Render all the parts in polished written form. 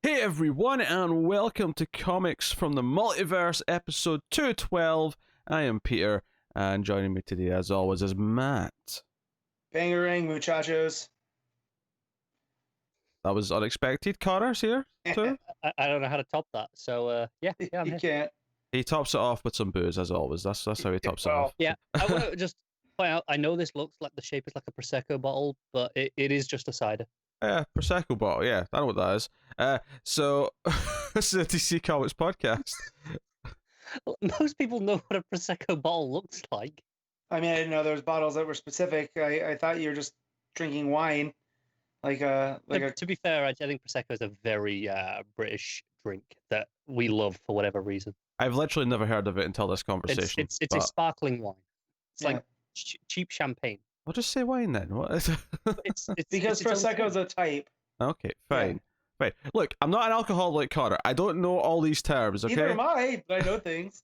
Hey everyone, and welcome to Comics from the Multiverse, episode 212. I am Peter, and joining me today, as always, is Matt. Bangerang, muchachos. That was unexpected. Connor's here, too. I don't know how to top that, so yeah, I'm You here. can't. He tops it off with some booze, as always. That's how he tops it off. Yeah, I want to just point out, I know this looks like the shape is like a Prosecco bottle, but it is just a cider. Yeah, Prosecco bottle, yeah, I know what that is. So, this is a DC Comics podcast. Most people know what a Prosecco bottle looks like. I mean, I didn't know there was bottles that were specific. I thought you were just drinking wine. To be fair, I think Prosecco is a very British drink that we love for whatever reason. I've literally never heard of it until this conversation. It's a sparkling wine. It's Yeah. like cheap champagne. I'll just say wine then. What is it? It's because Prosecco's a type. Okay, fine. Fine. Look, I'm not an alcoholic like Connor. I don't know all these terms, okay? Neither am I, but I know things.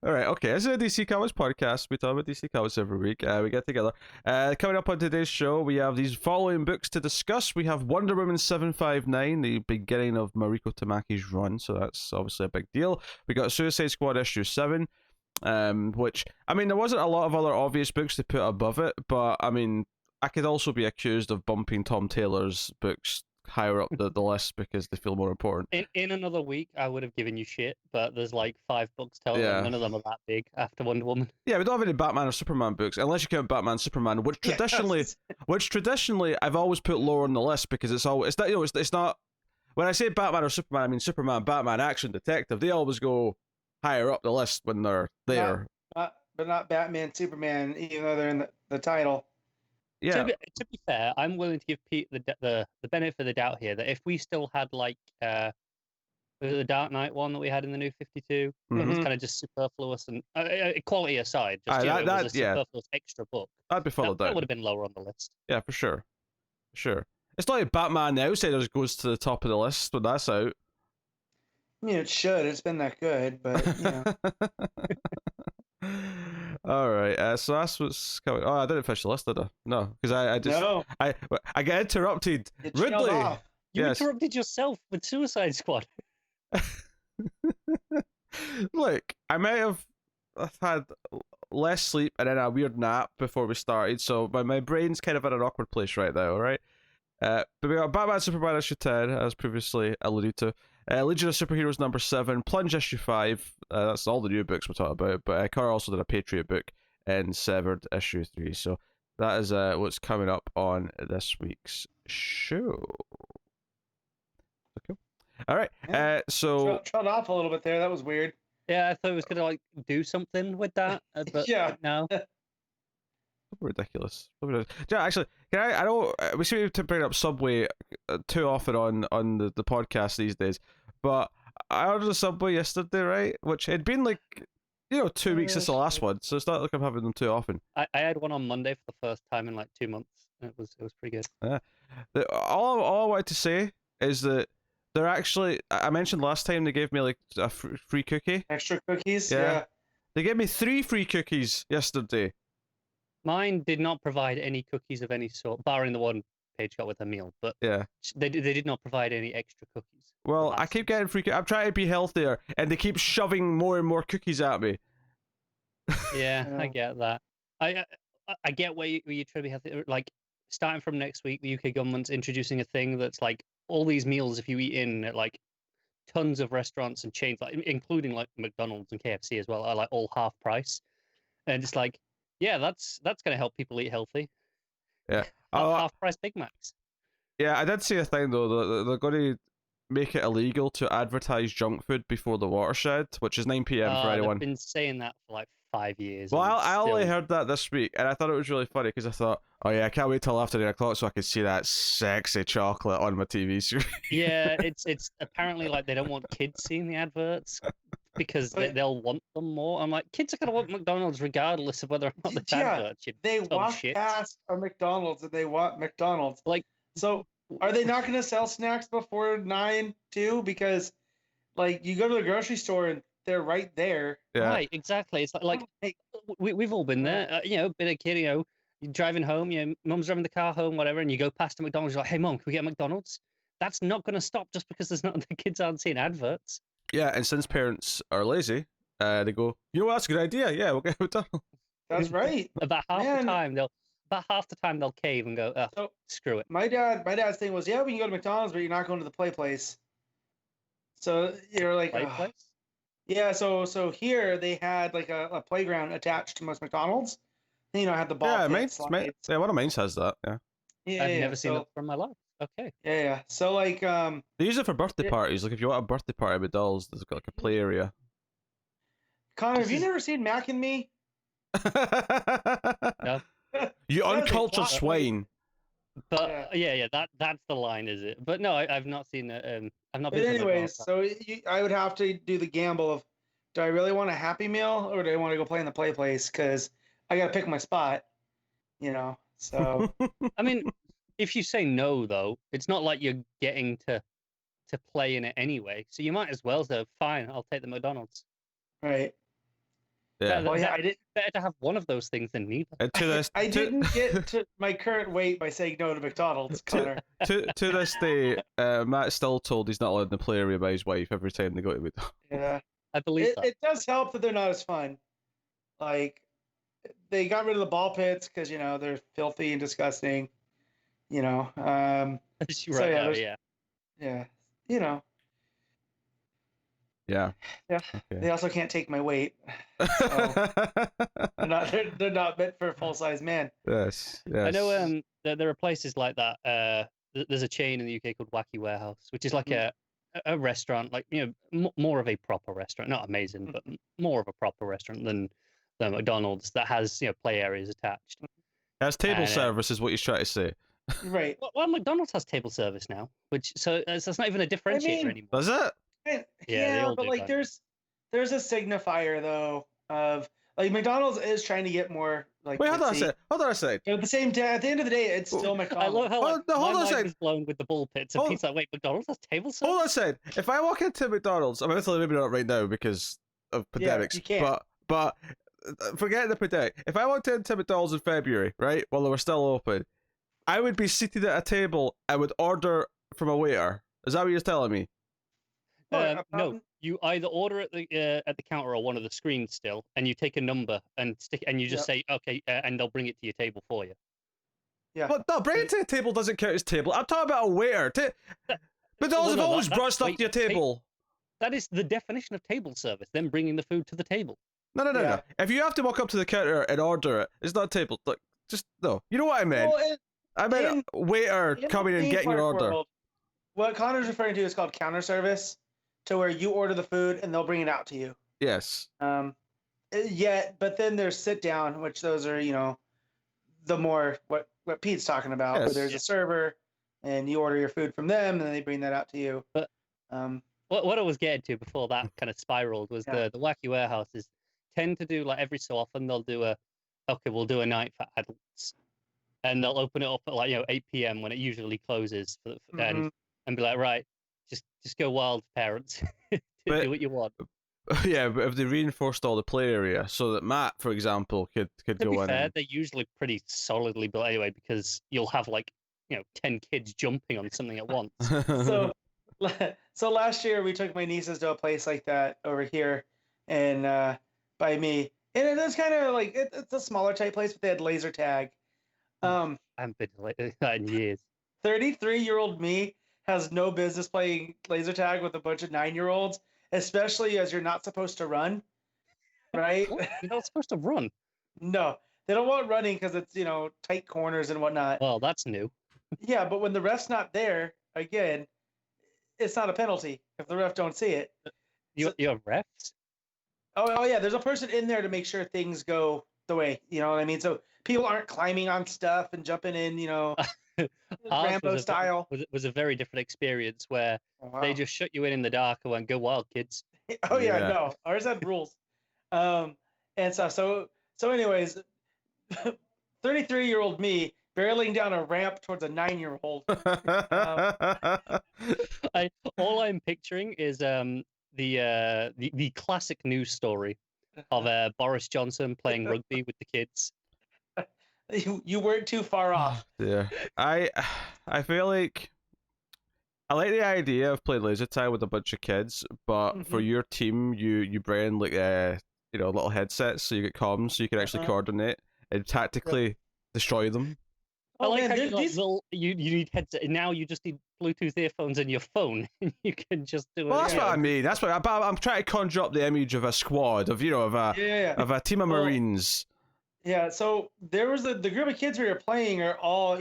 Alright, okay. This is a DC Comics podcast. We talk about DC Comics every week. We get together. Coming up on today's show, we have these following books to discuss. We have Wonder Woman 759, the beginning of Mariko Tamaki's run, so that's obviously a big deal. We got Suicide Squad issue 7, which, I mean, there wasn't a lot of other obvious books to put above it, but, I mean, I could also be accused of bumping Tom Taylor's books higher up the list because they feel more important. In another week, I would have given you shit, but there's like 5 books total, Yeah. and none of them are that big after Wonder Woman. Yeah, we don't have any Batman or Superman books, unless you count Batman, Superman, which traditionally I've always put lower on the list because it's not, it's not. When I say Batman or Superman, I mean Superman, Batman, Action, Detective. They always go higher up the list when they're there. But not Batman, Superman, even though they're in the title. Yeah. To be fair, I'm willing to give Pete the benefit of the doubt here that if we still had like the Dark Knight one that we had in the New 52, it was kind of just superfluous and quality aside, just it was a superfluous extra book. I'd be followed that would have been lower on the list. Yeah, for sure. Sure. It's not like Batman the Outsiders goes to the top of the list when that's out. I mean, it should. It's been that good, but you know. All right, so that's what's coming. Oh, I didn't finish the list, did I? No, because I get interrupted rudely. You interrupted yourself with Suicide Squad. Look, I might have had less sleep and then a weird nap before we started, so my brain's kind of at an awkward place right now. All right, but we got Batman Superman issue 10, as previously alluded to. Legion of Superheroes number 7, Plunge issue 5. That's all the new books we're talking about. But Carr also did a Patriot book in Severed issue 3. So that is what's coming up on this week's show. Okay. All right. Yeah. So trailed off a little bit there. That was weird. Yeah, I thought it was gonna like do something with that, but yeah, no. Ridiculous. Yeah, actually, I don't. We seem to bring up Subway too often on the podcast these days, but I ordered a Subway yesterday, right? Which had been like 2 weeks since the last one, so it's not like I'm having them too often. I had one on Monday for the first time in like 2 months. It was pretty good. Yeah. All I wanted to say is that they're actually. I mentioned last time they gave me like a free cookie. Extra cookies. Yeah. They gave me 3 free cookies yesterday. Mine did not provide any cookies of any sort, barring the one Paige got with her meal. But yeah, they did not provide any extra cookies. Well, I keep getting free cookies. I'm trying to be healthier, and they keep shoving more and more cookies at me. Yeah, I get that. I get where you're trying to be healthy. Like, starting from next week, the UK government's introducing a thing that's like all these meals, if you eat in at like tons of restaurants and chains, like including like McDonald's and KFC as well, are like all half price. And it's like, yeah, that's going to help people eat healthy. Yeah. Half price Big Macs. Yeah, I did see a thing though. They're going to make it illegal to advertise junk food before the watershed, which is 9 p.m. for anyone. I've been saying that for like 5 years. Well, I only heard that this week, and I thought it was really funny because I thought, oh yeah, I can't wait till after 9 o'clock so I can see that sexy chocolate on my TV screen. Yeah, it's apparently like they don't want kids seeing the adverts because they'll want them more. I'm like, kids are gonna want McDonald's regardless of whether or not the adverts. They walk past a McDonald's and they want McDonald's. Like, so are they not gonna sell snacks before 9 too? Because like you go to the grocery store and they're right there. Yeah. Right, exactly. It's like we've all been there. Been a kid. You're driving home. Mum's driving the car home, whatever, and you go past a McDonald's. You're like, hey, Mum, can we get a McDonald's? that's not going to stop just because there's not the kids aren't seeing adverts. Yeah, and since parents are lazy, they go, you know what, that's a good idea. Yeah, we'll get McDonald's. That's right. About half the time they'll cave and go, oh, So, screw it. My dad's thing was, yeah, we can go to McDonald's, but you're not going to the play place. So you're like, Play place? Yeah, so here they had like a playground attached to most McDonald's. And, you know, had the ball pit slides. Yeah, one of mine has that. Yeah. I've never seen that from my life. Okay. Yeah. So like, they use it for birthday parties. Like if you want a birthday party at McDonald's, there's got like a play area. Connor, have you never seen Mac and Me? No. You uncultured swine. But yeah, that's the line, is it? But no, I've not seen it. I've not. But anyways, so I would have to do the gamble of, do I really want a Happy Meal or do I want to go play in the play place? Because I got to pick my spot, you know. So I mean, if you say no, though, it's not like you're getting to play in it anyway. So you might as well say, fine, I'll take the McDonald's. Right. Yeah. Better to have one of those things than neither. I didn't get to my current weight by saying no to McDonald's, Connor. To this day, Matt's still told he's not allowed in the play area by his wife every time they go to McDonald's. Yeah. I believe that. It does help that they're not as fun. Like, they got rid of the ball pits because, you know, they're filthy and disgusting. You know. Yeah. You know. Yeah. Yeah. Okay. They also can't take my weight. So they're not meant for a full size man. Yes. I know there are places like that. There's a chain in the UK called Wacky Warehouse, which is like a restaurant, like, you know, more of a proper restaurant, not amazing, but more of a proper restaurant than the McDonald's that has, you know, play areas attached. Has table service is what you're trying to say. Right. Well, McDonald's has table service now, which so it's not even a differentiator anymore. Does it? Yeah, but like there's a signifier though of like McDonald's is trying to get more like. Wait, hold on a second. At the same time, at the end of the day, it's still McDonald's. I love how my mind is blown with the ball pits and Pete's like, wait, McDonald's has table service? Hold on a second. If I walk into McDonald's, I'm actually maybe not right now because of pandemics. You can't. But forget the pandemic. If I walked into McDonald's in February, right, while they were still open, I would be seated at a table. I would order from a waiter. Is that what you're telling me? No, you either order at the counter or one of the screens still, and you take a number and you just say okay, and they'll bring it to your table for you. Yeah, but no, bring it to the table doesn't count as table. I'm talking about a waiter. McDonald's have always brushed up to your table. That is the definition of table service. Them bringing the food to the table. No. If you have to walk up to the counter and order it, it's not a table. Like, just no. You know what I meant? Well, I meant a waiter coming and getting your order. World, what Connor's referring to is called counter service, to where you order the food and they'll bring it out to you. Yes. But then there's sit down, which those are, you know, the more what Pete's talking about, where there's a server and you order your food from them and then they bring that out to you. But what I was getting to before that kind of spiraled was the Wacky Warehouses tend to do, like, every so often they'll do we'll do a night for adults, and they'll open it up at, like, you know, 8 p.m. when it usually closes and be like, right, just go wild, parents. Do what you want. Yeah, but if they reinforced all the play area so that Matt, for example, could go in. They're usually pretty solidly built anyway, because you'll have, like, you know, 10 kids jumping on something at once. So last year we took my nieces to a place like that over here, and by me, and it was kind of like it's a smaller type place, but they had laser tag. I haven't been to that in years. 33-year-old me has no business playing laser tag with a bunch of 9-year-olds, especially as you're not supposed to run, right? What? You're not supposed to run? No, they don't want running because it's, you know, tight corners and whatnot. Well, that's new. Yeah, but when the ref's not there, again, it's not a penalty if the ref don't see it. You have refs? Oh yeah, there's a person in there to make sure things go the way, you know what I mean? So people aren't climbing on stuff and jumping in, you know, Rambo style. Was a very different experience where they just shut you in the dark and went, go wild, kids. Oh yeah, no, ours had rules. And stuff. So anyways, 33-year-old me barreling down a ramp towards a 9-year-old. All I'm picturing is the classic news story of Boris Johnson playing rugby with the kids. You weren't too far off. Yeah, I feel like I like the idea of playing laser tag with a bunch of kids, but for your team, you bring like little headsets, so you get comms, so you can actually coordinate and tactically destroy them. I like man, how you need headset. And now you just need Bluetooth earphones and your phone, and you can just do it. Well, that's what I mean. That's what I'm trying to conjure up the image of a squad of of a team of Marines. Yeah. So there was the group of kids we were playing are all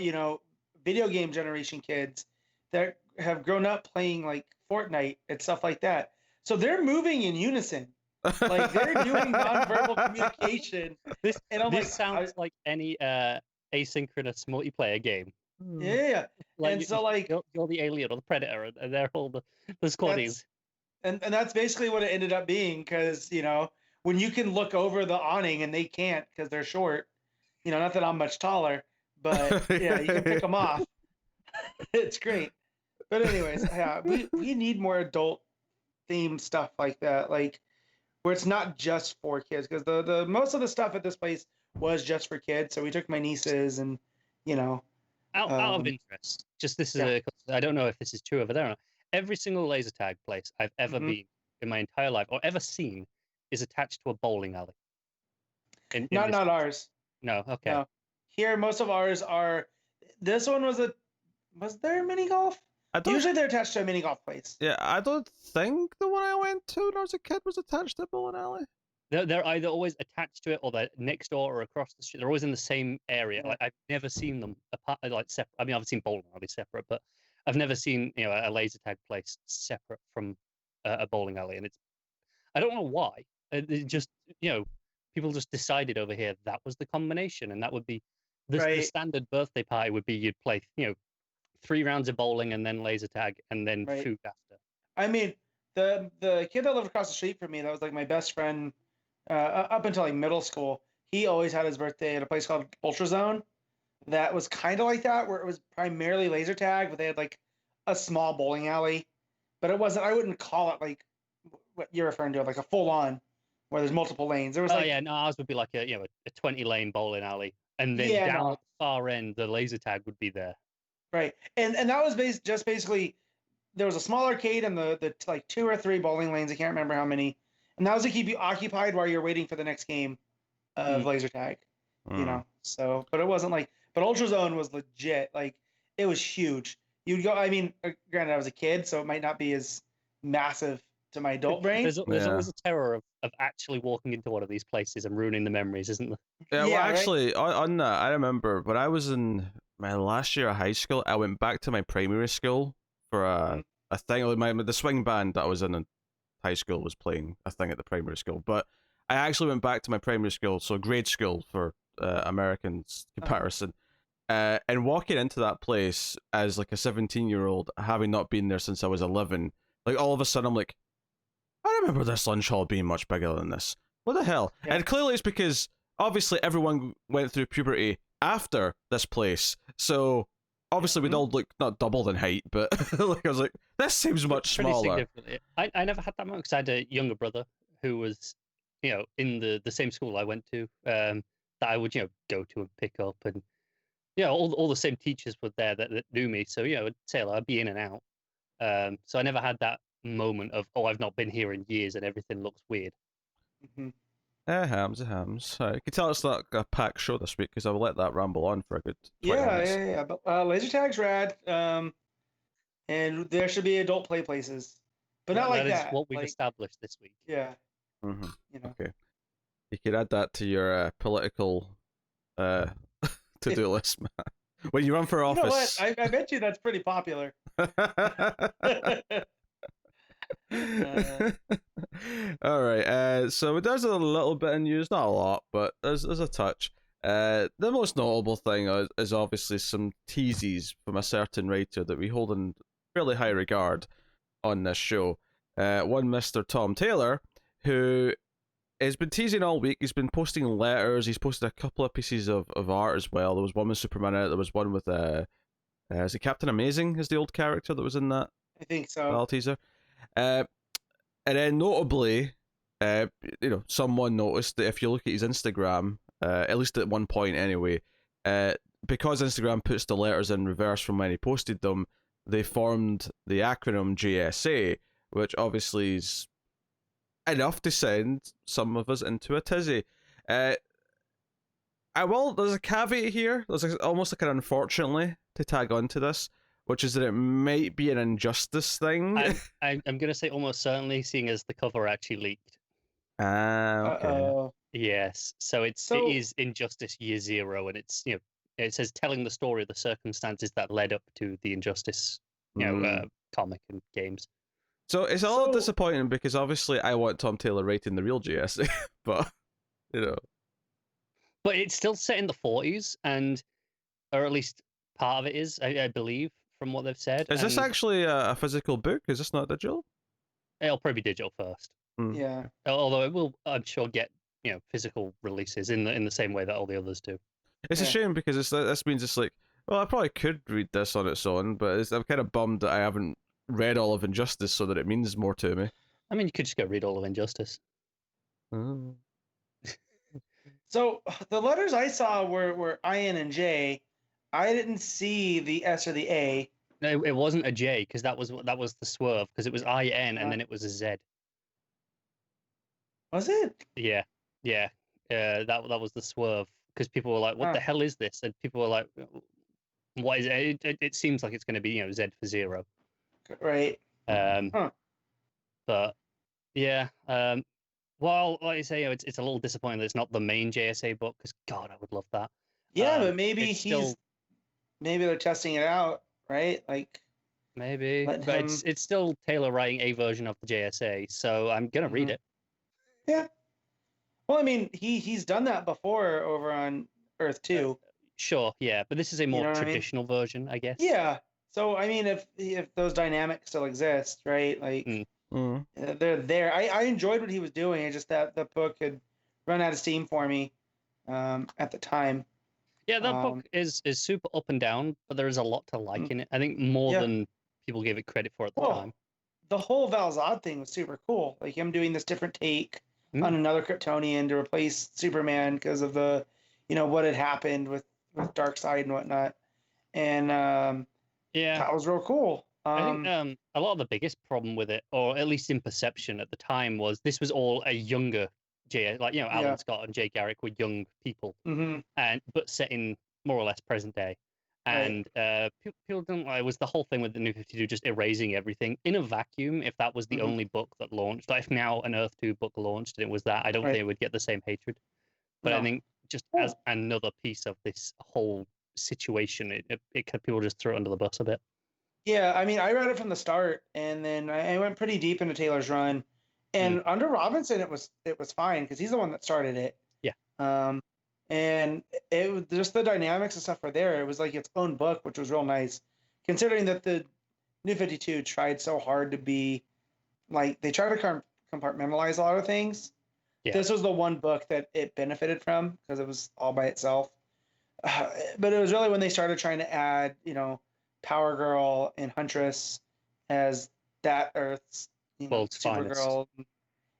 video game generation kids that have grown up playing like Fortnite and stuff like that. So they're moving in unison. Like they're doing nonverbal communication. This sounds like any asynchronous multiplayer game. Yeah. And so like you're the alien or the predator, and they're all the squaddies. And that's basically what it ended up being, because when you can look over the awning and they can't because they're short. Not that I'm much taller, but yeah, you can pick them off. It's great. But anyways, yeah, we need more adult themed stuff like that, like where it's not just for kids, because the most of the stuff at this place was just for kids. So we took my nieces and out of interest, just this is I don't know if this is true over there or not. Every single laser tag place I've ever been in my entire life or ever seen is attached to a bowling alley. Not ours. No, okay. No. Here, most of ours are. This one was there a mini golf? Usually they're attached to a mini golf place. Yeah, I don't think the one I went to when I was a kid was attached to a bowling alley. They're either always attached to it or they're next door or across the street. They're always in the same area. Like I've never seen them apart, like separate. I mean, I've seen bowling alley separate, but I've never seen a laser tag place separate from a bowling alley. And I don't know why. It just people just decided over here that was the combination, and that would be the standard birthday party would be you'd play 3 rounds of bowling and then laser tag and then food after. I mean, the kid that lived across the street from me, that was like my best friend up until like middle school. He always had his birthday at a place called Ultrazone. That was kind of like that, where it was primarily laser tag, but they had like a small bowling alley. But it wasn't. I wouldn't call it like what you're referring to, like a full on where there's multiple lanes. There was ours would be like a 20-lane bowling alley, and then down at the far end the laser tag would be there. Right, and that was basically there was a small arcade and the like 2 or 3 bowling lanes. I can't remember how many, and that was to keep you occupied while you're waiting for the next game of laser tag. So but it wasn't like. But Ultrazone was legit. Like it was huge. You'd go. I mean, granted, I was a kid, so it might not be as massive to my adult brain. There's always a terror of actually walking into one of these places and ruining the memories, isn't there? Yeah, well, actually, on that, I remember when I was in my last year of high school, I went back to my primary school for a thing. The swing band that I was in high school was playing a thing at the primary school, but I actually went back to my primary school, so grade school for Americans comparison. And walking into that place as like a 17-year-old, having not been there since I was 11, like all of a sudden I'm like, I remember this lunch hall being much bigger than this. What the hell? Yeah. And clearly it's because obviously everyone went through puberty after this place, so obviously we'd all look not doubled in height, but like I was like, this seems much smaller. I never had that much because I had a younger brother who was in the same school I went to, that I would go to and pick up, and all the same teachers were there that knew me, so I'd say I'd be in and out. So I never had that moment of I've not been here in years and everything looks weird. Mm-hmm. It happens. You can tell it's not a packed show this week because I will let that ramble on for a good 20 minutes. Yeah. But laser tag's rad, and there should be adult play places, but not like that. That is what we've established this week. Yeah. Mm-hmm. Okay. You could add that to your political to-do list, man. When you run for office. You know what? I bet you that's pretty popular. All right. So there's a little bit of news, not a lot, but there's a touch. The most notable thing is obviously some teases from a certain writer that we hold in fairly high regard on this show. One Mr. Tom Taylor, who has been teasing all week. He's been posting letters. He's posted a couple of pieces of art as well. There was one with Superman in it. There was one with is it Captain Amazing? Is the old character that was in that? I think so. Little teaser. And then notably, someone noticed that if you look at his Instagram, at least at one point anyway, because Instagram puts the letters in reverse from when he posted them, they formed the acronym JSA, which obviously is enough to send some of us into a tizzy. There's a caveat here. There's almost like an unfortunately to tag onto this, which is that it might be an Injustice thing. I'm going to say almost certainly, seeing as the cover actually leaked. Okay. Yes, so it is Injustice Year Zero, and it's it says telling the story of the circumstances that led up to the Injustice comic and games. So it's a little disappointing because obviously I want Tom Taylor writing the real GSA, but But it's still set in the 40s, or at least part of it is, I believe, from what they've said. Is this actually a physical book? Is this not digital? It'll probably be digital first. Yeah. Although it will, I'm sure, get physical releases in the same way that all the others do. It's a shame because this means it's like, well, I probably could read this on its own, but I'm kind of bummed that I haven't read all of Injustice so that it means more to me. I mean, you could just go read all of Injustice. Oh. So the letters I saw were IN and J. I didn't see the S or the A. No, it wasn't a J because that was the swerve, because it was IN and then it was a Z. Was it? Yeah. That was the swerve, because people were like, "What the hell is this?" And people were like, "What is it?" It seems like it's going to be Z for zero. Right. But yeah. Well, like you say, it's a little disappointing that it's not the main JSA book, because God, I would love that. Yeah, but maybe maybe they're testing it out, right? Like maybe, but it's still Taylor writing a version of the JSA, so I'm gonna read it. Yeah. Well, I mean, he's done that before over on Earth 2. Sure, yeah, but this is a more traditional version, I guess. Yeah. So I mean, if those dynamics still exist, right? Like they're there. I enjoyed what he was doing. It's just that the book had run out of steam for me at the time. Yeah, that book is super up and down, but there is a lot to like in it. I think more than people gave it credit for at the time. The whole Val-Zod thing was super cool. Like him doing this different take on another Kryptonian to replace Superman because of the, what had happened with Darkseid and whatnot. And that was real cool. I think a lot of the biggest problem with it, or at least in perception at the time, was this was all a younger Alan Scott and Jay Garrick were young people, but set in more or less present day. And people don't like, it was the whole thing with the New 52 just erasing everything in a vacuum. If that was the only book that launched, like if now an Earth 2 book launched and it was that, I don't think it would get the same hatred. But I think just as another piece of this whole situation, it could, people just throw it under the bus a bit. Yeah, I mean, I read it from the start, and then I went pretty deep into Taylor's run. And under Robinson, it was fine because he's the one that started it. Yeah. And it was just the dynamics and stuff were there. It was like its own book, which was real nice, considering that the New 52 tried so hard to be like they tried to compartmentalize a lot of things. Yeah. This was the one book that it benefited from because it was all by itself. But it was really when they started trying to add, Power Girl and Huntress as that Earth's Supergirl.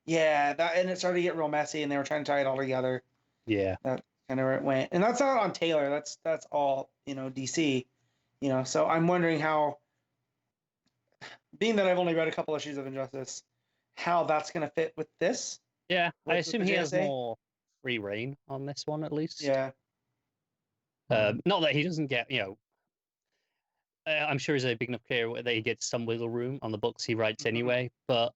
Yeah, and it started to get real messy, and they were trying to tie it all together. Yeah, that's kind of where it went, and that's not on Taylor. That's all DC. So I'm wondering how, being that I've only read a couple issues of Injustice, how that's going to fit with this. Yeah, I assume he has more free reign on this one at least. Yeah. Not that he doesn't get, I'm sure he's a big enough player that he gets some wiggle room on the books he writes anyway. But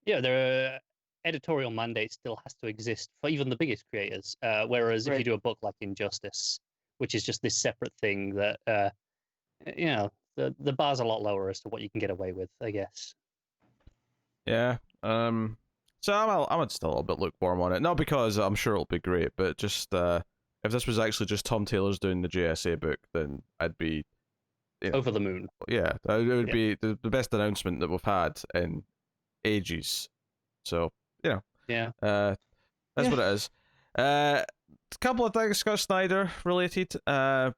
there are editorial mandate still has to exist for even the biggest creators. Whereas if you do a book like Injustice, which is just this separate thing that, the bar's a lot lower as to what you can get away with, I guess. Yeah. So I'm still a little bit lukewarm on it. Not because I'm sure it'll be great, but just if this was actually just Tom Taylor's doing the JSA book, then I'd be over the moon. Yeah, it would be the best announcement that we've had in ages. So, yeah. That's what it is. A couple of things Scott Snyder related. One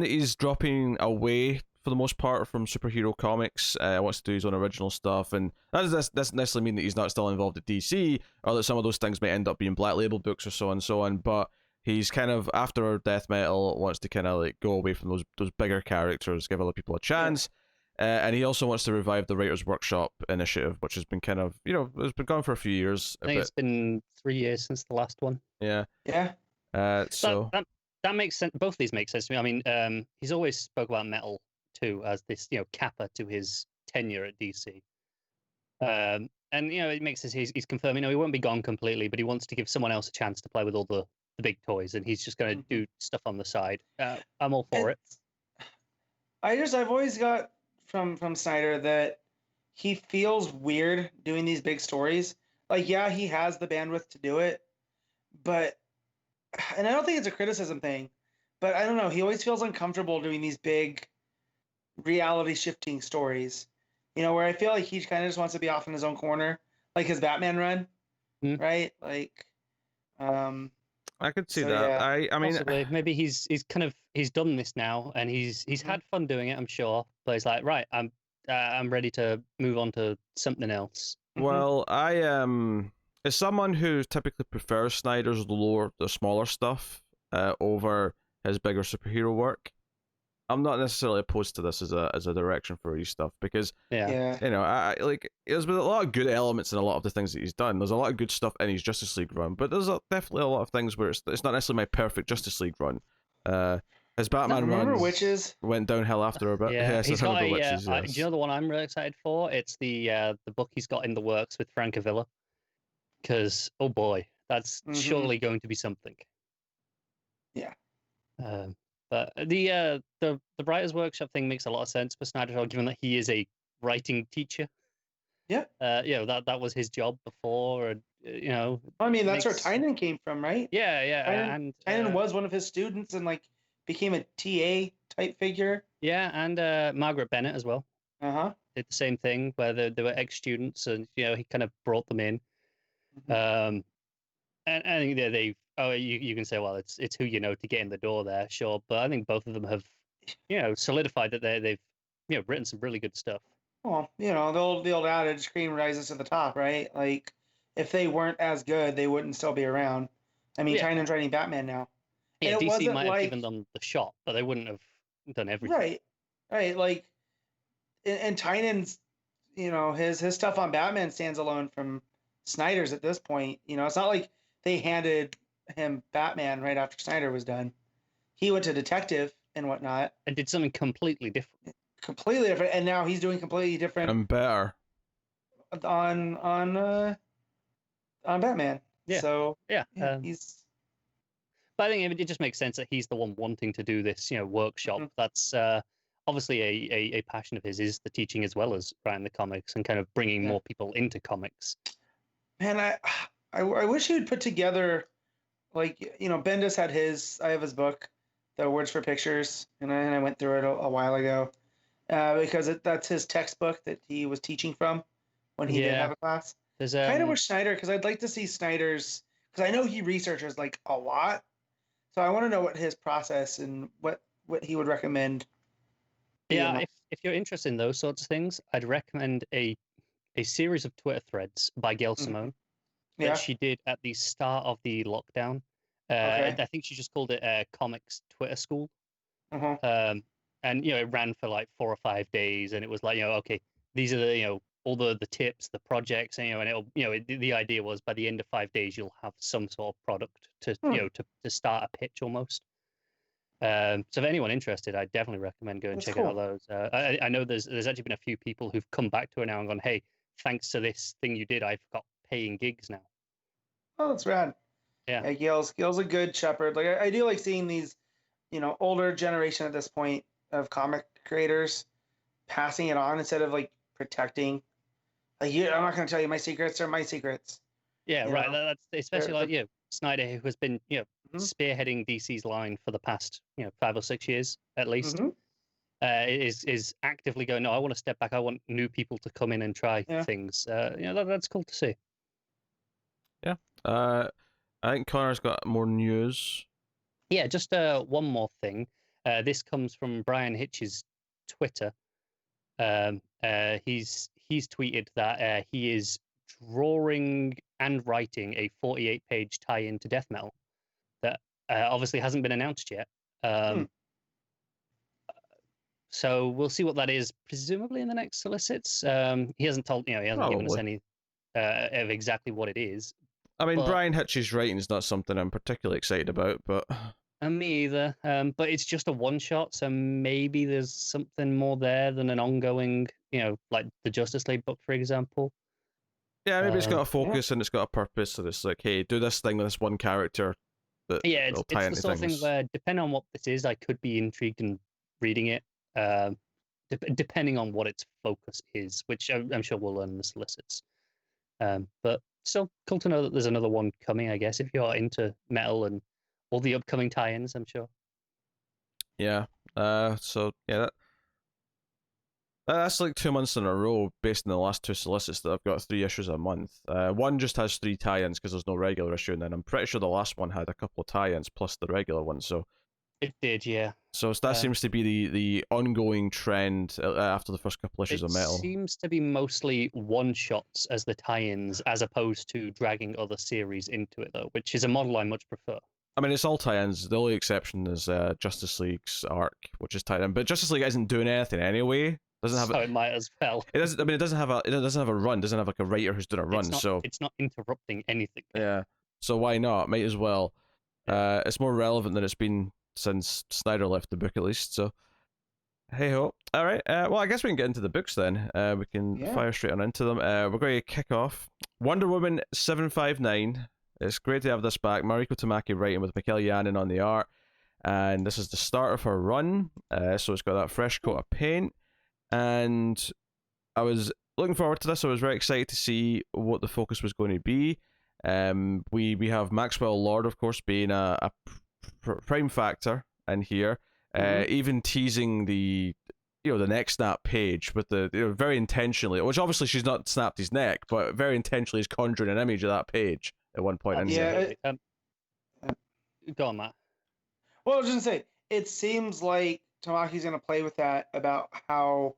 is dropping away for the most part from superhero comics. Wants to do his own original stuff, and that doesn't necessarily mean that he's not still involved at DC, or that some of those things might end up being Black Label books or so on and so on. But he's kind of after death metal wants to kind of like go away from those bigger characters, give other people a chance. And he also wants to revive the Writers' Workshop initiative, which has been kind of, it's been gone for a few years. I think it's been 3 years since the last one. Yeah. Yeah. So that makes sense. Both of these make sense to me. I mean, he's always spoke about metal too as this, capper to his tenure at DC. And it makes sense. He's confirming, he won't be gone completely, but he wants to give someone else a chance to play with all the big toys, and he's just going to do stuff on the side. I'm all for it. I've always got from Snyder that he feels weird doing these big stories. Like, yeah, he has the bandwidth to do it, but, and I don't think it's a criticism thing, but I don't know, he always feels uncomfortable doing these big reality shifting stories, where I feel like he kind of just wants to be off in his own corner, like his Batman run, right? Like, I could see that. Yeah. I mean, possibly. Maybe he's done this now, and he's had fun doing it, I'm sure. But he's like, right, I'm ready to move on to something else. Well, I as someone who typically prefers Snyder's the smaller stuff over his bigger superhero work, I'm not necessarily opposed to this as a direction for his stuff, because I like, there's been a lot of good elements in a lot of the things that he's done. There's a lot of good stuff in his Justice League run, but there's definitely a lot of things where it's not necessarily my perfect Justice League run. His Batman runs Witches went downhill after a bit. Yeah, he's got Witches, do you know the one I'm really excited for? It's the book he's got in the works with Francavilla, because oh boy, that's surely going to be something. Yeah. But the Writers' Workshop thing makes a lot of sense for Snyder, given that he is a writing teacher. Yeah. That was his job before, and I mean, that's where Tynan came from, right? Yeah, Tynan was one of his students and became a TA type figure. Yeah, and Margaret Bennett as well. Did the same thing, where they were ex-students, and he kind of brought them in. And I think they've. Oh, you can say, well, it's who you know to get in the door there, sure. But I think both of them have, solidified that they've written some really good stuff. Well, the old adage, cream rises to the top, right? Like, if they weren't as good, they wouldn't still be around. I mean, Tynan's writing Batman now. Yeah, and DC might have given them the shot, but they wouldn't have done everything. Right. Like, and Tynan's, his stuff on Batman stands alone from Snyder's at this point. It's not like they handed him Batman right after Snyder was done. He went to detective and whatnot, and did something completely different. And now he's doing completely different and better on Batman. Yeah. So he's. But I think it just makes sense that he's the one wanting to do this, workshop. That's obviously a passion of his, is the teaching as well as writing the comics and kind of bringing more people into comics. Man, I wish he would put together, Bendis had I have his book, The Words for Pictures, and I went through it a while ago, because that's his textbook that he was teaching from when he didn't have a class. Kind of wish Snyder, because I'd like to see Snyder's, because I know he researches a lot, so I want to know what his process and what he would recommend. Yeah, if you're interested in those sorts of things, I'd recommend a series of Twitter threads by Gail Simone that she did at the start of the lockdown. I think she just called it Comics Twitter School. And it ran for 4 or 5 days, and it was okay, these are the all the tips, the projects, and it'll the idea was by the end of 5 days you'll have some sort of product to to start a pitch almost. So if anyone interested, I definitely recommend going and check out those. I know there's actually been a few people who've come back to it now and gone, hey, thanks to this thing you did, I've got paying gigs now. Oh, that's rad. Yeah, Gail's a good shepherd. I do like seeing these, older generation at this point of comic creators passing it on instead of protecting. I'm not going to tell you my secrets are my secrets. Yeah, right. That's especially Snyder, who has been spearheading DC's line for the past 5 or 6 years at least. Is actively going, no, I want to step back. I want new people to come in and try things. That's cool to see. Yeah. I think Connor's got more news. Yeah, just one more thing. This comes from Brian Hitch's Twitter. He's tweeted that he is drawing and writing a 48-page tie-in to death metal that Obviously, hasn't been announced yet. So we'll see what that is. Presumably in the next solicits. He hasn't told. He hasn't given us any of exactly what it is. I mean, Brian Hitch's writing is not something I'm particularly excited about, but. Me either. But it's just a one shot, so maybe there's something more there than an ongoing. Like the Justice League book, for example. Yeah, maybe it's got a focus and it's got a purpose. So it's like, hey, do this thing with this one character. It's the sort of thing where, depending on what this is, I could be intrigued in reading it. Depending on what its focus is, which I'm sure we'll learn in the solicits. But still, cool to know that there's another one coming. I guess if you're into metal and all the upcoming tie-ins, I'm sure. Yeah. So yeah, that's like 2 months in a row based on the last 2 solicits that I've got 3 issues a month. One just has 3 tie-ins because there's no regular issue, and then I'm pretty sure the last one had a couple of tie-ins plus the regular one. So it did, yeah. So that seems to be the ongoing trend after the first couple issues of Metal. It seems to be mostly one-shots as the tie-ins, as opposed to dragging other series into it, though, which is a model I much prefer. I mean, it's all tie-ins. The only exception is Justice League's arc, which is tied in. But Justice League isn't doing anything anyway. It might as well. It doesn't. I mean, it doesn't have a run. It doesn't have like a writer who's doing a run. It's not interrupting anything. Yeah. So why not? Might as well. It's more relevant than it's been since Snyder left the book, at least. So, hey ho. All right. Well, I guess we can get into the books then. We can fire straight on into them. We're going to kick off Wonder Woman 759. It's great to have this back. Mariko Tamaki writing with Mikel Janin on the art, and this is the start of her run. So it's got that fresh coat of paint, and I was looking forward to this. I was very excited to see what the focus was going to be. We have Maxwell Lord, of course, being a prime factor in here, even teasing the neck snap page with the very intentionally, which obviously she's not snapped his neck, but very intentionally is conjuring an image of that page at one point. Go on, Matt. Well, I was just gonna say, it seems like Tamaki's gonna play with that about how,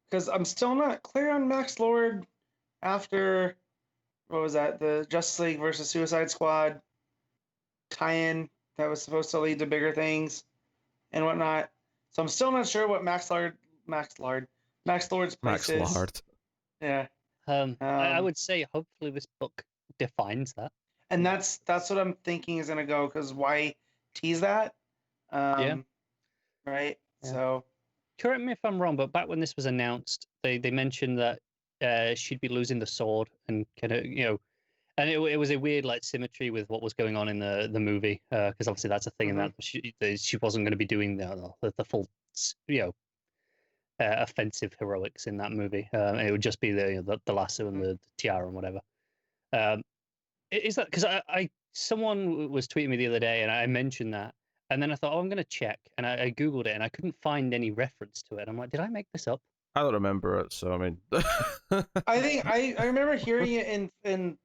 because I'm still not clear on Max Lord after what was that, the Justice League versus Suicide Squad tie-in that was supposed to lead to bigger things and whatnot. So I'm still not sure what Max Lord's place is. Yeah. I would say hopefully this book defines that. And that's what I'm thinking is gonna go, because why tease that? Right. Yeah. So correct me if I'm wrong, but back when this was announced, they mentioned that she'd be losing the sword and kind of and it was a weird symmetry with what was going on in the movie, because obviously that's a thing in that she wasn't going to be doing the full offensive heroics in that movie. It would just be the lasso and the tiara and whatever. Is that because someone was tweeting me the other day and I mentioned that, and then I thought, I'm going to check, and I googled it and I couldn't find any reference to it. I'm like, did I make this up? I don't remember it, so I mean, I think I remember hearing it in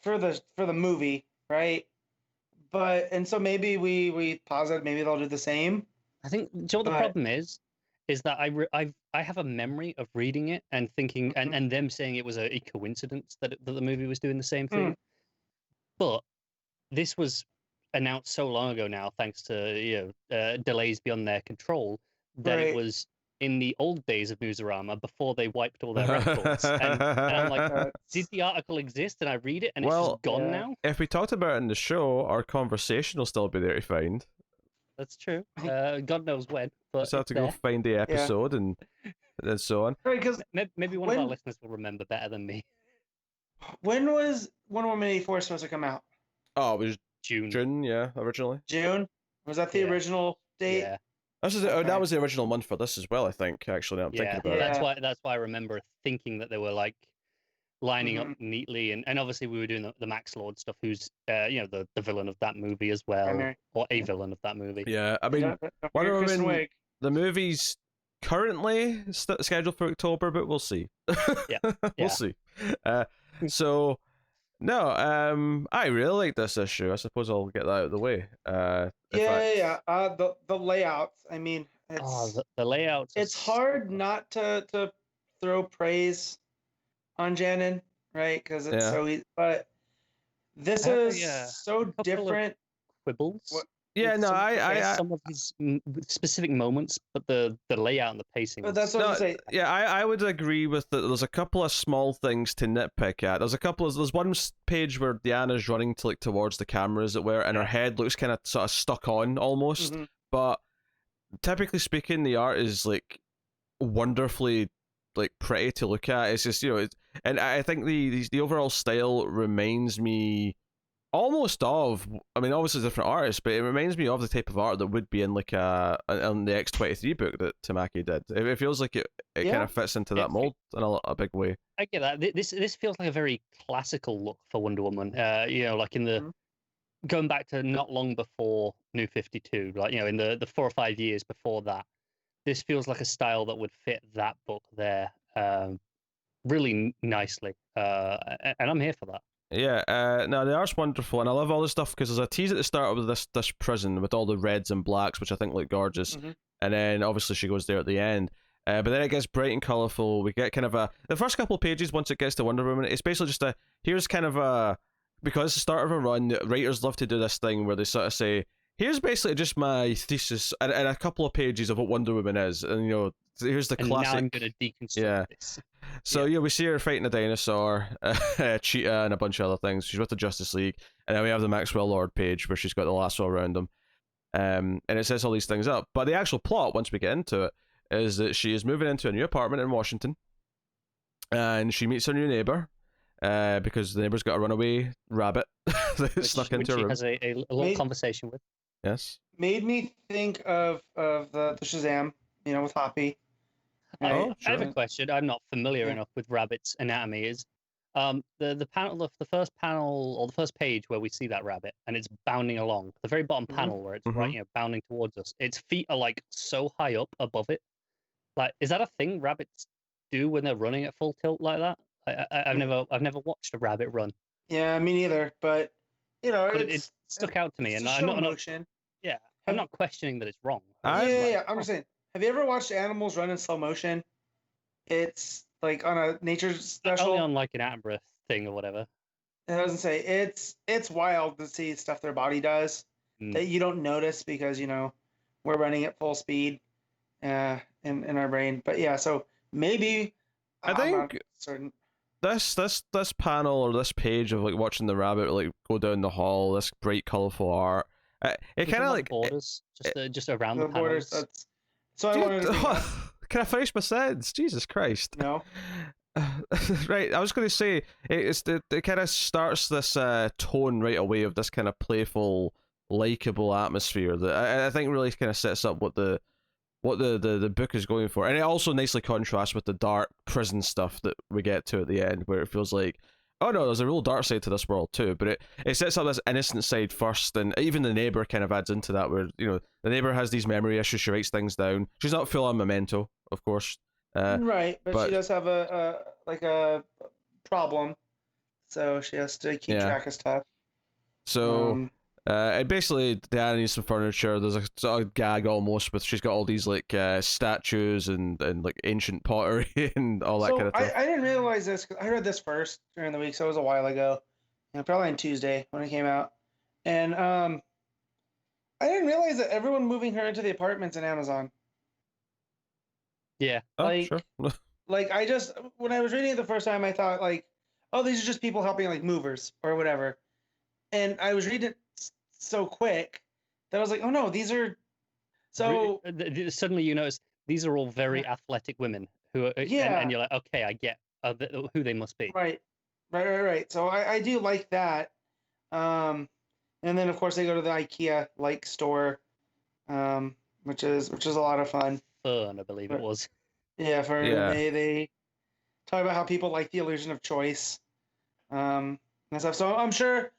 for the movie, right? And so maybe we pause it. Maybe they'll do the same. I think. Do you know what the problem is that I have a memory of reading it and thinking and them saying it was a coincidence that the movie was doing the same thing. But this was announced so long ago now, thanks to delays beyond their control, that it was in the old days of Newsarama before they wiped all their records. and I'm like, did the article exist? And I read it and it's just gone now? If we talked about it in the show, our conversation will still be there to find. That's true. God knows when. But just have to go find the episode and so on. Right, because maybe one of our listeners will remember better than me. When was Wonder Woman 84 supposed to come out? Oh, it was June. June, yeah, originally. June? Was that the original date? Yeah. That was the original month for this as well, I think, actually, now I'm thinking about it. That's why I remember thinking that they were lining up neatly, and obviously we were doing the Max Lord stuff, who's the villain of that movie as well, or a villain of that movie. Yeah, I mean, Wonder Woman, the movie's currently scheduled for October, but we'll see. We'll see. So no, I really like this issue. I suppose I'll get that out of the way. The layouts. I mean, it's the layouts. It's hard not to throw praise on Janin, right? Because it's so easy. But this is so different quibbles. Yeah, with no, some of his specific moments, but the layout and the pacing. But that's what I'm saying. Yeah, I would agree with that. There's a couple of small things to nitpick at. There's one page where Diana's running to towards the camera, as it were, and her head looks kind of sort of stuck on almost. Mm-hmm. But typically speaking, the art is like wonderfully like pretty to look at. It's just and I think the overall style reminds me almost of, I mean, obviously different artists, but it reminds me of the type of art that would be in like in the X-23 book that Tamaki did. It feels like it kind of fits into that mold in a big way. I get that. This feels like a very classical look for Wonder Woman. Like in the going back to not long before New 52, like in the 4 or 5 years before that. This feels like a style that would fit that book there really nicely, and I'm here for that. Yeah, no, the art's wonderful, and I love all the stuff because there's a tease at the start of this prison with all the reds and blacks, which I think look gorgeous, and then obviously she goes there at the end. But then it gets bright and colourful. We get kind of the first couple of pages, once it gets to Wonder Woman, it's basically just here's kind of because it's the start of a run, writers love to do this thing where they sort of say, here's basically just my thesis and a couple of pages of what Wonder Woman is, and here's the classic. Now I'm gonna deconstruct this. So we see her fighting a dinosaur, a cheetah, and a bunch of other things. She's with the Justice League, and then we have the Maxwell Lord page where she's got the lasso around him, and it sets all these things up. But the actual plot, once we get into it, is that she is moving into a new apartment in Washington, and she meets her new neighbor, because the neighbor's got a runaway rabbit that snuck into her room. Which she has a little conversation with. Yes. Made me think of the Shazam, with Hoppy. I have a question. I'm not familiar enough with rabbits' anatomy. Is the panel, the first panel or the first page where we see that rabbit and it's bounding along, the very bottom panel where it's bounding towards us, its feet are like so high up above it. Like, is that a thing rabbits do when they're running at full tilt like that? I've never watched a rabbit run. Yeah, me neither. But it stuck out to me, and I'm not questioning that it's wrong. I'm just saying. Have you ever watched animals run in slow motion? It's like on a nature special. Only on like an Attenborough thing or whatever. It doesn't say it's wild to see stuff their body does that you don't notice because we're running at full speed in our brain. But yeah, so maybe I think certain. This panel or this page of like watching the rabbit like go down the hall, this bright colorful art, it kind of like borders just around the borders. Panels. So I wanted to can I finish my sentence? Jesus Christ. No. Right, I was going to say it kind of starts this tone right away of this kind of playful, likable atmosphere that I think really kind of sets up what the book is going for, and it also nicely contrasts with the dark prison stuff that we get to at the end, where it feels like, oh no, there's a real dark side to this world too, but it sets up this innocent side first, and even the neighbor kind of adds into that, where the neighbor has these memory issues. She writes things down. She's not full on Memento, of course, right, but she does have a problem, so she has to keep track of stuff. So basically Diana needs some furniture. There's a sort of gag almost with she's got all these like statues and like ancient pottery and all that kind of stuff. I didn't realize this because I read this first during the week, so it was a while ago, probably on Tuesday when it came out, and I didn't realize that everyone moving her into the apartments in Amazon. Yeah, sure. Like when I was reading it the first time, I thought like, oh, these are just people helping like movers or whatever, and I was reading it so quick that I was like, oh no, these are so suddenly you notice these are all very athletic women who are, and you're like, okay, I get who they must be. Right. So I do like that, and then of course they go to the IKEA like store, which is a lot of fun. I believe it was. Yeah, they talk about how people like the illusion of choice, and stuff. So I'm sure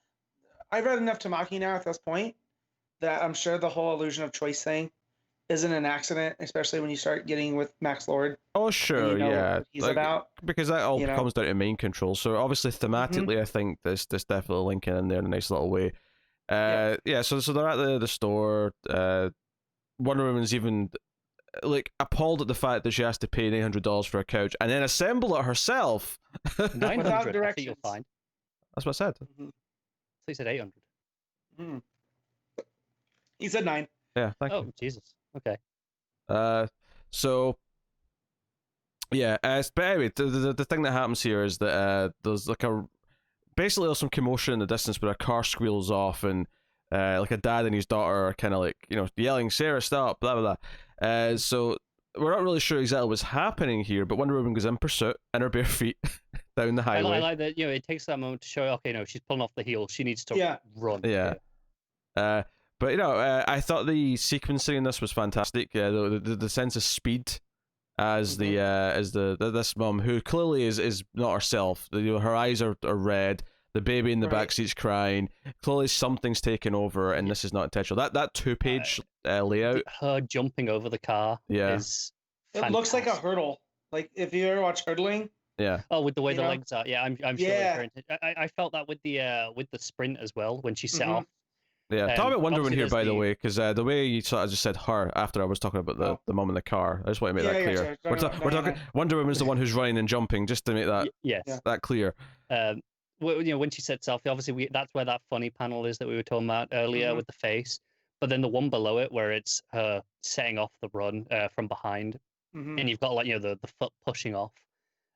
I've read enough Tamaki now at this point that I'm sure the whole illusion of choice thing isn't an accident, especially when you start getting with Max Lord. Oh sure, what he's about, because that all comes down to mind control. So obviously thematically, I think this definitely linking in there in a nice little way. So they're at the store. Wonder Woman's even like appalled at the fact that she has to pay $900 for a couch and then assemble it herself. 900. Without I think directions. you'll find. That's what I said. So you said 800. He said 9. Yeah, thank you. Oh, Jesus. Okay. So yeah, but anyway, the thing that happens here is that there's like basically there's some commotion in the distance where a car squeals off, and like a dad and his daughter are kind of like, yelling, "Sarah, stop!" Blah blah blah. So we're not really sure exactly what's happening here, but Wonder Woman goes in pursuit in her bare feet down the highway. I like that. It takes that moment to show, okay, no, she's pulling off the heel. She needs to run. Yeah. But I thought the sequencing in this was fantastic. The sense of speed as this mom, who clearly is not herself. Her eyes are red. The baby in the backseat's crying. Clearly something's taken over, and this is not intentional. That 2-page layout. Her jumping over the car. Is it looks like a hurdle. Like if you ever watch hurdling. Yeah. Oh, with the way the legs are. Yeah, I'm sure. Yeah. I felt that with the sprint as well when she set off. Yeah, talk about Wonder Woman here, by the way, because the way you sort of just said her after I was talking about the mum in the car. I just want to make that clear. We're talking Wonder Woman's the one who's running and jumping, just to make that that clear. When she sets off, obviously that's where that funny panel is that we were talking about earlier with the face. But then the one below it, where it's her setting off the run from behind, and you've got the foot pushing off.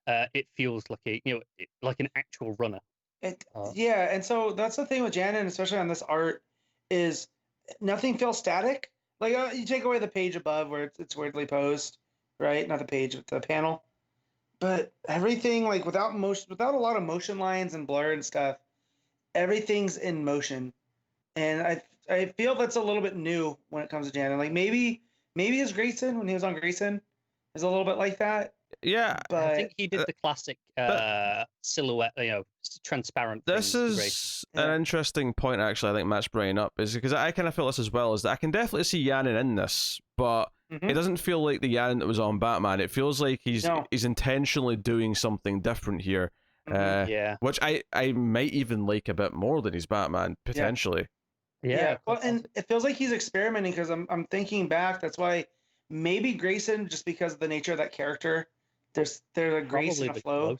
It feels like like an actual runner. And so that's the thing with Janin, especially on this art, is nothing feels static. Like you take away the page above where it's weirdly posed, right? Not the page, but the panel. But everything, like without a lot of motion lines and blur and stuff, everything's in motion. And I feel that's a little bit new when it comes to Janin. Like maybe his Grayson, when he was on Grayson, is a little bit like that. Yeah, but I think he did the classic silhouette, transparent. This is an interesting point, actually. I think Matt's bringing up is because I kind of feel this as well. Is that I can definitely see Janin in this, but it doesn't feel like the Janin that was on Batman. It feels like he's intentionally doing something different here. Which I might even like a bit more than his Batman potentially. Yeah. Well, and it feels like he's experimenting because I'm thinking back. That's why maybe Grayson, just because of the nature of that character. There's a grace and a flow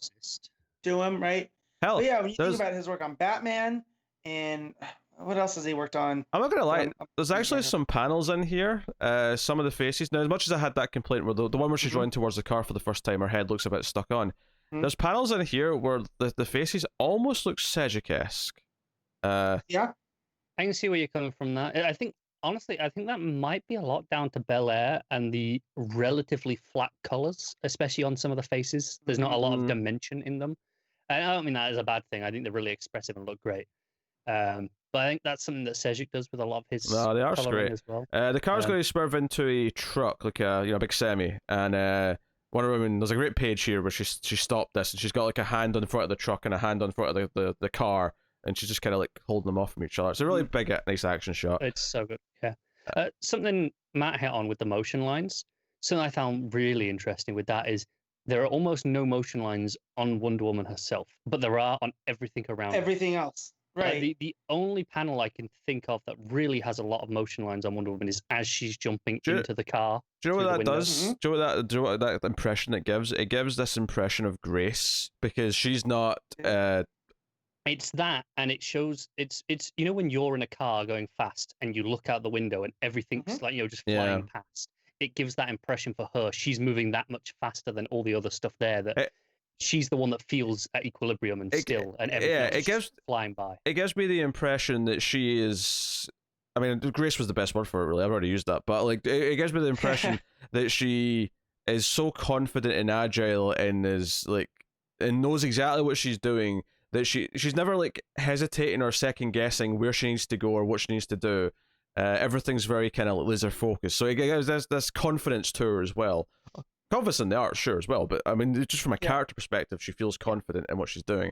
to him, right? Hell, but yeah, when you think about his work on Batman and what else has he worked on? I'm not gonna lie, there's actually some panels in here. Some of the faces. Now, as much as I had that complaint where the one where she's running towards the car for the first time, her head looks a bit stuck on. There's panels in here where the faces almost look Sejic-esque. Yeah, I can see where you're coming from. That Honestly, I think that might be a lot down to Bel Air and the relatively flat colors, especially on some of the faces. There's not a lot of dimension in them. And I don't mean that as a bad thing. I think they're really expressive and look great. But I think that's something that Sejic does with a lot of his. No, they are great as well. The car's going to swerve into a truck, like a big semi, and Wonder Woman. There's a great page here where she stopped this, and she's got like a hand on the front of the truck and a hand on the front of the car. And she's just kind of like holding them off from each other. It's a really big, nice action shot. It's so good, yeah. Something Matt hit on with the motion lines, something I found really interesting with that is there are almost no motion lines on Wonder Woman herself, but there are on everything around everything else. Right. The only panel I can think of that really has a lot of motion lines on Wonder Woman is as she's jumping into the car. Do you know what that does? Do you know what that impression it gives? It gives this impression of grace because she's not. It's that, and it shows it's when you're in a car going fast and you look out the window and everything's like just flying past. It gives that impression for her. She's moving that much faster than all the other stuff there. She's the one that feels at equilibrium and still, and everything's just flying by. It gives me the impression that she is. I mean, grace was the best word for it. Really, I've already used that, but like, it gives me the impression that she is so confident and agile and is like and knows exactly what she's doing. That she's never like hesitating or second guessing where she needs to go or what she needs to do. Everything's very kind of laser focused. So it gives this confidence to her as well. Confidence in the art, sure, as well. But I mean, just from a character perspective, she feels confident in what she's doing.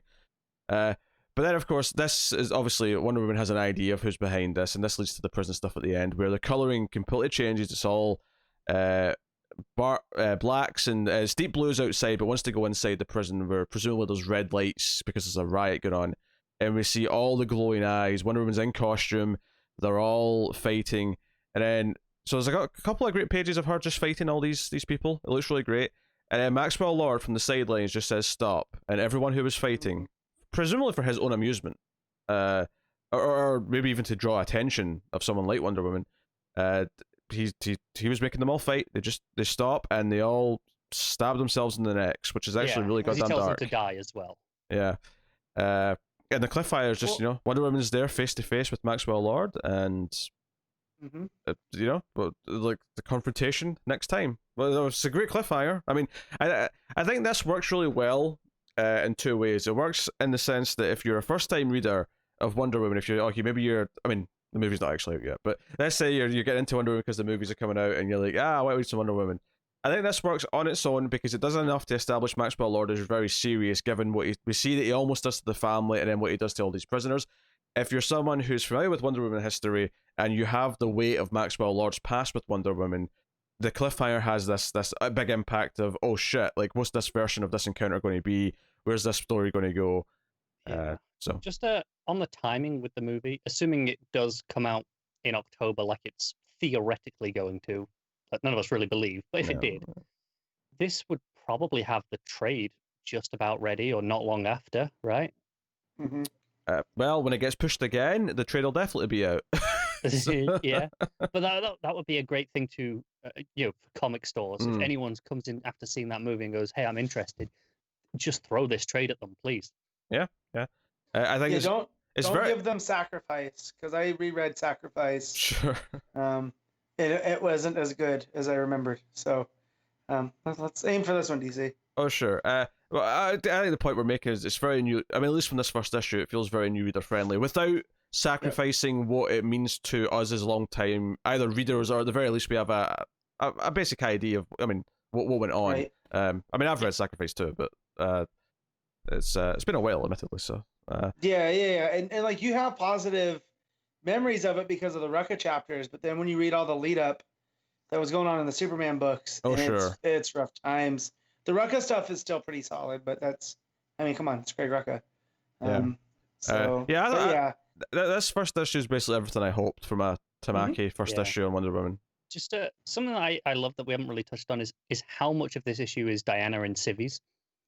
But then, of course, this is obviously Wonder Woman has an idea of who's behind this, and this leads to the prison stuff at the end, where the coloring completely changes. It's all blacks and it's deep blues outside, but wants to go inside the prison where presumably there's red lights because there's a riot going on, and we see all the glowing eyes. Wonder Woman's in costume, they're all fighting, and then so there's a couple of great pages of her just fighting all these people. It looks really great, and then Maxwell Lord from the sidelines just says stop, and everyone who was fighting, presumably for his own amusement, or maybe even to draw attention of someone like Wonder Woman, He was making them all fight. They stop and they all stab themselves in the necks, which is actually really because he goddamn tells dark. them to die as well. Yeah. And the cliffhanger is just, Wonder Woman's there face to face with Maxwell Lord, and but like the confrontation next time. Well, it's a great cliffhanger. I mean, I think this works really well in two ways. It works in the sense that if you're a first time reader of Wonder Woman, if you're okay, maybe the movie's not actually out yet, but let's say you're getting into Wonder Woman because the movies are coming out, and you're like, I want to read some Wonder Woman. I think this works on its own because it does enough to establish Maxwell Lord as very serious, given what we see that he almost does to the family and then what he does to all these prisoners. If you're someone who's familiar with Wonder Woman history and you have the weight of Maxwell Lord's past with Wonder Woman, the cliffhanger has this big impact of, oh shit, like what's this version of this encounter going to be? Where's this story going to go? So just on the timing with the movie, assuming it does come out in October, like it's theoretically going to. That none of us really believe, but if it did, this would probably have the trade just about ready or not long after, right? Well, when it gets pushed again, the trade will definitely be out. Yeah, but that would be a great thing to, for comic stores. If anyone comes in after seeing that movie and goes, "Hey, I'm interested," just throw this trade at them, please. Yeah. I think don't give them Sacrifice, because I reread Sacrifice. Sure. It wasn't as good as I remembered. So, let's aim for this one, DC. Oh, sure. Well, I think the point we're making is it's very new. I mean, at least from this first issue, it feels very new reader friendly without sacrificing what it means to us as long time either readers, or at the very least we have a basic idea of what went on. Right. I've read Sacrifice too, but it's been a while, admittedly. So yeah, and like you have positive memories of it because of the Rucka chapters, but then when you read all the lead up that was going on in the Superman books, it's rough times. The Rucka stuff is still pretty solid, but come on, it's Greg Rucka. This first issue is basically everything I hoped from a Tamaki first issue on Wonder Woman. Just something that I love that we haven't really touched on is how much of this issue is Diana and Civies.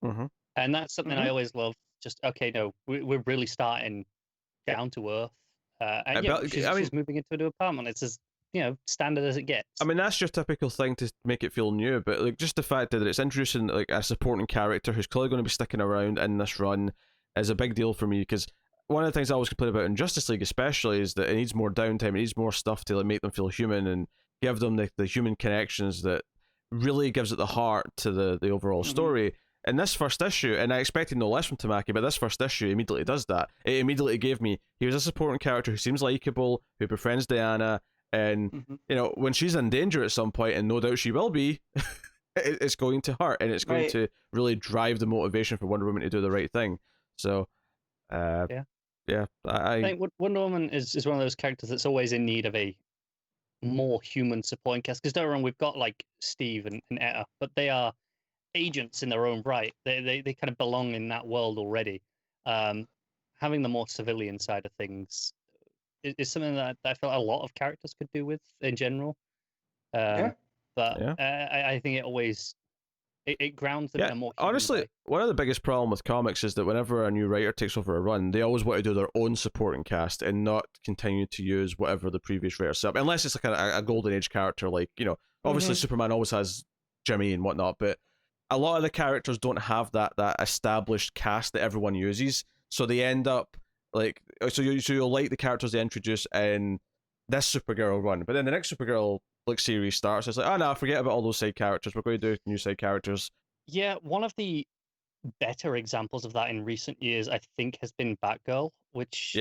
And that's something I always love. Just we're really starting down to earth. She's moving into a new apartment. It's as standard as it gets. I mean, that's your typical thing to make it feel new, but like just the fact that it's introducing like a supporting character who's clearly going to be sticking around in this run is a big deal for me, because one of the things I always complain about in Justice League especially is that it needs more downtime, it needs more stuff to like make them feel human and give them the human connections that really gives it the heart to the overall story. In this first issue, and I expected no less from Tamaki, but this first issue immediately does that. It immediately gave me, here's a supporting character who seems likable, who befriends Diana, and when she's in danger at some point, and no doubt she will be, it's going to hurt, and it's going to really drive the motivation for Wonder Woman to do the right thing. So, I think Wonder Woman is one of those characters that's always in need of a more human supporting cast. Because don't get me wrong, we've got like Steve and Etta, but they are agents in their own right. They kind of belong in that world already. Having the more civilian side of things is something that I felt a lot of characters could do with in general. I think it always it grounds them in a more human honestly way. One of the biggest problems with comics is that whenever a new writer takes over a run, they always want to do their own supporting cast and not continue to use whatever the previous writer set up, unless it's like a golden age character, like obviously Superman always has Jimmy and whatnot, but a lot of the characters don't have that established cast that everyone uses, so they end up like you'll like the characters they introduce in this Supergirl run, but then the next Supergirl series starts, it's like, oh no, forget about all those side characters, we're going to do new side characters. Yeah, one of the better examples of that in recent years, I think, has been Batgirl, which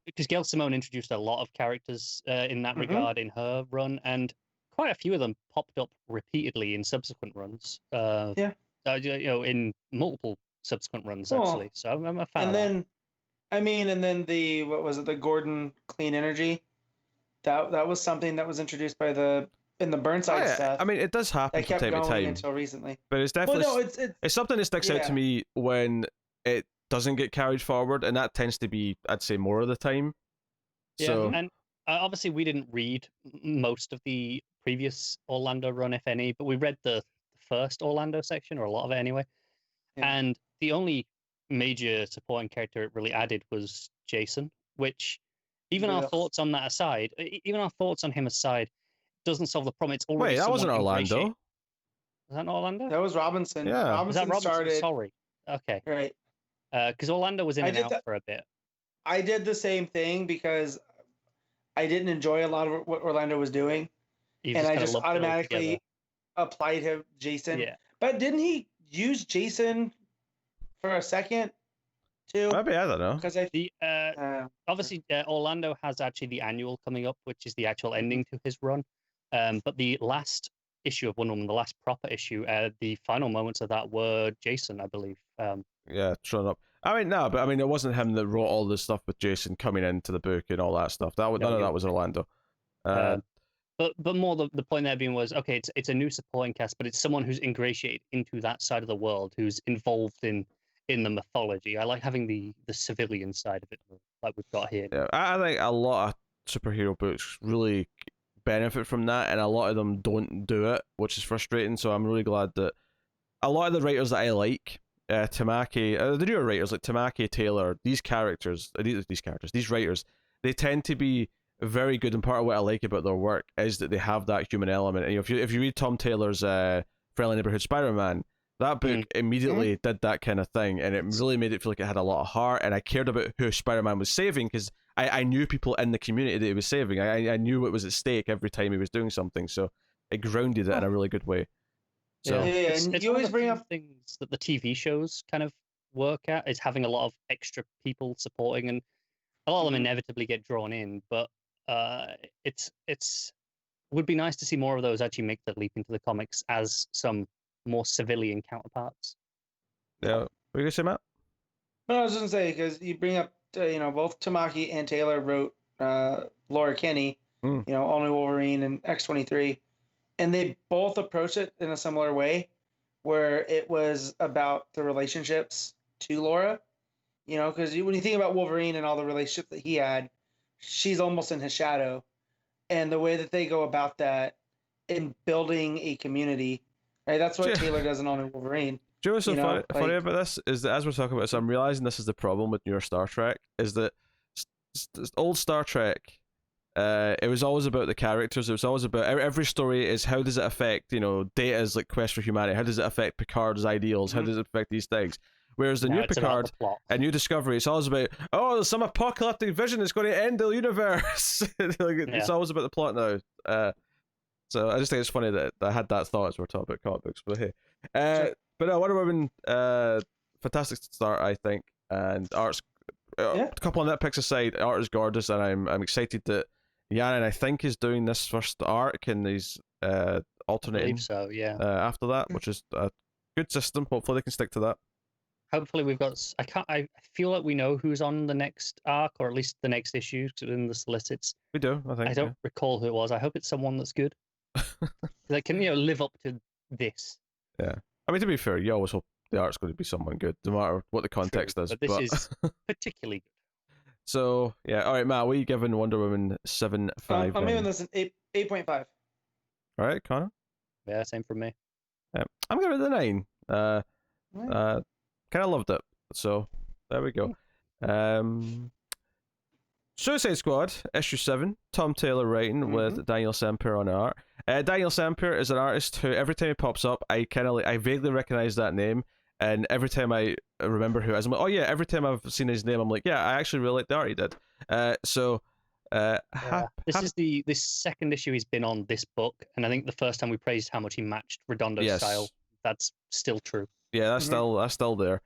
because Gail Simone introduced a lot of characters in that regard in her run, and quite a few of them popped up repeatedly in subsequent runs. In multiple subsequent runs actually. So I'm a fan. And then the the Gordon Clean Energy, that was something that was introduced by in the Burnside stuff. I mean, it does happen from time to time until recently, but it's definitely it's something that sticks out to me when it doesn't get carried forward, and that tends to be, I'd say, more of the time. And obviously we didn't read most of the previous Orlando run, if any, but we read the first Orlando section, or a lot of it anyway. And the only major supporting character it really added was Jason, which even our thoughts on that aside, even our thoughts on him aside, doesn't solve the problem. It's already Wait, that wasn't someone Orlando. ingratiated. Was that not Orlando? That was Robinson. Yeah. Was that Robinson? started. Sorry. Okay. Right. Because Orlando was in and out for a bit. I did the same thing because I didn't enjoy a lot of what Orlando was doing, and I just automatically applied him Jason. Yeah. But didn't he use Jason for a second too? Maybe, I don't know. Because obviously Orlando has actually the annual coming up, which is the actual ending to his run. But the last issue of Wonder Woman, the last proper issue, the final moments of that were Jason, I believe. Yeah, showing up. I mean, no, but I mean, it wasn't him that wrote all this stuff with Jason coming into the book and all that stuff. None of that was Orlando. But more the point there being was, okay, it's a new supporting cast, but it's someone who's ingratiated into that side of the world, who's involved in the mythology. I like having the civilian side of it, like we've got here. Yeah, I think a lot of superhero books really benefit from that, and a lot of them don't do it, which is frustrating. So I'm really glad that a lot of the writers that I like, Tamaki, the newer writers like Tamaki, Taylor, these writers, they tend to be very good, and part of what I like about their work is that they have that human element. And if you read Tom Taylor's Friendly Neighborhood Spider-Man, that book immediately did that kind of thing, and it really made it feel like it had a lot of heart, and I cared about who Spider-Man was saving, because I knew people in the community that he was saving. I knew what was at stake every time he was doing something, so it grounded it in a really good way. So it's you always bring up things that the TV shows kind of work at, is having a lot of extra people supporting, and a lot of them inevitably get drawn in, but it's would be nice to see more of those actually make the leap into the comics as some more civilian counterparts. Yeah, what are you gonna say, Matt? No, I was just gonna say, because you bring up both Tamaki and Taylor wrote Laura Kinney, All New Wolverine and X-23, and they both approached it in a similar way, where it was about the relationships to Laura. Because when you think about Wolverine and all the relationships that he had, she's almost in his shadow, and the way that they go about that in building a community, right? That's what Taylor does in All New Wolverine. Do you know what's so funny about this is that as we're talking about this, I'm realizing this is the problem with newer Star Trek, is that old Star Trek, it was always about the characters. It was always about every story is how does it affect Data's like quest for humanity? How does it affect Picard's ideals? How does it affect these things? Whereas the new Picard and New Discovery, it's always about some apocalyptic vision is going to end the universe. It's always about the plot now. So I just think it's funny that I had that thought as we're talking about comic books. But hey, but no, Wonder Woman, fantastic start, I think, and art's a couple of nitpicks aside, art is gorgeous, and I'm excited that Janin, I think, is doing this first arc, and he's alternating. I believe so, yeah. After that, which is a good system. Hopefully, they can stick to that. Hopefully, we've got. I feel like we know who's on the next arc, or at least the next issue in the solicits. We do, I think. I don't recall who it was. I hope it's someone that's good. They can live up to this. Yeah, I mean, to be fair, you always hope the art's going to be someone good, no matter what the context is. But this is particularly good. So yeah, all right, Matt, what are you giving Wonder Woman 7.5? I'm giving this an 8.5. All right, Connor. Yeah, same for me. Yeah, I'm giving it a 9. Kind of loved it. So there we go. Suicide Squad issue 7. Tom Taylor writing with Daniel Sempere on art. Daniel Sempere is an artist who every time he pops up, I vaguely recognize that name, and every time I remember who it is, I'm like, oh yeah. Every time I've seen his name, I'm like, yeah, I actually really like the art he did. This is the second issue he's been on this book, and I think the first time we praised how much he matched Redondo's style. That's still true. Yeah, that's still there.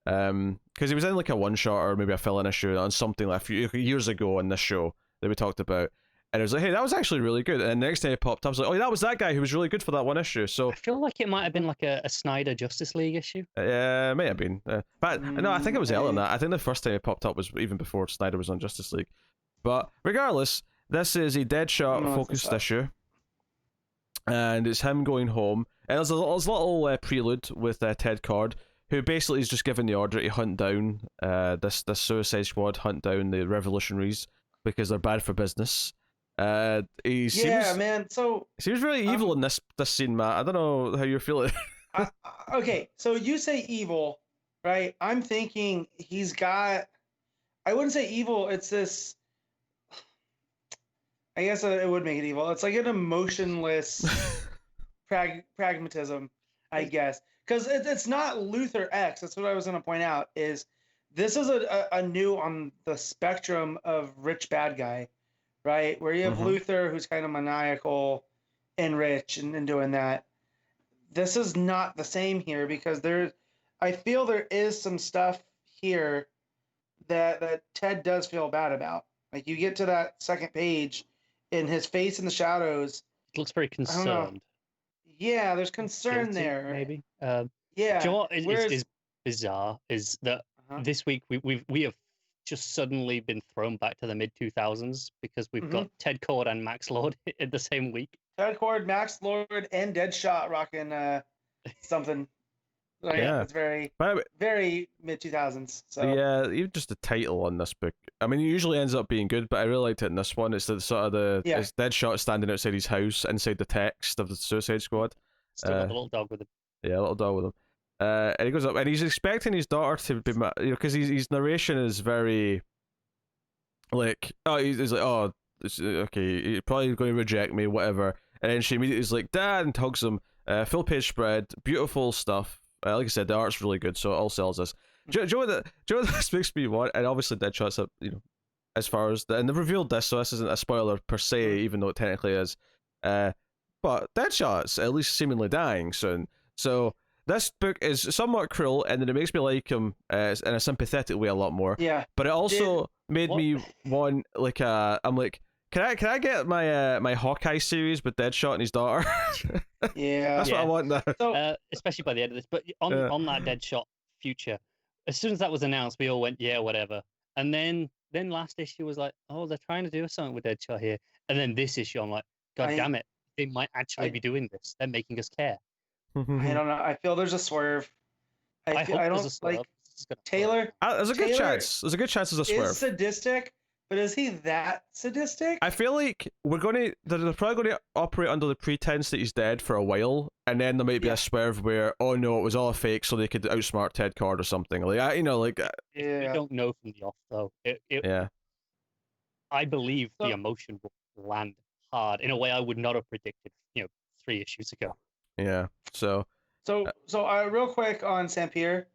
Because he was in like a one shot or maybe a fill-in issue on something like a few years ago on this show that we talked about, and it was like, hey, that was actually really good. And the next time he popped up, I was like, oh, that was that guy who was really good for that one issue. So I feel like it might have been like a Snyder Justice League issue. Yeah, may have been. But no, I think it was earlier than that. I think the first time he popped up was even before Snyder was on Justice League. But regardless, this is a Deadshot focused issue, and it's him going home. And there's a little prelude with Ted Cord, who basically is just given the order to hunt down this Suicide Squad, hunt down the revolutionaries because they're bad for business. He seems really evil in this scene, Matt. I don't know how you're feeling. Okay, so you say evil, right? I'm thinking he's got. I wouldn't say evil. It's this. I guess it would make it evil. It's like an emotionless pragmatism, I guess, because it's not Luthor X. That's what I was going to point out. Is this is a new on the spectrum of rich bad guy, right? Where you have Luthor, who's kind of maniacal and rich and doing that. This is not the same here because I feel there is some stuff here that Ted does feel bad about. Like you get to that second page, and his face in the shadows. It looks very concerned. Yeah, there's concern Guilty, there. maybe. Yeah. Do you know what is bizarre is that this week we have just suddenly been thrown back to the mid 2000s because we've got Ted Kord and Max Lord in the same week. Ted Kord, Max Lord, and Deadshot rocking something. Like, yeah, it's very mid 2000s. So yeah, even just the title on this book. I mean, it usually ends up being good, but I really liked it in this one. It's the sort of it's Deadshot standing outside his house, inside the text of the Suicide Squad. Still got the little dog with him. Yeah, a little dog with him. And he goes up, and he's expecting his daughter to be, because his narration is very, like, he's like, okay, you're probably going to reject me, whatever. And then she immediately is like, Dad, and hugs him. Full page spread, beautiful stuff. Like I said, the art's really good, so it all sells this. Do you know what this makes me want? And obviously, Deadshot's up, as far as and they've revealed this, so this isn't a spoiler per se, even though it technically is. But Deadshot's at least seemingly dying soon. So this book is somewhat cruel, and then it makes me like him in a sympathetic way a lot more. Yeah. But it also made me want I'm like, can I get my Hawkeye series with Deadshot and his daughter? Yeah, that's what I want now. So, especially by the end of this. But on that Deadshot future, as soon as that was announced, we all went, yeah, whatever. And then last issue was like, oh, they're trying to do something with Deadshot here. And then this issue, I'm like, God damn it, they might actually be doing this. They're making us care. I don't know. I feel there's a swerve. I don't like Taylor. There's a good chance. There's a good chance there's a swerve. Is sadistic, but is he that sadistic? I feel like they're probably going to operate under the pretense that he's dead for a while, and then there might be a swerve where, oh no, it was all a fake, so they could outsmart Ted Kord or something. Like, We don't know from the off though. I believe the emotion will land hard in a way I would not have predicted, 3 issues ago. Yeah. So real quick on Sempere,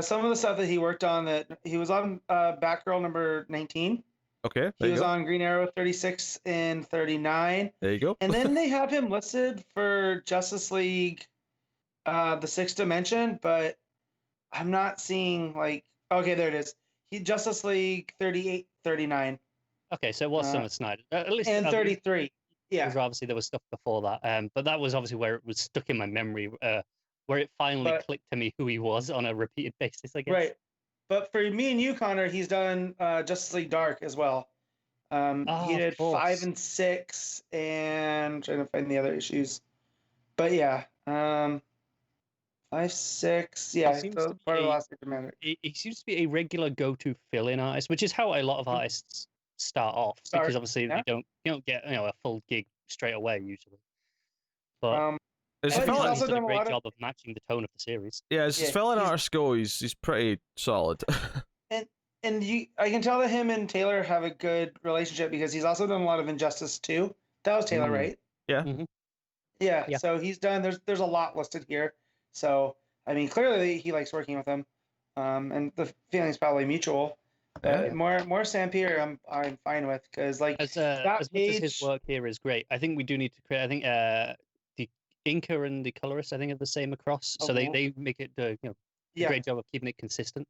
some of the stuff that he worked on, that he was on Batgirl number 19. Okay. He was on Green Arrow 36 and 39. There you go. And then they have him listed for Justice League, the Sixth Dimension, but I'm not seeing okay, there it is. Justice League 38, 39. Okay, so it was Summer Snyder. At least, and 33. Yeah. Obviously, there was stuff before that, but that was obviously where it was stuck in my memory, where it finally clicked to me who he was on a repeated basis, I guess. Right. But for me and you, Connor, he's done Justice League Dark as well. He did 5 and 6, and I'm trying to find the other issues. But yeah, 5, 6. Yeah, part of the last Commander. He seems to be a regular go-to fill-in artist, which is how a lot of artists start off, because obviously you don't get a full gig straight away usually. But he's also done a great job of matching the tone of the series. Yeah, as fill-in artist go, he's pretty solid. and I can tell that him and Taylor have a good relationship because he's also done a lot of Injustice too. That was Taylor, right? Yeah. Mm-hmm. Yeah. So he's done. There's a lot listed here. So I mean, clearly he likes working with him, and the feeling's probably mutual. More Sempere, I'm fine with, because as much as his work here is great, I think we do need to create. I think the inker and the colorist, I think, are the same across, so they make it a great job of keeping it consistent.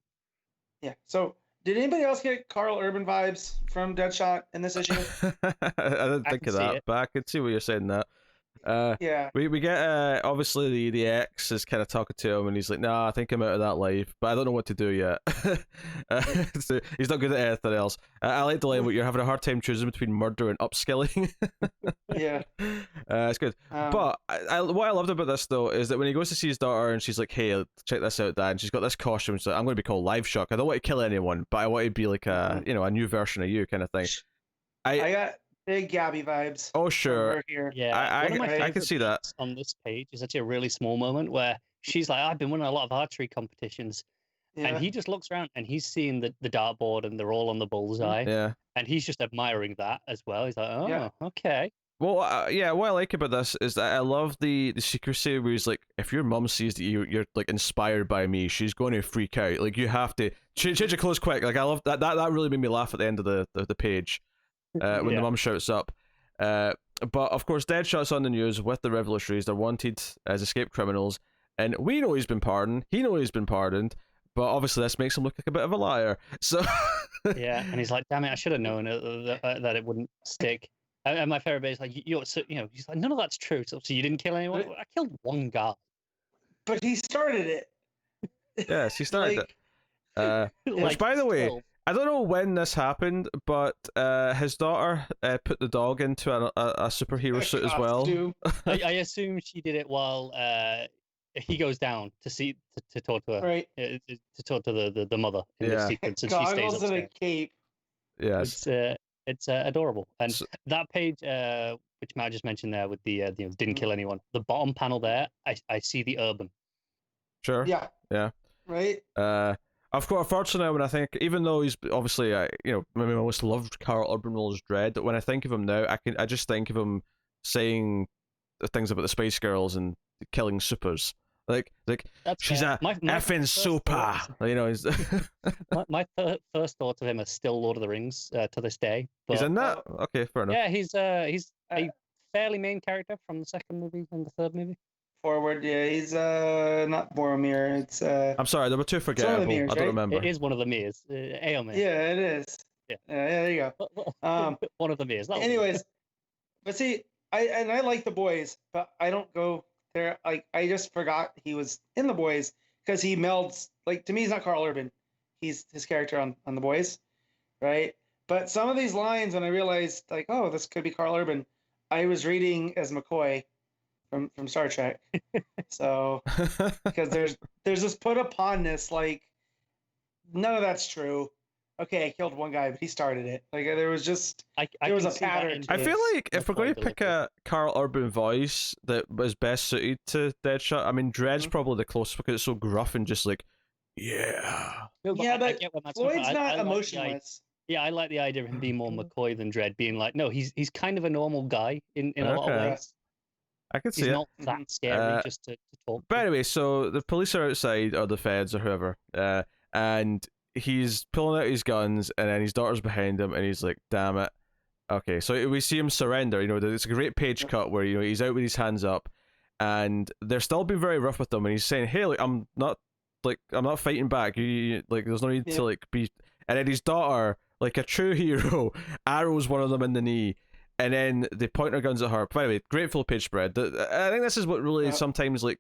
Yeah. So did anybody else get Carl Urban vibes from Deadshot in this issue? I didn't think of that, but I could see what you're saying that. Yeah. We get obviously the ex is kind of talking to him, and he's like, "Nah, I think I'm out of that life, but I don't know what to do yet." So he's not good at anything else. I like the line where you're having a hard time choosing between murder and upskilling. Yeah, it's good. But what I loved about this though is that when he goes to see his daughter, and she's like, "Hey, check this out, Dad," and she's got this costume. So I'm going to be called Liveshot. I don't want to kill anyone, but I want to be like a a new version of you kind of thing. I got big Gabby vibes. Oh sure, yeah. I can see that on this page is actually a really small moment where she's like, "I've been winning a lot of archery competitions," And he just looks around and he's seeing the dartboard and they're all on the bullseye. Yeah. And he's just admiring that as well. He's like, oh, okay. Well, yeah, what I like about this is that I love the secrecy where he's like, if your mum sees that you're like inspired by me, she's going to freak out. Like, you have to change your clothes quick. Like, I love that. That really made me laugh at the end of the page when the mum shouts up. But of course, Deadshot's on the news with the revolutionaries. They're wanted as escaped criminals, and we know he's been pardoned. He knows he's been pardoned, but obviously this makes him look like a bit of a liar. So yeah, and he's like, "Damn it, I should have known that it wouldn't stick." And my favorite bit is like, he's like, "None of that's true. So you didn't kill anyone? I killed one guy." But he started it. Yes, he started it. Which, by the way, I don't know when this happened, but his daughter put the dog into a superhero suit as well. I assume she did it while he goes down to talk to her, right? To talk to the mother in the sequence, and she stays upstairs. And a cape. Yes, it's adorable. And that page, which Matt just mentioned there, with the didn't kill anyone. The bottom panel there, I see the urban. Sure. Yeah. Yeah. Right. Of course, unfortunately, when I think, even though he's obviously, I always loved Carl Urban Rolls Dread, when I think of him now, I just think of him saying things about the Spice Girls and killing supers. Like she's a effing super. He's my first thoughts of him are still Lord of the Rings to this day. But, he's in that. Okay, fair enough. Yeah, he's a fairly main character from the second movie and the third movie. Forward, yeah, he's not Boromir. It's I'm sorry, there were two forgettable. Mirs, I don't remember. It is one of the Mirs. Aelmir. Yeah, it is. Yeah, there you go. One of the Mirs. Anyways, but see, I like the boys, but I don't go there. Like, I just forgot he was in the boys because he melds. Like, to me, he's not Carl Urban. He's his character on the boys, right? But some of these lines, when I realized, like, oh, this could be Carl Urban, I was reading as McCoy from Star Trek. So because there's this put uponness, like, none of that's true. Okay, I killed one guy, but he started it. Like, there was just there was a pattern. I feel like if we're going to pick a Carl Urban voice that was best suited to Deadshot, I mean, Dread's probably the closest because it's so gruff and just like, yeah. Yeah, but Floyd's not emotionless. Yeah, I like the idea of him being more McCoy than Dredd, being like, no, he's kind of a normal guy in a lot of ways. I could see he's not that scary just to talk. But anyway, so the police are outside, or the feds, or whoever, and he's pulling out his guns, and then his daughter's behind him, and he's like, damn it. Okay, so we see him surrender. It's a great page cut where he's out with his hands up, and they're still being very rough with him, and he's saying, hey, like, I'm not fighting back. There's no need to be. And then his daughter, like a true hero, arrows one of them in the knee, and then they point their guns at her. By the way, great full page spread. I think this is what really sometimes, like,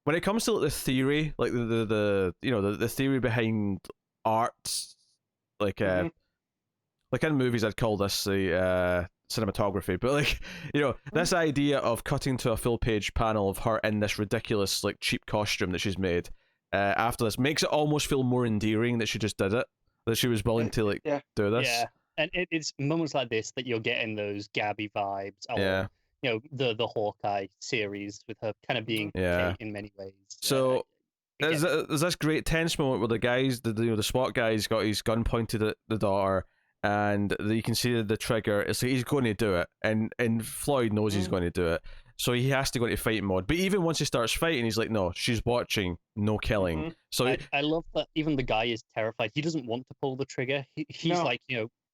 when it comes to like the theory, like the theory behind art, like like in movies I'd call this the cinematography, but like, this idea of cutting to a full page panel of her in this ridiculous, like, cheap costume that she's made after this makes it almost feel more endearing that she just did it, that she was willing to do this. Yeah, and it's moments like this that you're getting those Gabby vibes. Or, the Hawkeye series with her kind of being Kate in many ways. So there's this great tense moment where the guys, the SWAT guy's got his gun pointed at the daughter, and you can see the trigger. It's like he's going to do it, and Floyd knows he's going to do it, so he has to go into fight mode. But even once he starts fighting, he's like, no, she's watching, no killing. So I love that even the guy is terrified. He doesn't want to pull the trigger. He's like,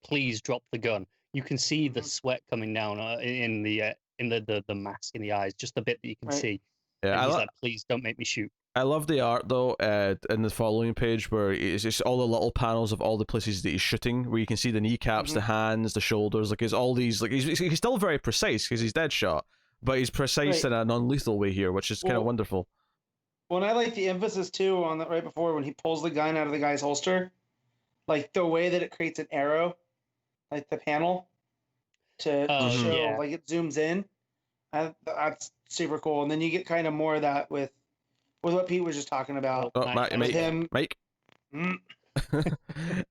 please drop the gun. You can see the sweat coming down in the mask in the eyes, just the bit that you can see. Yeah, and he's like, please don't make me shoot. I love the art though in the following page where it's just all the little panels of all the places that he's shooting, where you can see the kneecaps, the hands, the shoulders. Like, it's all these, like, he's still very precise because he's Deadshot, but he's precise in a non-lethal way here, which is kind of wonderful. Well, and I like the emphasis too on that right before when he pulls the gun out of the guy's holster, like the way that it creates an arrow, like the panel to show, like, it zooms in. That's super cool. And then you get kind of more of that with what Pete was just talking about. Mike.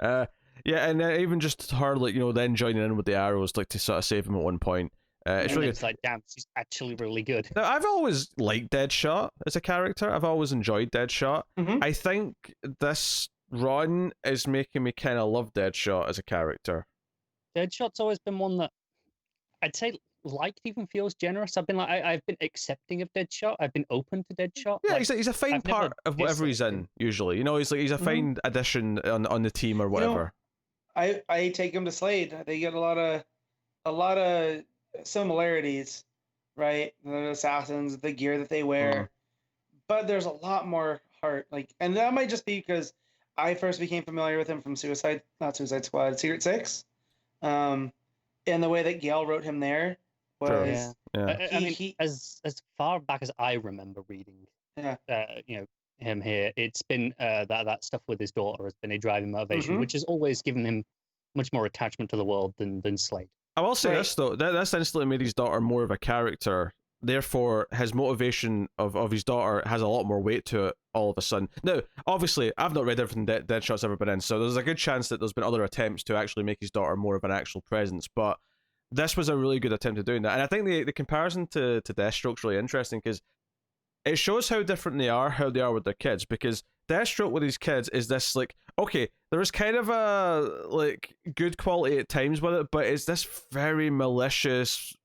Yeah, and even just her, like, then joining in with the arrows, like, to sort of save him at one point. It's really good. It's like, damn, she's actually really good. Now, I've always liked Deadshot as a character. I've always enjoyed Deadshot. I think this run is making me kind of love Deadshot as a character. Deadshot's always been one that I'd say liked even feels generous. I've been I've been accepting of Deadshot. I've been open to Deadshot. Yeah, like, he's a fine part of whatever he's in. Usually, he's a fine addition on the team or whatever. I take him to Slade. They get a lot of similarities, right? The assassins, the gear that they wear, but there's a lot more heart. And that might just be because I first became familiar with him from Secret Six, and the way that Gale wrote him there was, I mean, as far back as I remember reading, him here, it's been that stuff with his daughter has been a driving motivation, which has always given him much more attachment to the world than Slade. I will say this though, that's instantly made his daughter more of a character. Therefore, his motivation of his daughter has a lot more weight to it all of a sudden. Now, obviously, I've not read everything Deadshot's ever been in, so there's a good chance that there's been other attempts to actually make his daughter more of an actual presence, but this was a really good attempt at doing that. And I think the comparison to Deathstroke's really interesting because it shows how different how they are with their kids, because Deathstroke with his kids is this, okay, there is kind of a, good quality at times with it, but it's this very malicious,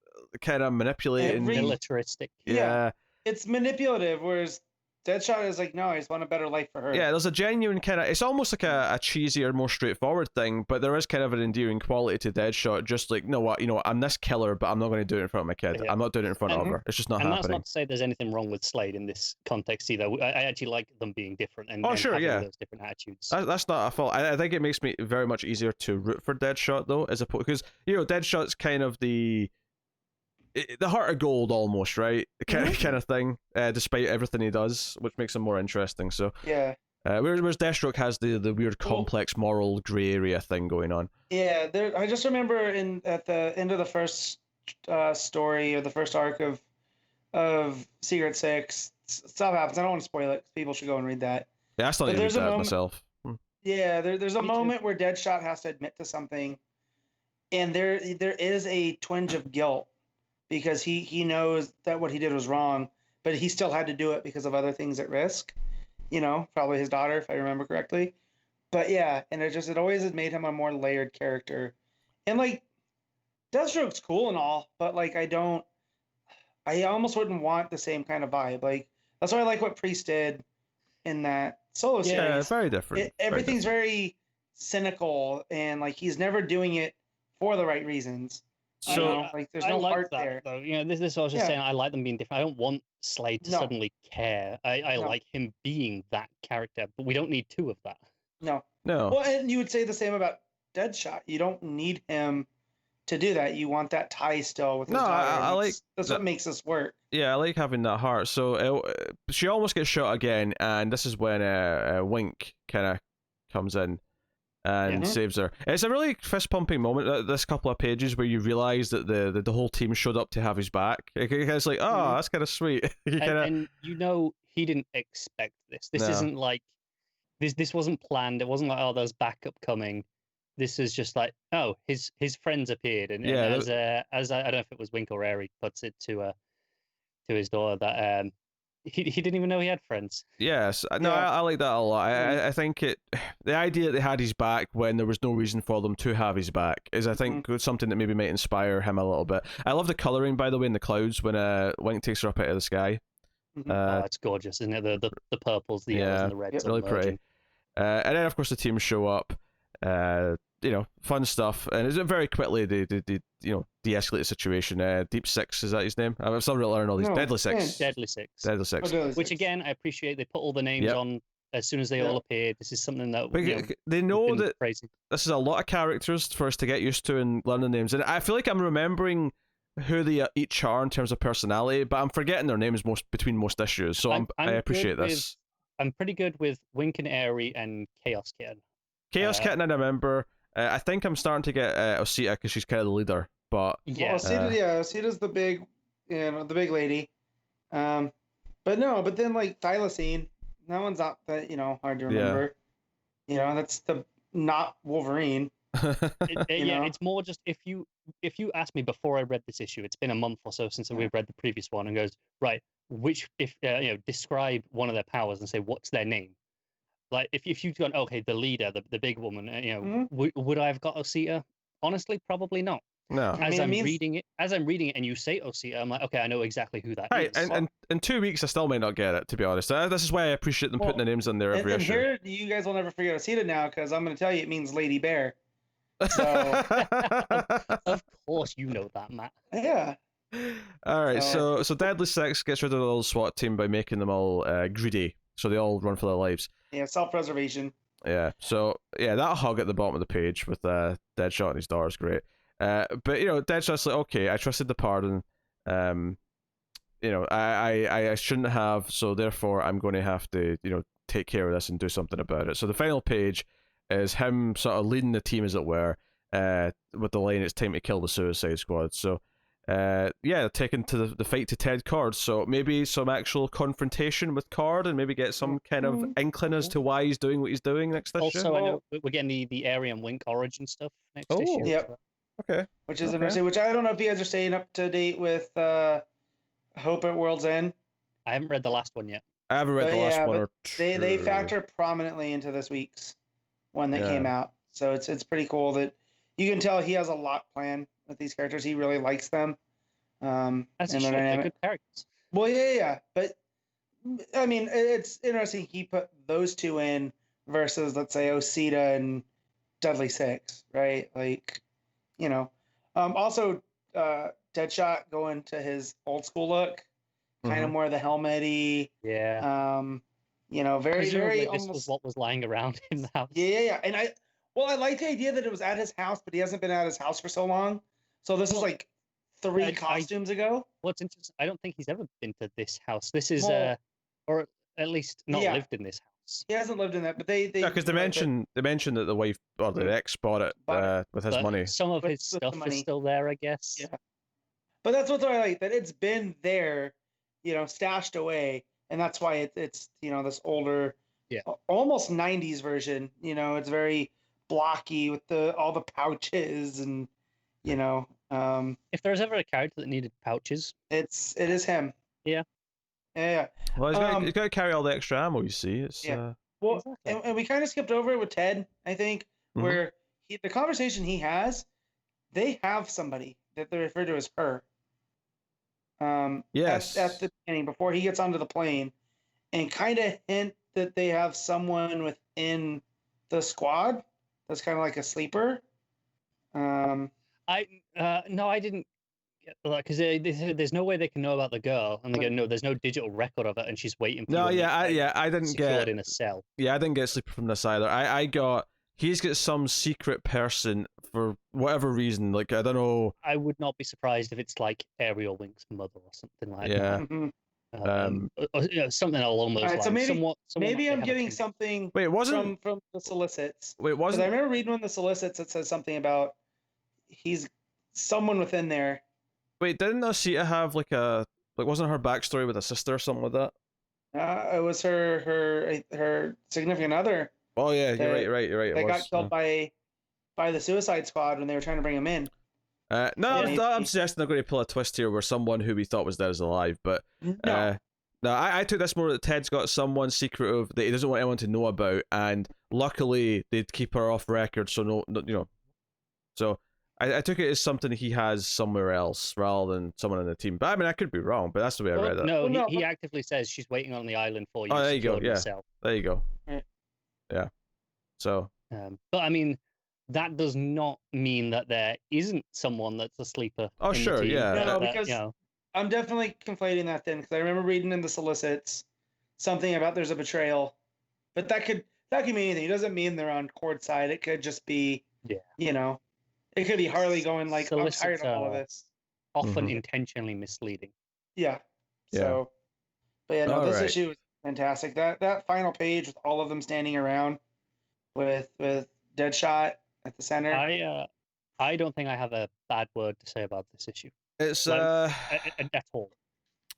kind of manipulating... militaristic. Yeah. It's manipulative, whereas Deadshot is no, I just want a better life for her. Yeah, there's a genuine kind of... It's almost like a cheesier, more straightforward thing, but there is kind of an endearing quality to Deadshot, just I'm this killer, but I'm not going to do it in front of my kid. Yeah. I'm not doing it in front of her. It's just not happening. And that's not to say there's anything wrong with Slade in this context either. I actually like them being different and sure, having yeah. those different attitudes. That's not a fault. I think it makes me very much easier to root for Deadshot, though, as opposed... Because, Deadshot's kind of the heart of gold almost, right? Kind of thing, despite everything he does, which makes him more interesting. So yeah. Whereas Deathstroke has the weird complex moral grey area thing going on. Yeah, I just remember at the end of the first story or the first arc of Secret Six, stuff happens. I don't want to spoil it. People should go and read that. Yeah, I still need to read that myself. Yeah, there's a moment where Deadshot has to admit to something, and there is a twinge of guilt, because he knows that what he did was wrong, but he still had to do it because of other things at risk. Probably his daughter, if I remember correctly. But yeah, and it always has made him a more layered character. And Deathstroke's cool and all, but I almost wouldn't want the same kind of vibe. That's why I like what Priest did in that solo series. Yeah, it's very different. Everything's very cynical, and he's never doing it for the right reasons. So there's no heart there. Though. This is what I was just saying. I like them being different. I don't want Slade to suddenly care. I like him being that character, but we don't need two of that. No. Well, and you would say the same about Deadshot. You don't need him to do that. You want that tie still with his daughter. That's what makes this work. Yeah, I like having that heart. So she almost gets shot again, and this is when Wink kind of comes in and saves her. It's a really fist-pumping moment, this couple of pages, where you realise that the whole team showed up to have his back. It's like, that's kind of sweet. And he didn't expect this. This isn't like... This wasn't planned. It wasn't like, there's backup coming. This is just like, his friends appeared. And as I don't know if it was Wink or Airy puts it to his daughter, that he didn't even know he had friends. Yes, no, I like that a lot. I think the idea that they had his back when there was no reason for them to have his back is, I think, something that maybe might inspire him a little bit. I love the colouring, by the way, in the clouds when Wink takes her up out of the sky. It's gorgeous, isn't it? The purples, the yellows, and the reds. It's really pretty. And then, of course, the team show up. Fun stuff, and very quickly they de-escalate the situation. Deep Six, is that his name? I'm still really learning all these. Deadly Six. Which again, I appreciate. They put all the names on as soon as they all appeared. This is something that they know that crazy. This is a lot of characters for us to get used to and learn the names. And I feel like I'm remembering who they each are in terms of personality, but I'm forgetting their names between most issues. So I appreciate this. I'm pretty good with Wink and Airy and Chaos Kitten. Chaos Kitten, I remember. I think I'm starting to get Osita because she's kind of the leader. But Osita's the big, the big lady. But then Thylacine, that one's not that hard to remember. That's the not Wolverine. Yeah, it's more just if you ask me before I read this issue, it's been a month or so since we've read the previous one, and goes right, describe one of their powers and say what's their name. Like if you've gone, okay, the leader, the big woman, would I have got Osita? Honestly, probably not. No. As I'm reading it, and you say Osita, I'm like, okay, I know exactly who that is. And in 2 weeks, I still may not get it, to be honest. This is why I appreciate them putting the names on there every issue. And here, you guys will never forget Osita now, because I'm going to tell you it means Lady Bear. So, of course, you know that, Matt. Yeah. All right, so Deadly Six gets rid of the little SWAT team by making them all greedy, so they all run for their lives. Yeah, self-preservation. Yeah, so that hug at the bottom of the page with Deadshot and his daughter is great. But Deadshot's like, okay, I trusted the pardon. I shouldn't have, so therefore I'm going to have to take care of this and do something about it. So the final page is him sort of leading the team, as it were, with the line, "It's time to kill the Suicide Squad." So taken to the fight to Ted Cord. So maybe some actual confrontation with Cord, and maybe get some kind of inkling as to why he's doing what he's doing next issue. Also, I know we're getting the Aryan Wink origin stuff next issue. Yep. Okay. Which is interesting. Which I don't know if you guys are staying up to date with Hope at World's End. I haven't read the last one yet. I haven't read the last one or two. They factor prominently into this week's one that came out. So it's pretty cool that you can tell he has a lot planned with these characters. He really likes them. That's a shame. They're good characters. Well, yeah. But I mean, it's interesting he put those two in versus, let's say, Osita and Deadly Six, right? Like, also Deadshot going to his old school look, kind of more the helmet-y. Yeah. Very, very this was what was lying around in the house. Yeah. And I like the idea that it was at his house, but he hasn't been at his house for so long. So this is like 3 costumes ago. What's interesting, I don't think he's ever been to this house. This is, or at least not lived in this house. He hasn't lived in that, but they because they mentioned that the wife or the ex bought it with his money. Some of his stuff is still there, I guess. Yeah, but that's what I like, that it's been there, stashed away, and that's why it's this older, almost 90s version. It's very blocky with all the pouches and if there's ever a character that needed pouches, it is him. Yeah. Well, he's got to carry all the extra ammo. You see, it's well, exactly. and we kind of skipped over it with Ted, I think, where the conversation he has, they have somebody that they refer to as her. Yes. At the beginning, before he gets onto the plane, and kind of hint that they have someone within the squad that's kind of like a sleeper. I didn't get that, because there's no way they can know about the girl, and they go, no, there's no digital record of it, and she's waiting for I didn't get in a cell. Yeah, I didn't get sleeper from this either. I got he's got some secret person for whatever reason. Like, I don't know. I would not be surprised if it's like Ariel Wink's mother or something like that. Mm-hmm. Something along those lines. So maybe I'm getting something. Wait, it wasn't from the solicits. Wait, it wasn't. I remember reading one of the solicits that says something about he's someone within there. Wait, didn't Osita have wasn't her backstory with a sister or something like that? It was her significant other. Oh yeah, you're right. They got killed by the Suicide Squad when they were trying to bring him in. I'm suggesting they're going to pull a twist here where someone who we thought was dead is alive, but I took this more that Ted's got someone secretive that he doesn't want anyone to know about, and luckily they'd keep her off record, so so I took it as something he has somewhere else rather than someone on the team. But I mean, I could be wrong, but that's the way I read it. No, he actively says she's waiting on the island for you. Oh, there you go. Yeah, there you go. Right. Yeah. So. But I mean, that does not mean that there isn't someone that's a sleeper. Oh, sure, yeah. No, because I'm definitely conflating that then, because I remember reading in the solicits something about there's a betrayal, but that could mean anything. It doesn't mean they're on Cord's side. It could just be, it could be Harley going like, solicits, I'm tired of all of this. Often intentionally misleading. Yeah. So, but this issue is fantastic. That final page with all of them standing around with Deadshot at the center. I don't think I have a bad word to say about this issue. It's at all.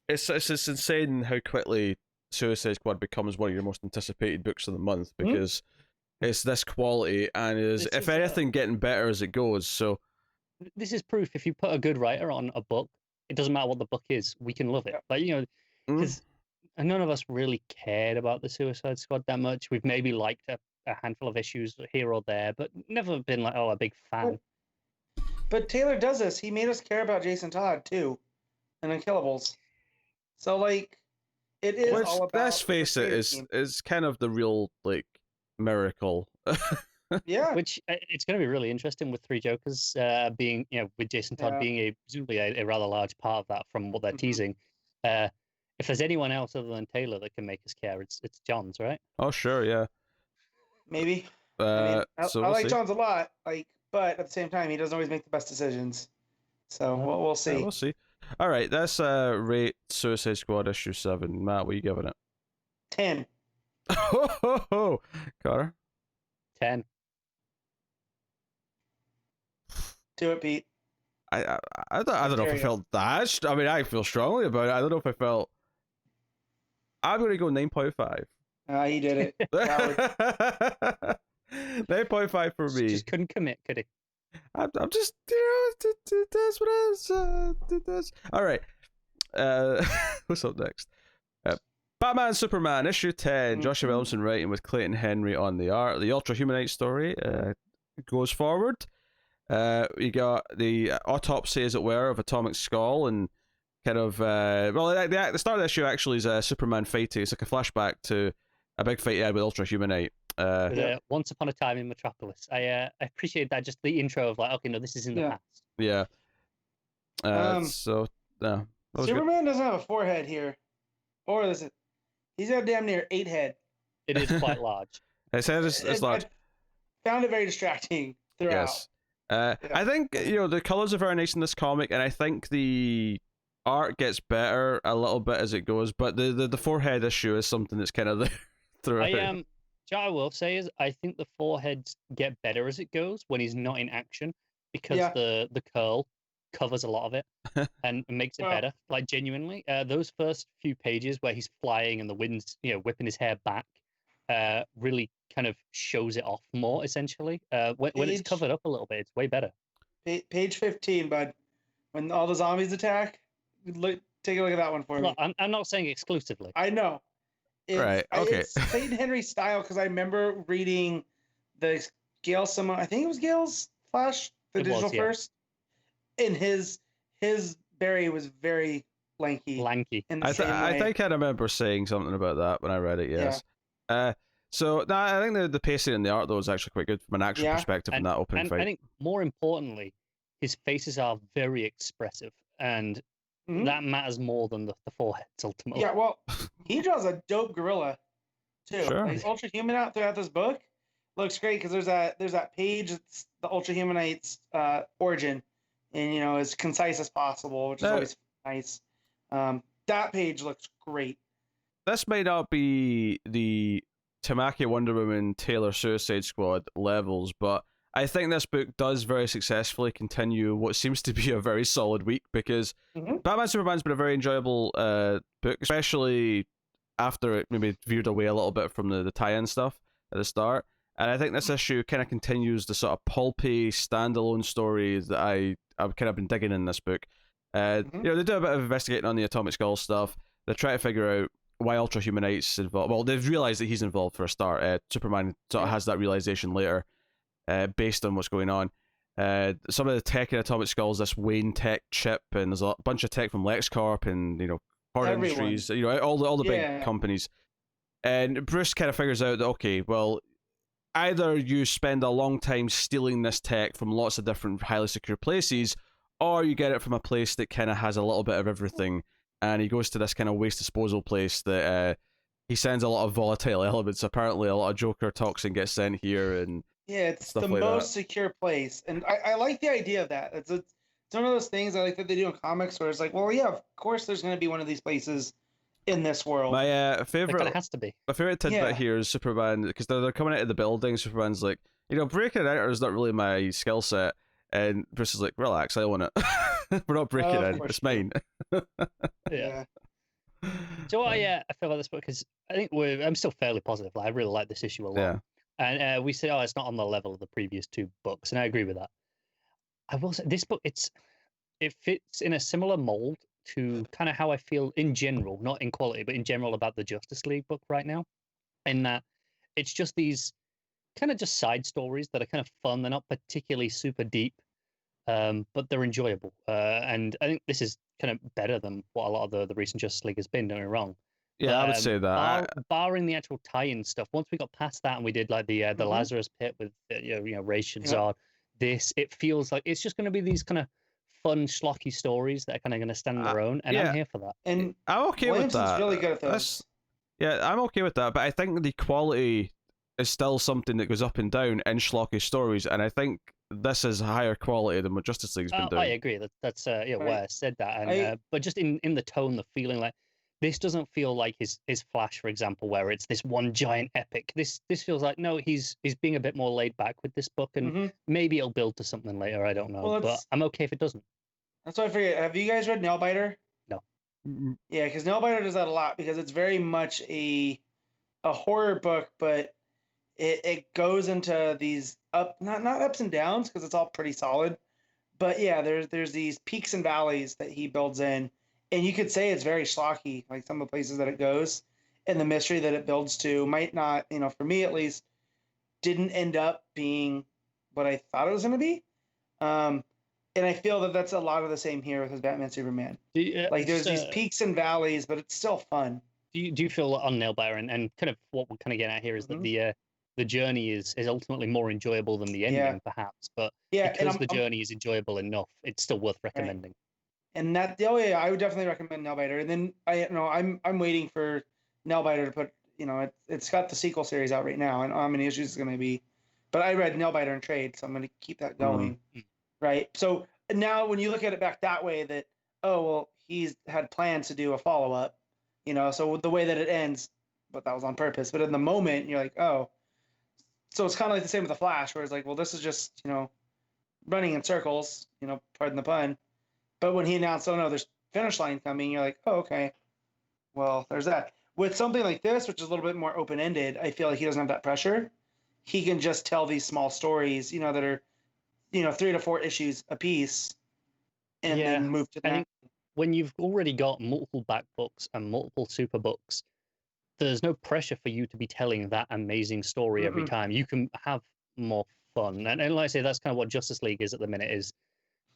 It's insane how quickly Suicide Squad becomes one of your most anticipated books of the month, because it's this quality and is, if anything, getting better as it goes. So this is proof. If you put a good writer on a book, it doesn't matter what the book is. We can love it. Like, you know, because none of us really cared about the Suicide Squad that much. We've maybe liked a handful of issues here or there, but never been like, oh, a big fan. But Taylor does this. He made us care about Jason Todd too, and Unkillables. So like, it is all about. Let's face it, is kind of the real like miracle. Yeah. Which it's going to be really interesting with Three Jokers being, you know, with Jason Todd being presumably a rather large part of that from what they're teasing. If there's anyone else other than Taylor that can make us care, it's Johns, right? Oh sure, yeah. Maybe. I like Johns a lot, like, but at the same time, he doesn't always make the best decisions. So we'll see. Yeah, we'll see. All right, that's rate Suicide Squad issue 7. Matt, what are you giving it? 10. Carter? 10. Do it, Pete. I don't know if I felt that. I mean, I feel strongly about it. I don't know if I felt. I'm going to go 9.5. He did it. 9.5 for me. Just couldn't commit, could he? I'm just, you know, that's what it is. All right. What's up next? Batman Superman issue 10. Joshua Williamson writing with Clayton Henry on the art. The Ultra Humanite story goes forward. We got the autopsy, as it were, of Atomic Skull, and kind of the start of the issue actually is a Superman fighting. It's like a flashback to a big fight he had with Ultra Humanite. Once upon a time in Metropolis. I appreciate that, just the intro of like, okay, no, this is in the past. Yeah. Superman doesn't have a forehead here, or is it? He's got damn near 8 head. It is quite large. It's large. I found it very distracting throughout. Yes. I think, you know, the colors are very nice in this comic, and I think the art gets better a little bit as it goes, but the forehead issue is something that's kind of there throughout. What I will say is, I think the foreheads get better as it goes when he's not in action, because the curl covers a lot of it and makes it better. Like, genuinely, those first few pages where he's flying and the wind's, you know, whipping his hair back, really kind of shows it off more, essentially. When it's covered up a little bit, it's way better. Page 15, bud. When all the zombies attack, take a look at that one for me. I'm not saying exclusively. I know. Right, okay. It's Clayton Henry's style, because I remember reading the Gail Simone, I think it was Gail's Flash, the digital first, and his Barry was very lanky. I think I remember saying something about that when I read it, yes. Yeah. I think the pacing and the art, though, is actually quite good from an action perspective in that opening fight. I think, more importantly, his faces are very expressive, and that matters more than the foreheads, ultimately. Yeah, well, he draws a dope gorilla, too. Sure. Like, Ultra Human out throughout this book looks great, because there's that page that's the Ultra Humanite's origin, and, you know, as concise as possible, which is always nice. That page looks great. This might not be the Tamaki Wonder Woman Taylor Suicide Squad levels, but I think this book does very successfully continue what seems to be a very solid week, because Batman Superman's been a very enjoyable book, especially after it maybe veered away a little bit from the tie-in stuff at the start. And I think this issue kind of continues the sort of pulpy standalone story that I've kind of been digging in this book. You know, they do a bit of investigating on the Atomic Skull stuff. They try to figure out why Ultra Humanite's involved. Well, they've realized that he's involved for a start. Superman sort of has that realization later, based on what's going on. Some of the tech in Atomic Skull is this Wayne Tech chip, and there's a bunch of tech from LexCorp and, you know, Horde Industries, you know, all the big companies. And Bruce kind of figures out that, okay, well, either you spend a long time stealing this tech from lots of different highly secure places, or you get it from a place that kind of has a little bit of everything. And he goes to this kind of waste disposal place that he sends a lot of volatile elements. Apparently, a lot of Joker toxin gets sent here, and it's the most secure place. And I like the idea of that. It's one of those things I like that they do in comics, where it's like, well, yeah, of course, there's going to be one of these places in this world. My favorite, it has to be. My favorite tidbit here is Superman, because they're coming out of the building. Superman's like, you know, breaking it out is not really my skill set, and Bruce is like, relax, I own it. We're not breaking in. It's mine. Yeah. So I feel about this book, because I think I'm still fairly positive. Like, I really like this issue a lot. And we say, oh, it's not on the level of the previous two books, and I agree with that. I will say this book, it fits in a similar mold to kind of how I feel in general, not in quality, but in general about the Justice League book right now, in that it's just these kind of just side stories that are kind of fun. They're not particularly super deep, but they're enjoyable. And I think this is kind of better than what a lot of the recent Justice League has been. Don't get me wrong. Yeah, But, I would say that. barring the actual tie-in stuff, once we got past that and we did like the Lazarus Pit with Ray Shazad, it feels like it's just going to be these kind of fun schlocky stories that are kind of going to stand on their own, and I'm here for that. And I'm okay with that. Williamson's really good at those. Yeah, I'm okay with that, but I think the quality is still something that goes up and down in schlocky stories, and I think this is higher quality than what Justice League's been doing. I agree. That's why I said that, and but just in the tone, the feeling, like this doesn't feel like his Flash, for example, where it's this one giant epic. This feels like no, he's being a bit more laid back with this book, and maybe it'll build to something later. I don't know, but I'm okay if it doesn't. That's what I figured. Have you guys read Nailbiter? No. Yeah, because Nailbiter does that a lot because it's very much a horror book, but it goes into these not ups and downs because it's all pretty solid, but yeah, there's these peaks and valleys that he builds in, and you could say it's very schlocky, like some of the places that it goes, and the mystery that it builds to might not, for me at least, didn't end up being what I thought it was going to be. And I feel that that's a lot of the same here with his Batman Superman. Like there's these peaks and valleys, but it's still fun. Do you feel on Nailbiter and kind of what we're kind of getting at here is that the journey is ultimately more enjoyable than the ending, perhaps, but because the journey is enjoyable enough, it's still worth recommending. Right. And that I would definitely recommend Nailbiter. And then I'm waiting for Nailbiter to put it's got the sequel series out right now, and how many issues it's going to be. But I read Nailbiter in trade, so I'm going to keep that going. Right. So now when you look at it back that way, that he's had plans to do a follow up, so the way that it ends, but that was on purpose. But in the moment, you're like, oh. So it's kind of like the same with the Flash, where it's like, well, this is just running in circles, pardon the pun. But when he announced, oh no, there's finish line coming, you're like, oh okay, well there's that. With something like this, which is a little bit more open ended, I feel like he doesn't have that pressure. He can just tell these small stories, that are 3 to 4 issues a piece, and then move to that. I think when you've already got multiple back books and multiple super books, there's no pressure for you to be telling that amazing story every time. You can have more fun. And like I say, that's kind of what Justice League is at the minute, is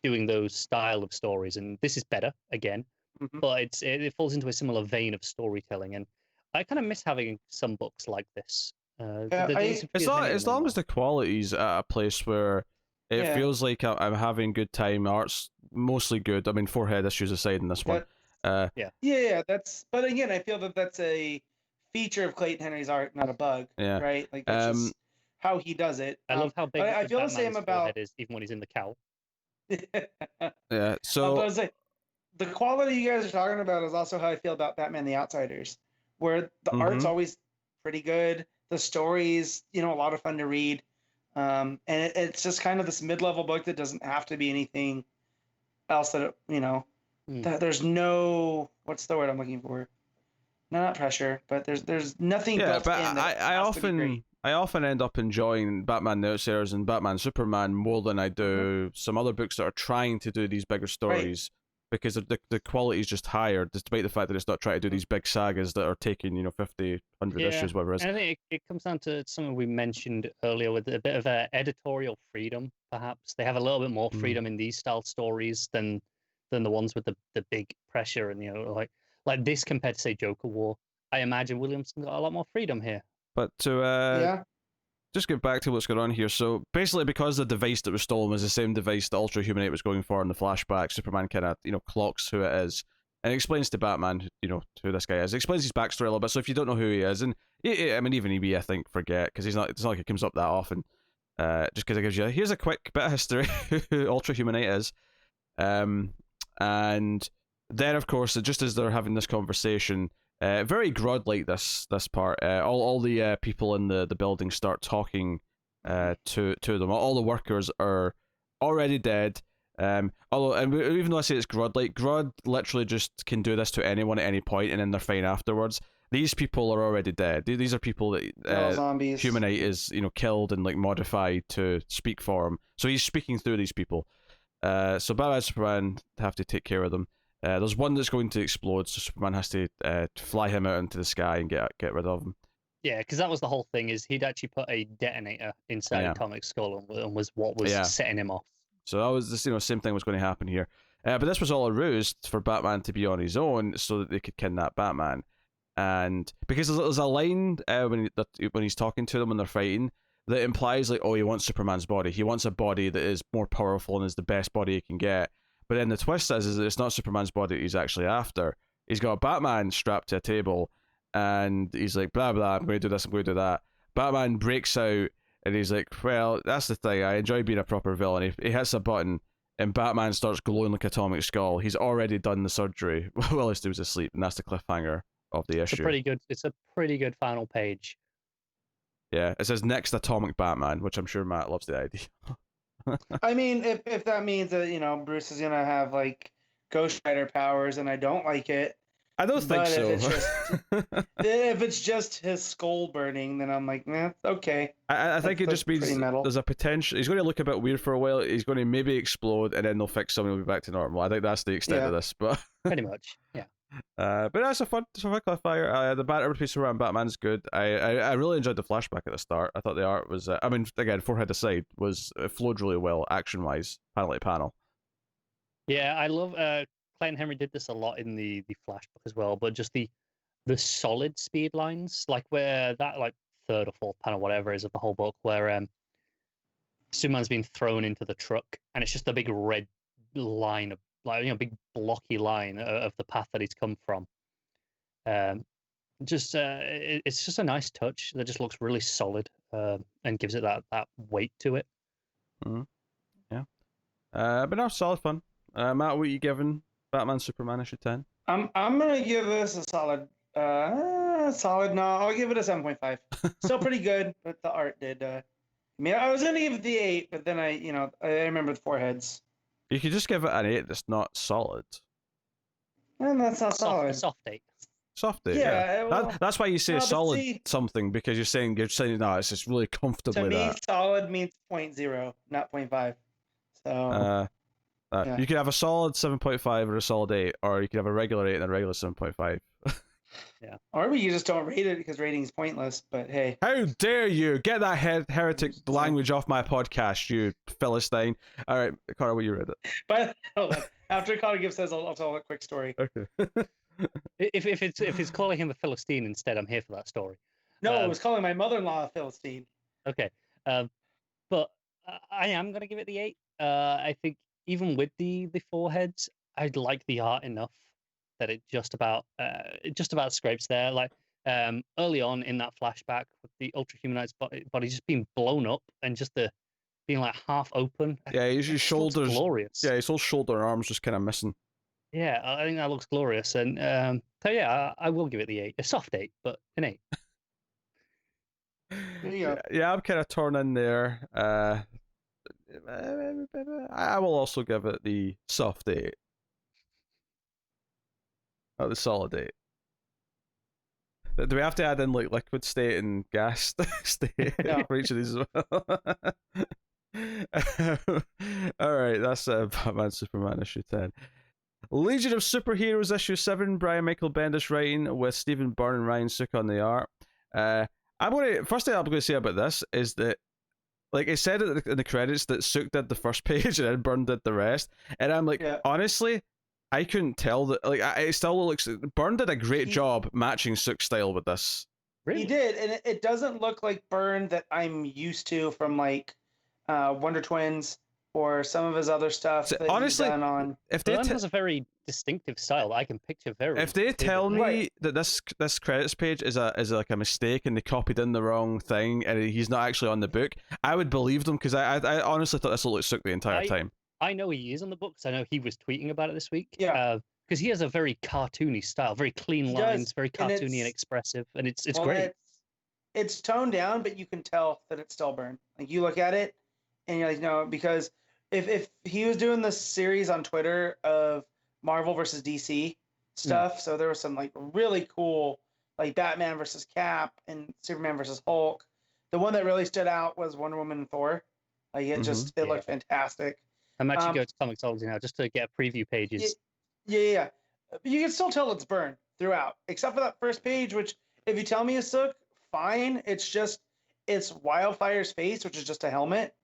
doing those style of stories. And this is better, again, but it falls into a similar vein of storytelling. And I kind of miss having some books like this. As long as the quality's at a place where it feels like I'm having good time. Art's mostly good. I mean, 4 head issues aside in this one. That's. But again, I feel that that's a feature of Clayton Henry's art, not a bug. Yeah. Right. Like that's just how he does it. I love how big. I feel the same about is, even when he's in the cowl. Yeah. So the quality you guys are talking about is also how I feel about Batman: The Outsiders, where the art's always pretty good. The stories, a lot of fun to read. And it's just kind of this mid-level book that doesn't have to be anything else that there's no, what's the word I'm looking for? Not pressure, but there's nothing built but in that I often end up enjoying Batman the Outsiders and Batman Superman more than I do some other books that are trying to do these bigger stories, because the quality is just higher, despite the fact that it's not trying to do these big sagas that are taking 50, 100 issues, whatever it is. And I think it comes down to something we mentioned earlier, with a bit of editorial freedom. Perhaps they have a little bit more freedom in these style stories than the ones with the big pressure, and like this compared to, say, Joker War. I imagine Williamson got a lot more freedom here. But to just get back to what's going on here. So basically, because the device that was stolen was the same device that Ultra Humanite was going for in the flashback, Superman kind of clocks who it is and explains to Batman who this guy is. It explains his backstory a little bit. So if you don't know who he is, and I mean even EB I think forget, because it's not like it comes up that often. Just because it gives you here's a quick bit of history who Ultra Humanite is, and then of course just as they're having this conversation. Very Grodd like this part. All the people in the building start talking to them. All the workers are already dead. Even though I say it's Grodd, like Grodd literally just can do this to anyone at any point, and then they're fine afterwards. these people are already dead. These are people that zombies. Humanite is, killed and like modified to speak for him. So he's speaking through these people. So Batman and Superman have to take care of them. There's one that's going to explode, so Superman has to fly him out into the sky and get rid of him. Yeah, because that was the whole thing, is he'd actually put a detonator inside Atomic's skull and was what was setting him off. So that was this, same thing was going to happen here. But this was all a ruse for Batman to be on his own so that they could kidnap Batman. And because there's a line when he's talking to them when they're fighting that implies like, oh, he wants Superman's body. He wants a body that is more powerful and is the best body he can get. But then the twist is that it's not Superman's body he's actually after. He's got Batman strapped to a table, and he's like, blah, blah, I'm going to do this, I'm going to do that. Batman breaks out, and he's like, well, that's the thing, I enjoy being a proper villain. He hits a button, and Batman starts glowing like Atomic Skull. He's already done the surgery while he was asleep, and that's the cliffhanger of the issue. It's a pretty good final page. Yeah, it says next Atomic Batman, which I'm sure Matt loves the idea. I mean, if that means that, Bruce is gonna have like Ghost Rider powers, and I don't like it. I don't think so. If it's just his skull burning, then I'm like, okay. I think it just means there's a potential. He's going to look a bit weird for a while. He's going to maybe explode, and then they'll fix something and he'll be back to normal. I think that's the extent of this. But pretty much, yeah. But that's a fun cliffhanger. The battle piece around Batman's good. I really enjoyed the flashback at the start. I thought the art was. Again, forehead aside, it flowed really well action wise, panel to panel. Yeah, I love. Clayton Henry did this a lot in the flashback as well, but just the solid speed lines, like where that like third or fourth panel, whatever it is of the whole book, where Superman's being thrown into the truck, and it's just a big red line of big blocky line of the path that he's come from. It's just a nice touch that just looks really solid and gives it that weight to it. Mm-hmm. Yeah, but no, solid fun. Matt, what are you giving Batman Superman issue 10? I'm gonna give this a solid. No, I'll give it a 7.5. Still pretty good, but the art did. I was gonna give it the 8, but then I remember the foreheads. You could just give it an 8 that's not solid. And that's not solid. A soft 8. Soft 8. Yeah. Well, that's why you say solid something, because you're saying no, it's just really comfortably. To me, that. Solid means 0.0, not 0.5. So. You could have a solid 7.5 or a solid 8, or you could have a regular 8 and a regular 7.5. Yeah. Or we just don't rate it because rating is pointless, but hey. How dare you get that heretic language off my podcast, you Philistine. All right, Connor, will you read it? But after Connor gives says, I'll tell a quick story. Okay. if it's calling him a Philistine instead, I'm here for that story. No, it was calling my mother-in-law a Philistine. Okay. But I am going to give it the 8. I think even with the foreheads, I like the art enough that it just about scrapes there. Like early on in that flashback with the Ultra Humanite's body just being blown up and just being like half open. Yeah, his shoulders glorious. Yeah, his whole shoulder and arms just kind of missing. Yeah, I think that looks glorious, and so yeah, I will give it the 8. A soft 8, but an 8. Yeah, I'm kind of torn in there. I will also give it the soft 8. Not the solid 8. Do we have to add in like liquid state and gas state for each of these as well? Alright, that's Batman Superman issue 10. Legion of Superheroes issue 7, Brian Michael Bendis writing with Stephen Byrne and Ryan Sook on the art. First thing I'm going to say about this is that, like, it said in the credits that Sook did the first page and then Byrne did the rest, and I'm like, honestly, I couldn't tell that. Like, it still looks. Byrne did a great job matching Sook's style with this. Really? He did, and it doesn't look like Byrne that I'm used to from like Wonder Twins or some of his other stuff. So, honestly, he's done on. Byrne has a very distinctive style that I can picture very. If they tell me that this credits page is like a mistake and they copied in the wrong thing and he's not actually on the book, I would believe them, because I honestly thought this would look Sook the entire time. I know he is on the books. I know he was tweeting about it this week. Yeah. Because he has a very cartoony style, very clean lines, very cartoony and expressive, and it's great. It's toned down, but you can tell that it's still Byrne. Like, you look at it, and you're like, no, because if he was doing this series on Twitter of Marvel versus DC stuff, so there was some like really cool like Batman versus Cap and Superman versus Hulk. The one that really stood out was Wonder Woman and Thor. Like it looked fantastic. I'm actually going to Comixology now just to get preview pages. Yeah. You can still tell it's Byrne throughout, except for that first page, which if you tell me it's Sook, fine. It's Wildfire's face, which is just a helmet.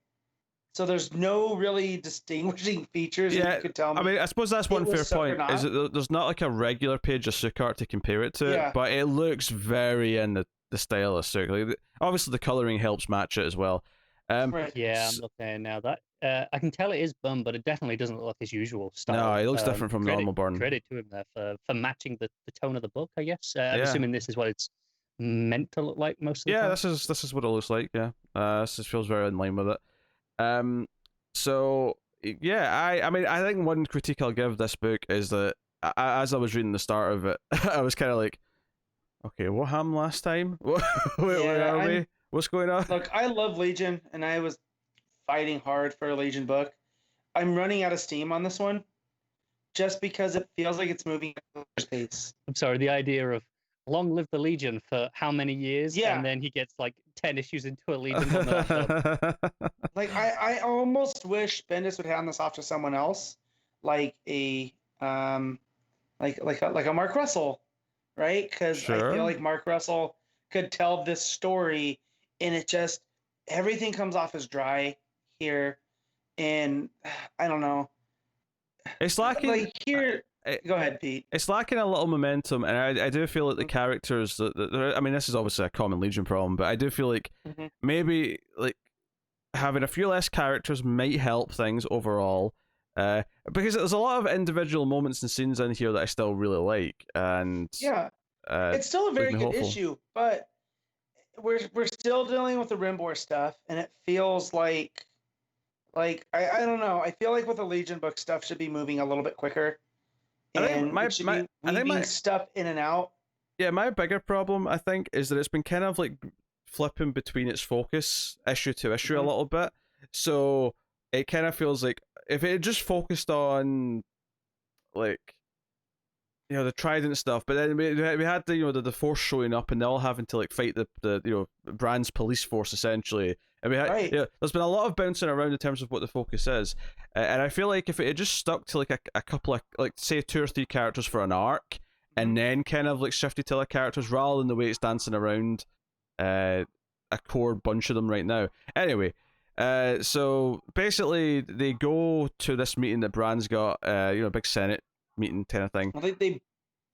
So there's no really distinguishing features that you could tell me. I mean, I suppose that's one fair point. Is that there's not like a regular page of Sook art to compare it to, but it looks very in the style of Sook. Like, obviously, the coloring helps match it as well. Right. Yeah, I'm looking now. That I can tell it is Byrne, but it definitely doesn't look his usual style. No, it looks different from normal Byrne. Credit to him there for matching the tone of the book, I guess. I'm assuming this is what it's meant to look like most of the time. Yeah, this is what it looks like. Yeah, this feels very in line with it. So yeah, I mean, I think one critique I'll give this book is that as I was reading the start of it, I was kind of like, okay, what happened last time? Where are we? What's going on? Look, I love Legion, and I was fighting hard for a Legion book. I'm running out of steam on this one, just because it feels like it's moving at a pace. I'm sorry, the idea of long live the Legion for how many years, and then he gets like 10 issues into a Legion one. Like I almost wish Bendis would hand this off to someone else, like a like a Mark Russell, right? Because I feel like Mark Russell could tell this story, and it just everything comes off as dry here, and I don't know. It's lacking. Like here. Go ahead, Pete. It's lacking a little momentum, and I do feel like the characters I mean, this is obviously a common Legion problem, but I do feel like maybe like having a few less characters might help things overall, because there's a lot of individual moments and scenes in here that I still really like, and it's still a very good issue, but we're still dealing with the Rimbor stuff, and it feels like I don't know. I feel like with the Legion book, stuff should be moving a little bit quicker. And I think my stuff in and out. Yeah, my bigger problem, I think, is that it's been kind of like flipping between its focus issue to issue a little bit. So it kind of feels like if it had just focused on like the Trident stuff, but then we had the Force showing up and they all having to like fight the Brand's police force essentially. And we had, there's been a lot of bouncing around in terms of what the focus is, and I feel like if it had just stuck to like a couple of like say 2 or 3 characters for an arc, and then kind of like shifted to other characters rather than the way it's dancing around a core bunch of them right now. Anyway, so basically they go to this meeting that Brand's got, a big Senate meeting kind of thing. Well,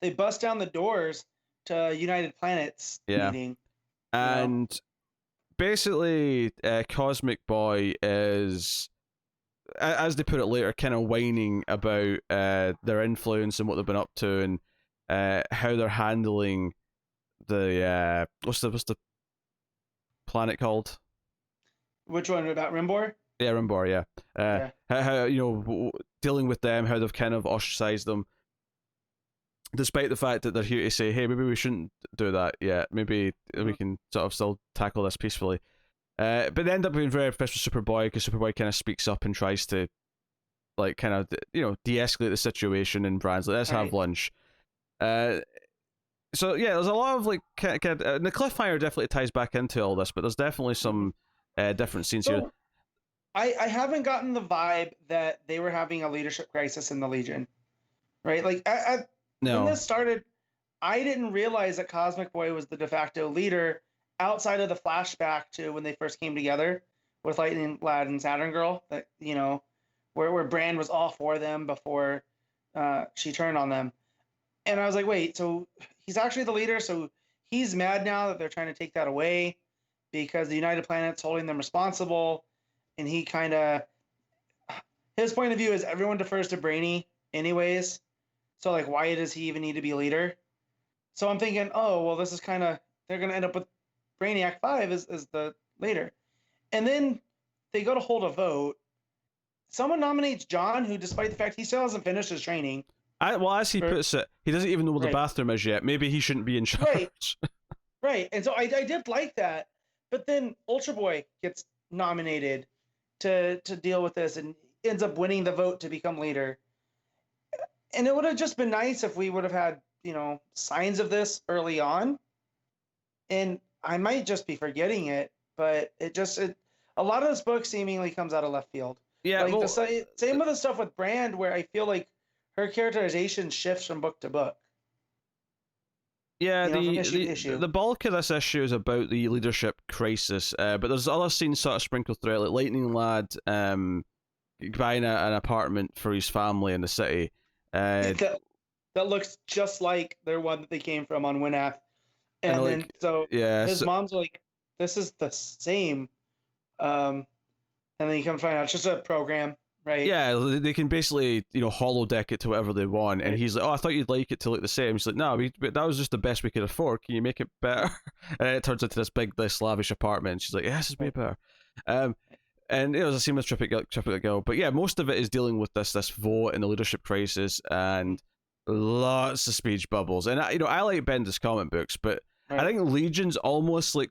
they bust down the doors to United Planets meeting, and. Basically, Cosmic Boy is, as they put it later, kind of whining about their influence and what they've been up to, and how they're handling the what's the planet called? Which one, about Rimbor? Yeah, Rimbor. Yeah. How dealing with them, how they've kind of ostracized them, despite the fact that they're here to say, hey, maybe we shouldn't do that yet. Maybe we can sort of still tackle this peacefully. But they end up being very impressed with Superboy, because Superboy kind of speaks up and tries to, like, kind of, de-escalate the situation, and Brand's like, let's have lunch. So, yeah, there's a lot of, like, and the cliffhanger definitely ties back into all this, but there's definitely some different scenes here. I haven't gotten the vibe that they were having a leadership crisis in the Legion, right? Like, when this started, I didn't realize that Cosmic Boy was the de facto leader outside of the flashback to when they first came together with Lightning Lad and Saturn Girl, that where Brand was all for them before she turned on them. And I was like, wait, so he's actually the leader, so he's mad now that they're trying to take that away because the United Planet's holding them responsible, and he kind of, his point of view is everyone defers to Brainy anyways. So, like, why does he even need to be a leader? So I'm thinking, oh, well, this is kind of, they're going to end up with Brainiac 5 as the leader. And then they go to hold a vote. Someone nominates John, who, despite the fact he still hasn't finished his training. As he puts it, he doesn't even know what the bathroom is yet. Maybe he shouldn't be in charge. Right. And so I did like that. But then Ultra Boy gets nominated to deal with this and ends up winning the vote to become leader. And it would have just been nice if we would have had, signs of this early on. and I might just be forgetting it, but a lot of this book seemingly comes out of left field. Yeah, like same with the stuff with Brand, where I feel like her characterization shifts from book to book. Yeah, from issue to issue. The bulk of this issue is about the leadership crisis, but there's other scenes sort of sprinkled throughout, like Lightning Lad buying an apartment for his family in the city. That looks just like their one that they came from on Winath. And then his mom's like, this is the same. And then you come find out it's just a program, right? Yeah, they can basically, holodeck it to whatever they want. And he's like, oh, I thought you'd like it to look the same. He's like, no, but that was just the best we could afford. Can you make it better? And it turns into this lavish apartment. And she's like, yeah, this is way better. And it was a seamless trip at go. But yeah, most of it is dealing with this vote and the leadership crisis and lots of speech bubbles. And I like Bendis comic books, but I think Legion's almost like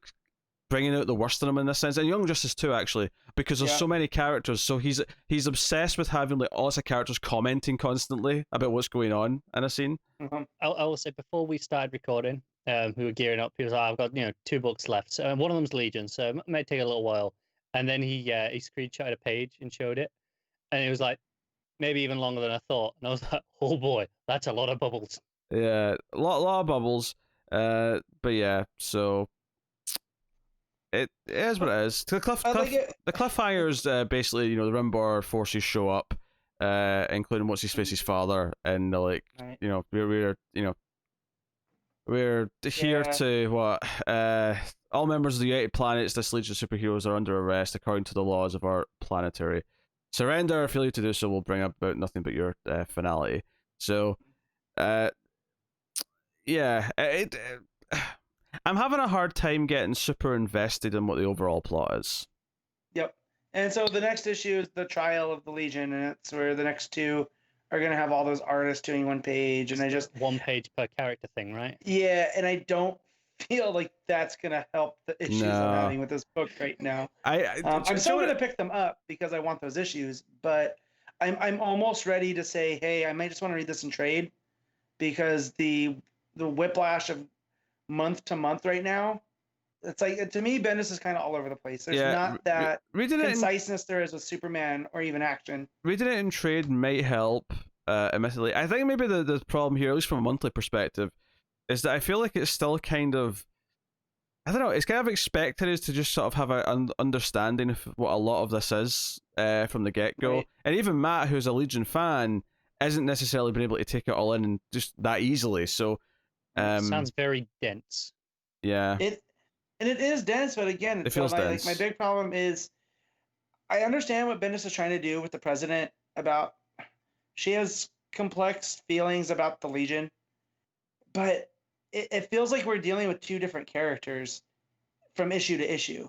bringing out the worst in him in this sense, and Young Justice too, actually, because there's so many characters. So he's obsessed with having like lots of characters commenting constantly about what's going on in a scene. Mm-hmm. I will say, before we started recording, we were gearing up. He was like, I've got 2 books left. So one of them's Legion, so it might take a little while. And then he screenshotted a page and showed it, and it was like maybe even longer than I thought. And I was like, oh boy, that's a lot of bubbles. Yeah, a lot of bubbles. But yeah, so it is what it is. The cliffhangers, basically, the Rimbar forces show up, including what's his face's father, and they're like, we're here to what? All members of the United Planets, this Legion of Superheroes, are under arrest according to the laws of our planetary. Surrender or failure to do so will bring about nothing but your finality. So, yeah, I'm having a hard time getting super invested in what the overall plot is. Yep. And so the next issue is the trial of the Legion, and it's where the next 2 are going to have all those artists doing 1 page, and I just... 1 page per character thing, right? Yeah, and I don't feel like that's going to help the issues I'm having with this book right now. I'm still going to pick them up because I want those issues, but I'm almost ready to say, hey, I might just want to read this in trade, because the whiplash of month to month right now, it's like, to me, Bendis is kind of all over the place. There's not that conciseness there is with Superman or even Action. Reading it in trade might help, admittedly. I think maybe the problem here, at least from a monthly perspective, is that I feel like it's still kind of, I don't know, it's kind of expected us to just sort of have an understanding of what a lot of this is from the get-go. Right. And even Matt, who's a Legion fan, isn't necessarily been able to take it all in and just that easily. So sounds very dense. Yeah. It is dense, but again, it feels dense. Like, my big problem is, I understand what Bendis is trying to do with the president about, she has complex feelings about the Legion, but it feels like we're dealing with 2 different characters from issue to issue,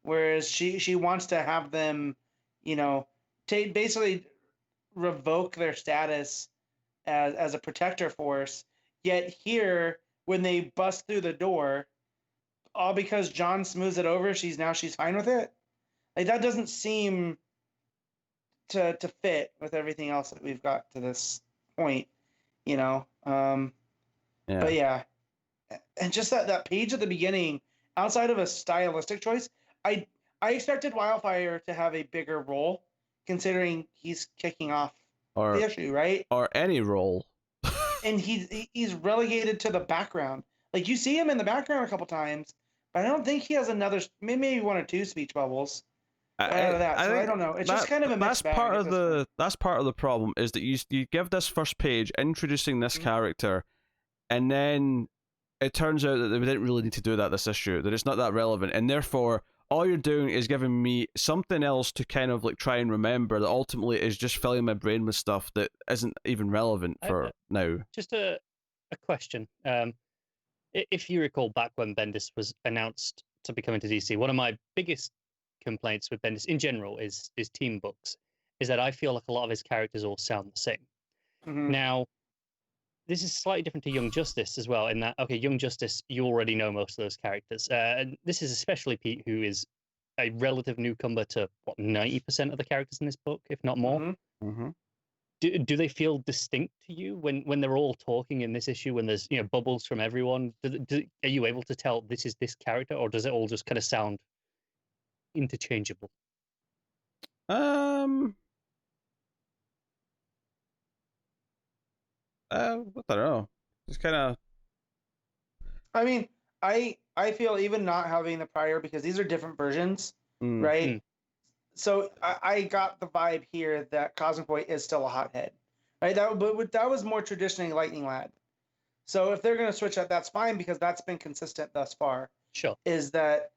whereas she wants to have them, basically revoke their status as a protector force. Yet here, when they bust through the door, all because John smooths it over, she's fine with it. Like, that doesn't seem to fit with everything else that we've got to this point, But yeah, and just that page at the beginning, outside of a stylistic choice, I expected Wildfire to have a bigger role, considering he's kicking off the issue, right? Or any role. And he's relegated to the background. Like, you see him in the background a couple times, but I don't think he has maybe 1 or 2 speech bubbles. Out of that, so I don't know. It's just kind of a mixed bag. That's part of the problem, is that you give this first page introducing this character, and then it turns out that they didn't really need to do that this issue, that it's not that relevant, and therefore all you're doing is giving me something else to kind of like try and remember that ultimately is just filling my brain with stuff that isn't even relevant for now. Just a question. If you recall, back when Bendis was announced to be coming to DC, one of my biggest complaints with Bendis in general is team books, is that I feel like a lot of his characters all sound the same. Mm-hmm. Now, this is slightly different to Young Justice as well, in that, okay, Young Justice, you already know most of those characters. And this is especially Pete, who is a relative newcomer to, 90% of the characters in this book, if not more. Mm-hmm. Mm-hmm. do they feel distinct to you when they're all talking in this issue? When there's bubbles from everyone, are you able to tell this is this character, or does it all just kind of sound interchangeable? I don't know. It's kind of. I mean, I feel even not having the prior, because these are different versions, right? So I got the vibe here that Cosmic Boy is still a hothead, right? That was more traditionally Lightning Lad. So if they're going to switch that, that's fine, because that's been consistent thus far. Sure. Is that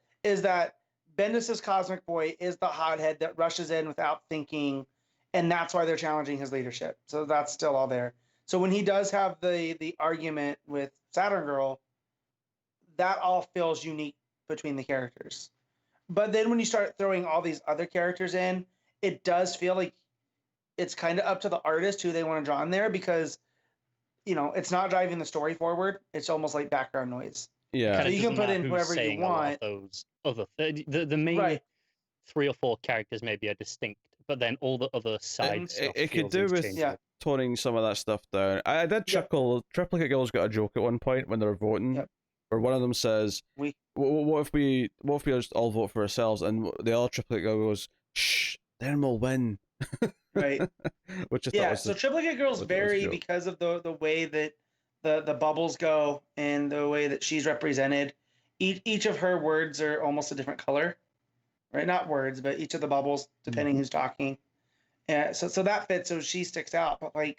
Bendis's Cosmic Boy is the hothead that rushes in without thinking, and that's why they're challenging his leadership. So that's still all there. So when he does have the argument with Saturn Girl, that all feels unique between the characters. But then when you start throwing all these other characters in, it does feel like it's kind of up to the artist who they want to draw in there, because it's not driving the story forward. It's almost like background noise. Yeah. So you can put in whoever you want. Those other the main 3 or 4 characters maybe are distinct, but then all the other side stuff. It could do with toning some of that stuff down. I did chuckle. Triplicate Girl's got a joke at one point when they were voting. Yep. Where one of them says, "What if we just all vote for ourselves?" And the other Triplicate Girl goes, "Shh, then we'll win." Right. Which I thought was so Triplicate Girls vary because of the way that the bubbles go and the way that she's represented. Each of her words are almost a different color, right? Not words, but each of the bubbles, depending who's talking. So that fits. So she sticks out. But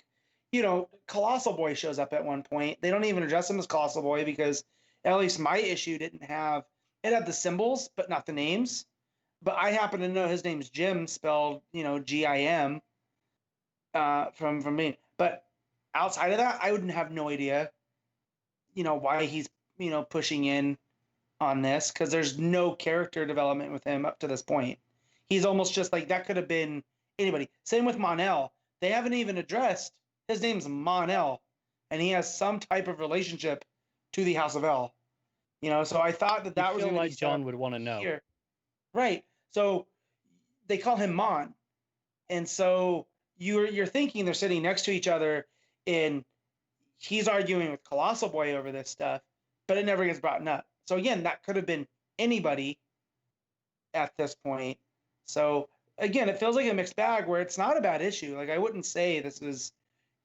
Colossal Boy shows up at one point. They don't even address him as Colossal Boy, because at least my issue didn't have it. Had the symbols, but not the names. But I happen to know his name's Jim, spelled Gim, from me. But outside of that, I wouldn't have no idea, why he's pushing in on this, because there's no character development with him up to this point. He's almost just like that could have been anybody. Same with Mon-El. They haven't even addressed his name's Mon-El, and he has some type of relationship to the House of El. So I thought that was like John would want to know. Here. Right. So they call him Mon. And so you're thinking they're sitting next to each other, and he's arguing with Colossal Boy over this stuff, but it never gets brought up. So again, that could have been anybody at this point. So again, it feels like a mixed bag where it's not a bad issue. Like, I wouldn't say this is,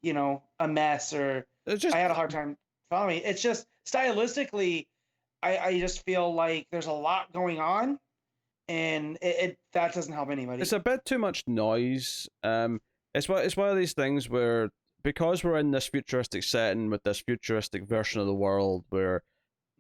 a mess, or I had a hard time following. It's just stylistically, I just feel like there's a lot going on, and that doesn't help anybody. It's a bit too much noise. It's one of these things where, because we're in this futuristic setting with this futuristic version of the world where,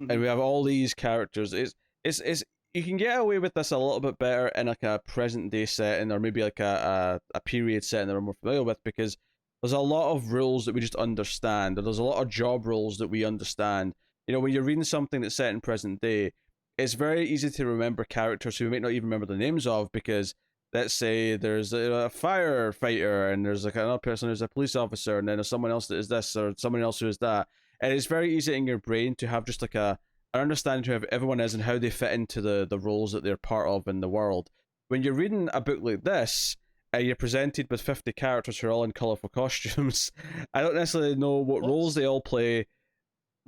and we have all these characters, it's you can get away with this a little bit better in like a present day setting, or maybe like a period setting that we're more familiar with, because there's a lot of rules that we just understand, or there's a lot of job roles that we understand. When you're reading something that's set in present day, it's very easy to remember characters who we might not even remember the names of, because let's say there's a firefighter, and there's like another person who's a police officer, and then there's someone else that is this, or someone else who is that. And it's very easy in your brain to have just like an understanding of who everyone is and how they fit into the roles that they're part of in the world. When you're reading a book like this, you're presented with 50 characters who are all in colourful costumes. I don't necessarily know what roles they all play.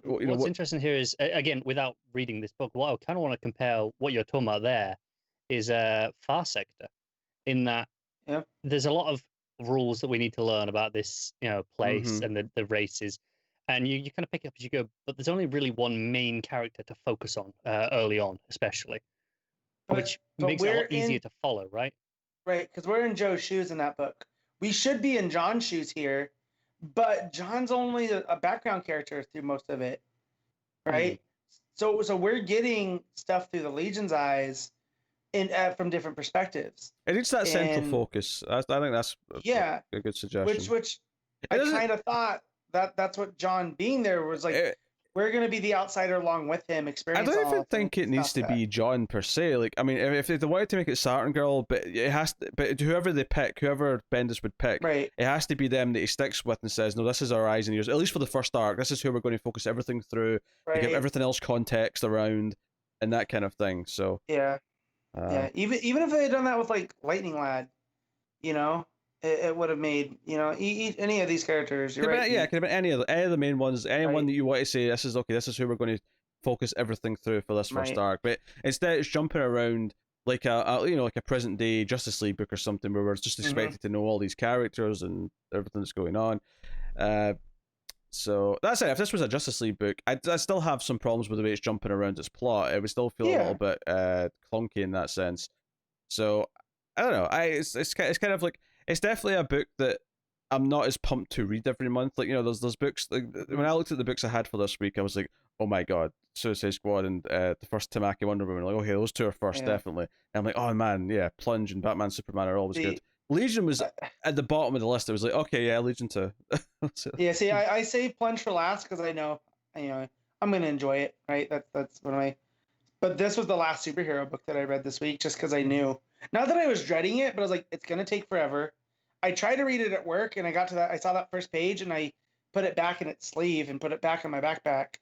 What's interesting here is, again, without reading this book, what I kind of want to compare what you're talking about there is Far Sector, in that there's a lot of rules that we need to learn about this place and the races, and you kind of pick up as you go, but there's only really one main character to focus on early on, especially, which makes it a lot easier to follow, right? Right, because we're in Joe's shoes in that book. We should be in John's shoes here, but John's only a background character through most of it, right? So we're getting stuff through the Legion's eyes from different perspectives. It needs that central focus. I think that's a good suggestion. Which I kind of thought that's what John being there was like. We're going to be the outsider along with him, experience. I don't even think it needs to be John per se. Like, I mean, if they wanted to make it Saturn Girl, but it has to, but whoever they pick, whoever Bendis would pick, right, it has to be them that he sticks with and says, no, this is our eyes and ears, at least for the first arc. This is who we're going to focus everything through, to give everything else context around, and that kind of thing. So yeah. Even if they had done that with like Lightning Lad, it would have made, any of these characters. You're right. Could have been any of the main ones, anyone Right. that you want to say this is okay. This is who we're going to focus everything through for this first arc. But instead, it's jumping around like like a present day Justice League book or something where we're just expected to know all these characters and everything that's going on. So that said, if this was a Justice League book, I still have some problems with the way it's jumping around its plot. It would still feel a little bit clunky in that sense. So I don't know. It's kind of like, it's definitely a book that I'm not as pumped to read every month. Like, there's those books. Like when I looked at the books I had for this week, I was like, oh my god, Suicide Squad and the first Tamaki Wonder Woman. Like, okay, those two are first, definitely. And I'm like, oh man, yeah, Plunge and Batman Superman are always good. Legion was at the bottom of the list. It was like, okay, yeah, Legion 2. Yeah, see, I saved Plunge for last because I know, I'm gonna enjoy it. Right, that's one of my. But this was the last superhero book that I read this week, just because I knew. Not that I was dreading it, but I was like, it's gonna take forever. I tried to read it at work, and I got to that. I saw that first page, and I put it back in its sleeve and put it back in my backpack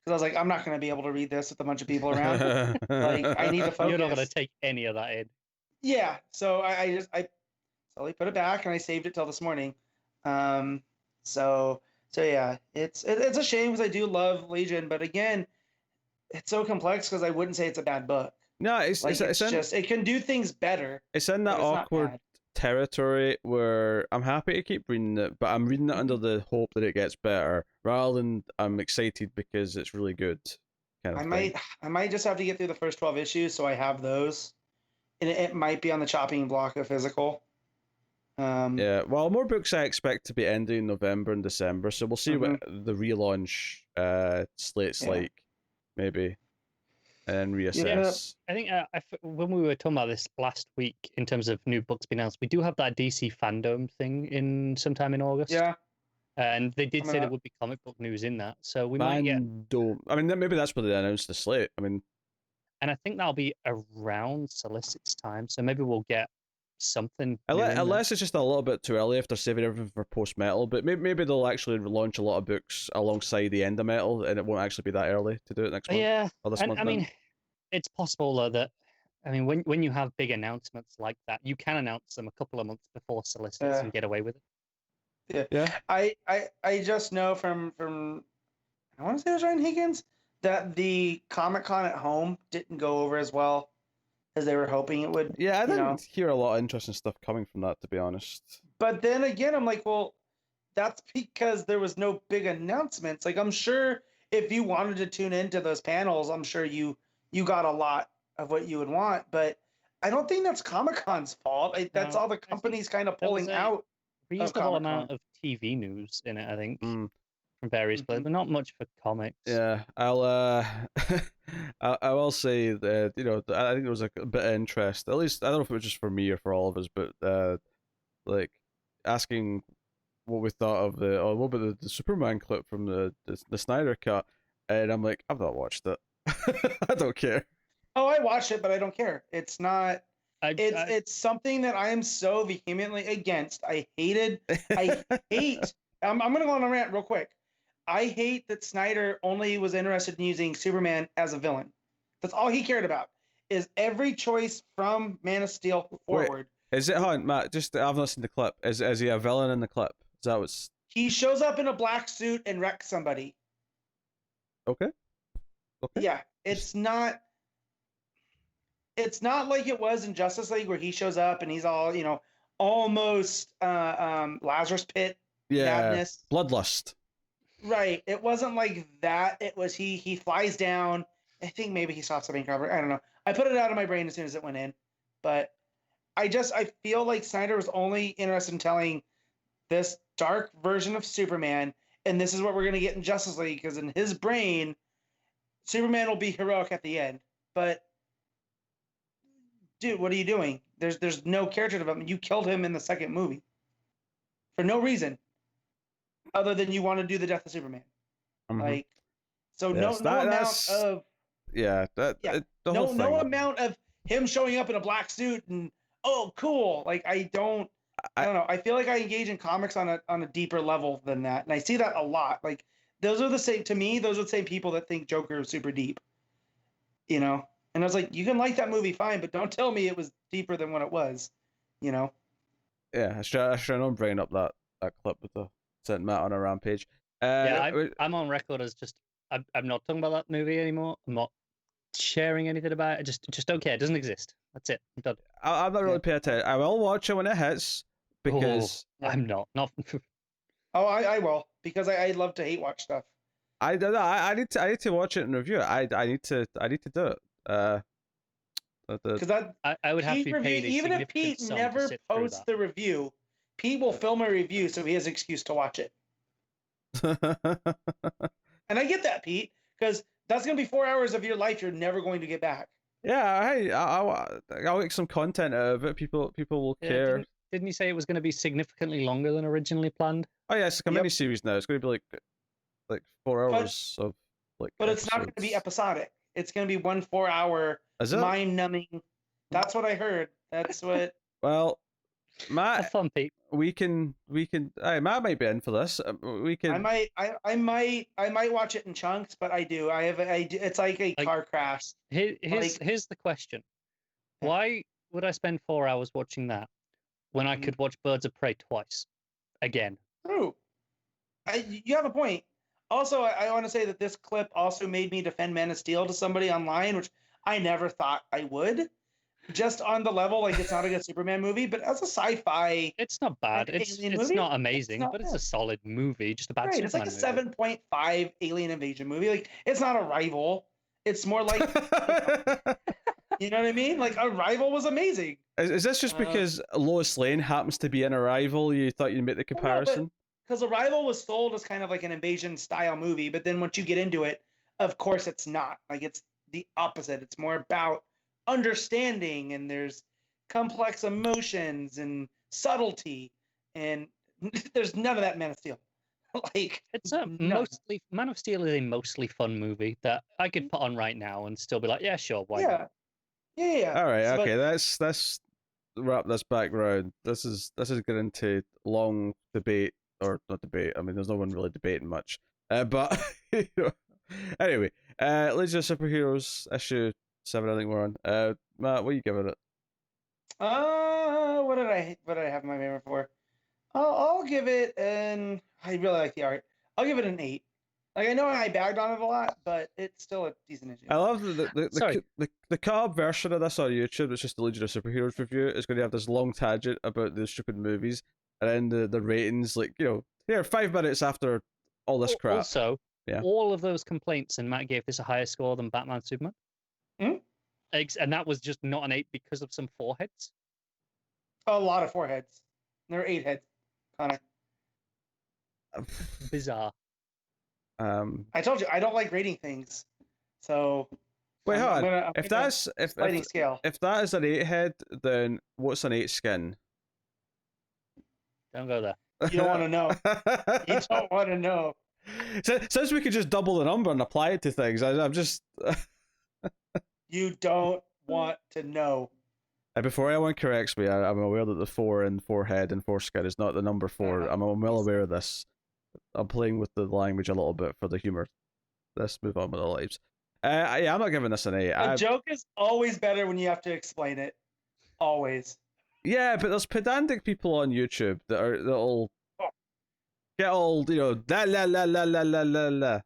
because I was like, I'm not gonna be able to read this with a bunch of people around. Like, I need to focus. You're not gonna take any of that in. Yeah, so I slowly put it back, and I saved it till this morning. So yeah, it's a shame because I do love Legion, but again, it's so complex because I wouldn't say it's a bad book. No, it's just it can do things better. It's in that awkward territory where I'm happy to keep reading it, but I'm reading it under the hope that it gets better rather than I'm excited because it's really good. I might just have to get through the first 12 issues, so I have those, and it might be on the chopping block of physical. Yeah, well, more books I expect to be ending in November and December, so we'll see what the relaunch slate's like, maybe, and then reassess. Yeah, I think when we were talking about this last week in terms of new books being announced, we do have that DC fandom thing in sometime in August. Yeah. And they did say there would be comic book news in that, so we might get. I mean, maybe that's where they announced the slate. I mean, and I think that'll be around Solicit's time, so maybe we'll get something. Unless it's just a little bit too early if they're saving everything for post metal, but maybe they'll actually launch a lot of books alongside the end of metal, and it won't actually be that early to do it next month. Yeah, or this month. I mean, it's possible though that. I mean, when you have big announcements like that, you can announce them a couple of months before Solicit's and get away with it. Yeah. I just know from I want to say it was Ryan Higgins that the Comic-Con at home didn't go over as well as they were hoping it would. Yeah, I didn't hear a lot of interesting stuff coming from that, to be honest. But then again, I'm like, well, that's because there was no big announcements. Like, I'm sure if you wanted to tune into those panels, I'm sure you got a lot of what you would want. But I don't think that's Comic-Con's fault. That's all the companies kind of pulling out. Reasonable amount of TV news in it, I think, from various places, but not much for comics. Yeah, I will say that I think there was a bit of interest. At least I don't know if it was just for me or for all of us, but like asking what we thought of what about the Superman clip from the Snyder cut, and I'm like, I've not watched it. I don't care. Oh, I watched it, but I don't care. It's not. It's something that I am so vehemently against. I hate. I'm gonna go on a rant real quick. I hate that Snyder only was interested in using Superman as a villain. That's all he cared about. Is every choice from Man of Steel forward. Wait, is it Matt? Just I've not seen the clip. Is he a villain in the clip? Is that what's? He shows up in a black suit and wrecks somebody. Okay. Yeah, it's not. It's not like it was in Justice League where he shows up and he's all, almost Lazarus Pit madness. Bloodlust. Right. It wasn't like that. It was he flies down. I think maybe he saw something covered. I don't know. I put it out of my brain as soon as it went in. But I feel like Snyder was only interested in telling this dark version of Superman, and this is what we're going to get in Justice League, because in his brain, Superman will be heroic at the end. But dude, what are you doing? There's no character development. You killed him in the second movie for no reason other than you want to do the death of Superman. Mm-hmm. No amount of him showing up in a black suit and cool. Like I don't know. I feel like I engage in comics on a deeper level than that, and I see that a lot. Like those are the same to me. Those are the same people that think Joker is super deep. And I was like, you can like that movie, fine, but don't tell me it was deeper than what it was, Yeah, I should know bringing up that clip with the sent Matt on a rampage. I'm on record as just I'm not talking about that movie anymore. I'm not sharing anything about it. Just don't care. It doesn't exist. That's it. I'm done. I'm not really paying attention. I will watch it when it hits because I'm not. Oh, I will because I love to hate watch stuff. I need to watch it and review it. I need to do it. Because I would have to be paid even if Pete never posts the review, Pete will film a review so he has an excuse to watch it. And I get that, Pete, because that's going to be 4 hours of your life you're never going to get back. Yeah, I'll make some content out of it. People will care. Didn't you say it was going to be significantly longer than originally planned? Oh yeah, it's like a mini series now. It's going to be like 4 hours of like. But it's not going to be episodic. It's going to be 1 4 hour mind-numbing. That's what I heard. That's what. Well, Matt, have fun, Pete. We can. Matt might be in for this. We can. I might watch it in chunks, but I do. It's like a car crash. Here's the question: why would I spend 4 hours watching that when I could watch Birds of Prey twice, again? True. You have a point. Also, I want to say that this clip also made me defend Man of Steel to somebody online, which I never thought I would. Just on the level, like it's not a good Superman movie, but as a sci-fi, it's not bad. It's not amazing, but it's a solid movie. Just a bad Superman it's like a 7.5 alien invasion movie. Like it's not Arrival. It's more like you know what I mean? Like Arrival was amazing. Is this just because Lois Lane happens to be in Arrival? You thought you'd make the comparison? Because Arrival was sold as kind of like an invasion style movie, but then once you get into it, of course it's not. Like it's the opposite. It's more about understanding, and there's complex emotions and subtlety, and there's none of that in Man of Steel. Like it's mostly Man of Steel is a mostly fun movie that I could put on right now and still be like, yeah, sure, why not? Yeah. All right, okay, let's wrap this background. This is getting into long debate, or not debate. I mean, there's no one really debating much. But anyway, Legion of Superheroes issue 7, I think we're on. Matt, what are you giving it? What did I have my memory for? I'll give it an. I really like the art. I'll give it an 8. Like I know I bagged on it a lot, but it's still a decent issue. I love the cut-up version of this on YouTube. It's just the Legion of Superheroes review. It's going to have this long tangent about the stupid movies, and then the ratings, like here 5 minutes after all this crap. Also, all of those complaints, and Matt gave this a higher score than Batman Superman. And that was just not an 8 because of some foreheads. A lot of foreheads. There are 8 heads, Connor. Bizarre. I told you I don't like rating things. So wait, hold on. If that is an 8 head, then what's an 8 skin? Don't go there. You don't want to know. You don't want to know. Since we could just double the number and apply it to things, I'm just. You don't want to know. Before anyone corrects me, I'm aware that the 4 in forehead and foreskin is not the number 4. I'm well aware of this. I'm playing with the language a little bit for the humor. Let's move on with our lives. Yeah, I'm not giving this an 8. A joke is always better when you have to explain it. Always. Yeah, but there's pedantic people on YouTube that'll get all la la la la la la la la.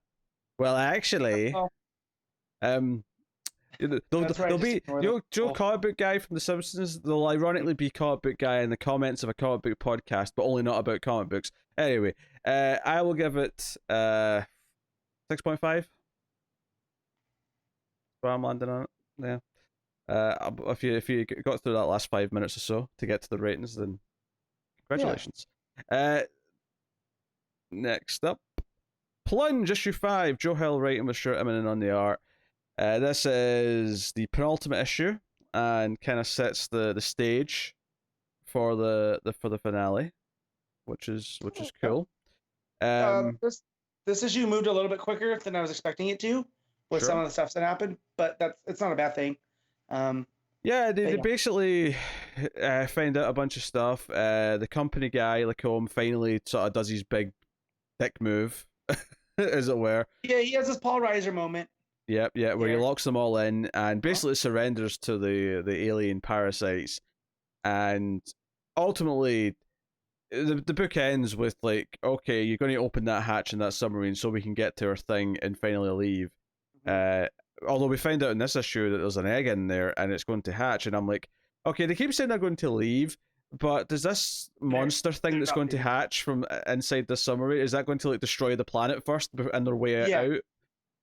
Well, actually, There'll be Joe comic book guy from The Simpsons. They'll ironically be comic book guy in the comments of a comic book podcast, but only not about comic books. Anyway, I will give it 6.5. Well, I'm landing on it. Yeah. If you got through that last 5 minutes or so to get to the ratings, then congratulations. Yeah. Next up, Plunge issue 5. Joe Hill writing with Stuart Immonen on the art. This is the penultimate issue and kind of sets the stage for the finale, which is cool. This issue moved a little bit quicker than I was expecting it to with some of the stuff that happened, but it's not a bad thing. They basically find out a bunch of stuff. The company guy, Lacombe, finally sort of does his big dick move, as it were. Yeah, he has this Paul Reiser moment. Yep, where he locks them all in and basically surrenders to the alien parasites, and ultimately, the book ends with like, okay, you're going to open that hatch in that submarine so we can get to our thing and finally leave. Although we find out in this issue that there's an egg in there and it's going to hatch, and I'm like, okay, they keep saying they're going to leave, but does this monster thing that's going to hatch from inside the submarine, is that going to like destroy the planet first and their way out?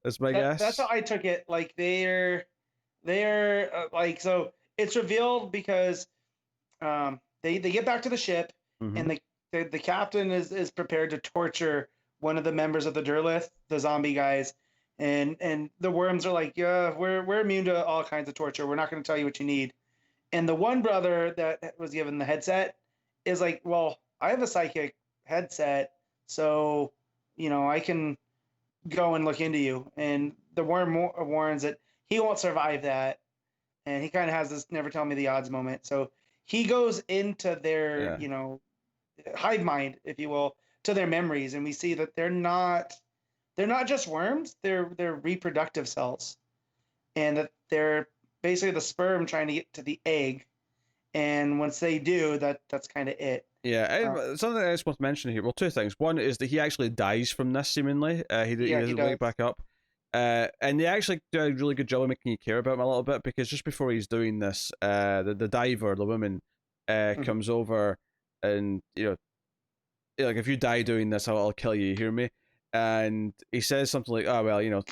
Is my guess. That's how I took it. Like they're like, so it's revealed because they get back to the ship, and the captain is prepared to torture one of the members of the Derlith, the zombie guys, and the worms are like, yeah, we're immune to all kinds of torture. We're not going to tell you what you need. And the one brother that was given the headset is like, well, I have a psychic headset, so I can go and look into you. And the worm warns that he won't survive that, and he kind of has this never tell me the odds moment. So he goes into their hive mind, if you will, to their memories, and we see that they're not just worms, they're reproductive cells, and that they're basically the sperm trying to get to the egg, and once they do, that's kind of it. Yeah, something else worth mentioning here. Well, two things. One is that he actually dies from this, seemingly. He doesn't wake back up. And they actually do a really good job of making you care about him a little bit, because just before he's doing this, the diver, the woman, comes over and, like, if you die doing this, I'll kill you, you hear me? And he says something like, oh, well,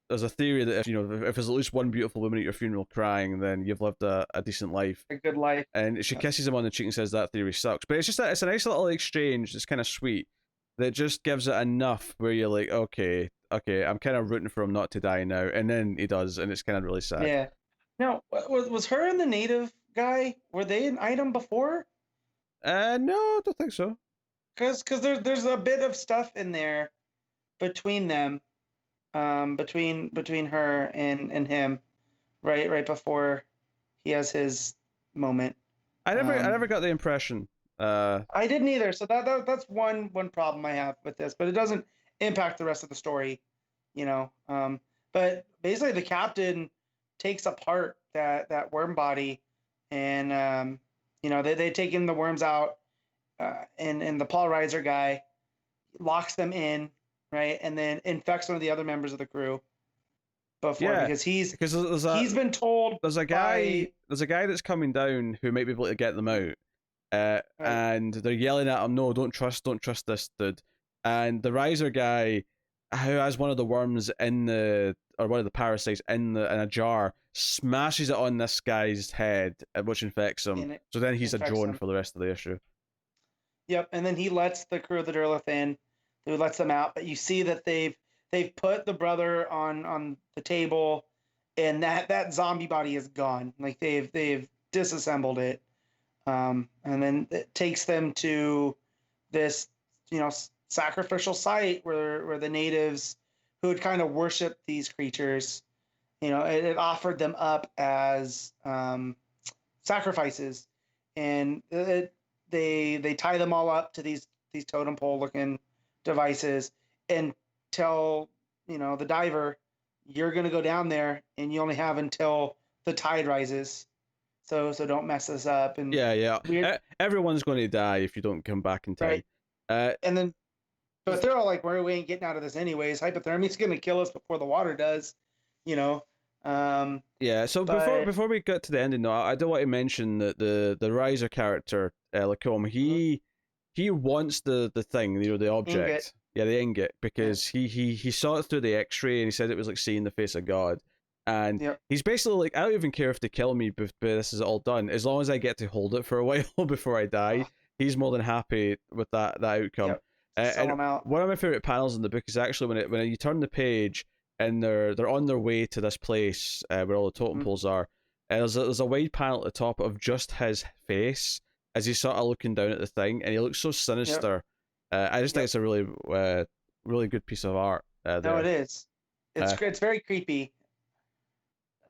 there's a theory that if there's at least one beautiful woman at your funeral crying, then you've lived a decent life. A good life. And she kisses him on the cheek and says that theory sucks. But it's just it's a nice little exchange. It's kind of sweet. That just gives it enough where you're like, okay, I'm kind of rooting for him not to die now. And then he does, and it's kind of really sad. Yeah. Now, was her and the native guy, were they an item before? No, I don't think so. Because there's a bit of stuff in there between them, between her and him, right before he has his moment. I never got the impression. I didn't either. So that's one problem I have with this, but it doesn't impact the rest of the story, But basically, the captain takes apart that worm body, and they take in the worms out, and the Paul Reiser guy locks them in, right, and then infects one of the other members of the crew. Because he's been told there's a guy that's coming down who might be able to get them out. Right. And they're yelling at him, no, don't trust this dude. And the Reiser guy, who has one of the worms one of the parasites in a jar, smashes it on this guy's head, which infects him. So then he's a drone for the rest of the issue. Yep, and then he lets the crew of the Derlith in, who lets them out. But you see that they've put the brother on the table, and that zombie body is gone. Like they've disassembled it. And then it takes them to this, sacrificial site where the natives who had kind of worshipped these creatures, it offered them up as sacrifices, and they tie them all up to these totem pole looking devices and tell the diver, you're going to go down there and you only have until the tide rises. So don't mess this up. And everyone's going to die if you don't come back in time. Right. And then, but they're all like, we ain't getting out of this anyways. Hypothermia's going to kill us before the water does, So before we get to the ending, though, I do want to mention that the Reiser character, Lacombe, he wants the thing, the object. Ingot. Yeah, the ingot, because he saw it through the X-ray and he said it was like seeing the face of God. And he's basically like, I don't even care if they kill me, but this is all done. As long as I get to hold it for a while before I die, he's more than happy with that outcome. And one of my favorite panels in the book is actually when you turn the page and they're on their way to this place where all the totem poles are. And there's a wide panel at the top of just his face as he's sort of looking down at the thing, and he looks so sinister. I just think it's a really really good piece of art. No, it is. It's very creepy.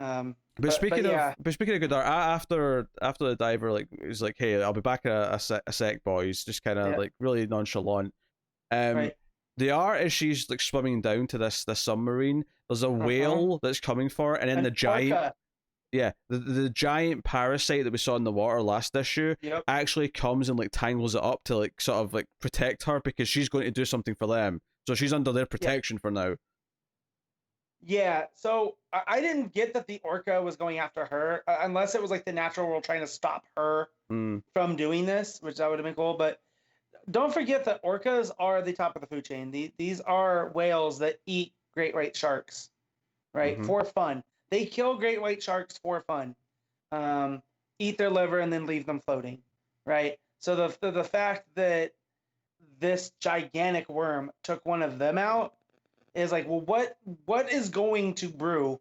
But speaking of good art, after the diver he's like, hey, I'll be back in a sec, boys, just kind of like really nonchalant. The art as she's like swimming down to this submarine, there's a whale that's coming for her, and then the giant Yeah, the giant parasite that we saw in the water last issue actually comes and like tangles it up to like sort of like protect her because she's going to do something for them. So she's under their protection for now. Yeah, so I didn't get that the orca was going after her, unless it was like the natural world trying to stop her from doing this, which that would have been cool. But don't forget that orcas are the top of the food chain. These are whales that eat great white sharks, right? For fun. They kill great white sharks for fun. Eat their liver and then leave them floating, right? So the fact that this gigantic worm took one of them out is like, well, what is going to brew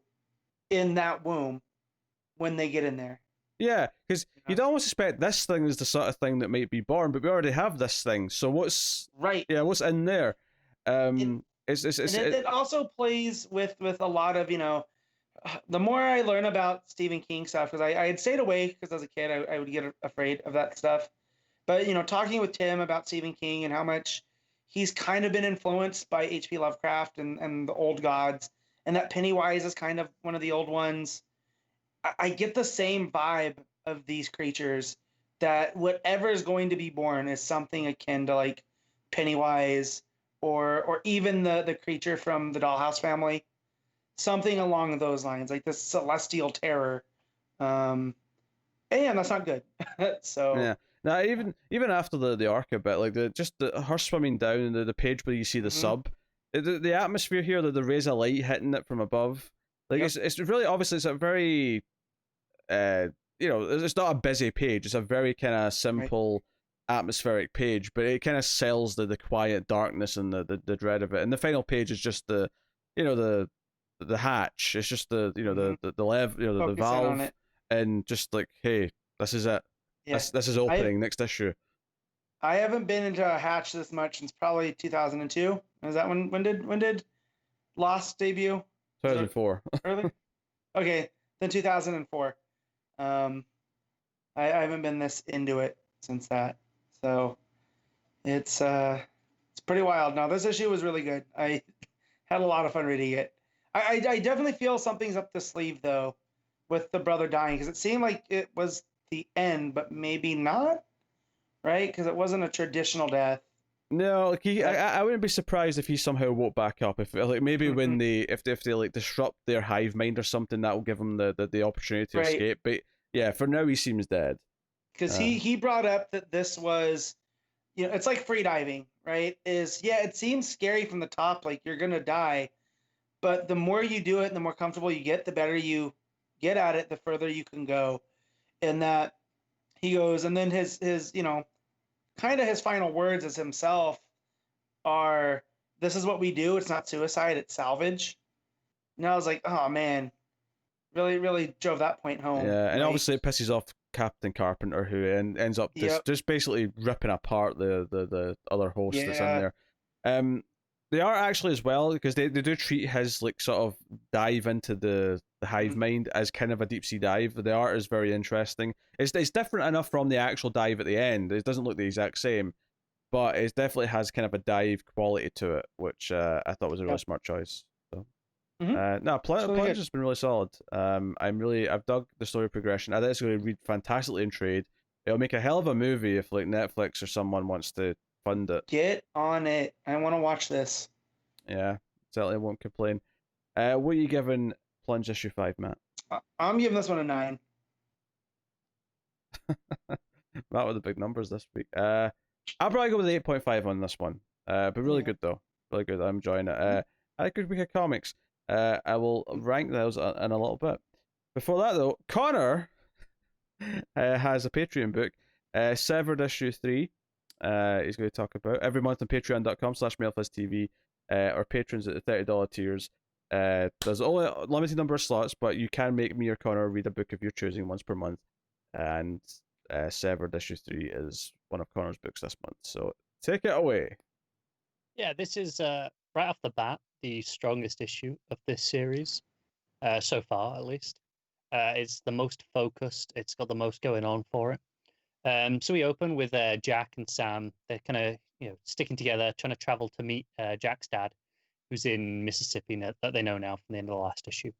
in that womb when they get in there? Yeah, because you'd almost expect this thing is the sort of thing that might be born, but we already have this thing. So what's what's in there? It also plays with a lot of, the more I learn about Stephen King stuff, because I had stayed away because as a kid I would get afraid of that stuff. But talking with Tim about Stephen King and how much he's kind of been influenced by H.P. Lovecraft and the old gods, and that Pennywise is kind of one of the old ones. I get the same vibe of these creatures, that whatever is going to be born is something akin to like Pennywise or even the creature from the Dollhouse family, something along those lines, like this celestial terror. And that's not good. So yeah. Now even after the orca bit, like her swimming down the page where you see the sub, the atmosphere here, the rays of light hitting it from above, like it's really obviously it's a very it's not a busy page. It's a very kind of simple atmospheric page, but it kind of sells the quiet darkness and the dread of it. And the final page is just the hatch. It's just the lever, the valve, and just like, hey, this is it. Yeah. This is opening next issue. I haven't been into a hatch this much since probably 2002. Is that when did Lost debut? 2004. Early? Okay, then 2004. I haven't been this into it since that. So it's pretty wild. Now this issue was really good. I had a lot of fun reading it. I definitely feel something's up the sleeve though with the brother dying, because it seemed like it was the end, but maybe not, right? Because it wasn't a traditional death. No, like I wouldn't be surprised if he somehow woke back up. If like maybe when if they like disrupt their hive mind or something, that will give him the opportunity to escape. But yeah, for now he seems dead. Because he brought up that this was, it's like free diving, right? It seems scary from the top, like you're gonna die, but the more you do it and the more comfortable you get, the better you get at it, the further you can go. And that he goes, and then his kind of his final words as himself are, "This is what we do. It's not suicide, it's salvage." And I was like, oh man, really, really drove that point home. Yeah, and obviously it pisses off Captain Carpenter, who ends up just basically ripping apart the other host that's in there. They are actually as well, because they do treat his like sort of dive into the hive mind as kind of a deep sea dive. The art is very interesting. It's different enough from the actual dive at the end. It doesn't look the exact same, but it definitely has kind of a dive quality to it, which I thought was a really smart choice. So Plunge has been really solid. I've dug the story progression. I think it's going to read fantastically in trade. It'll make a hell of a movie if like Netflix or someone wants to fund it. Get on it. I want to watch this. Yeah, certainly won't complain. What are you giving Plunge issue 5, Matt? I'm giving this one a 9. Matt with the big numbers this week. I'll probably go with 8.5 on this one. But really good though. Really good. I'm enjoying it. I had a good week of comics. I will rank those in a little bit. Before that though, Connor has a Patreon book, Severed issue 3. He's going to talk about every month on patreon.com/MailFuzzTV. Our patrons at the $30 tiers. There's only a limited number of slots, but you can make me or Connor read a book of your choosing once per month. And Severed issue 3 is one of Connor's books this month. So take it away. Yeah, this is right off the bat the strongest issue of this series, so far at least. It's the most focused. It's got the most going on for it. So we open with Jack and Sam. They're kind of sticking together, trying to travel to meet Jack's dad, who's in Mississippi, that they know now from the end of the last issue.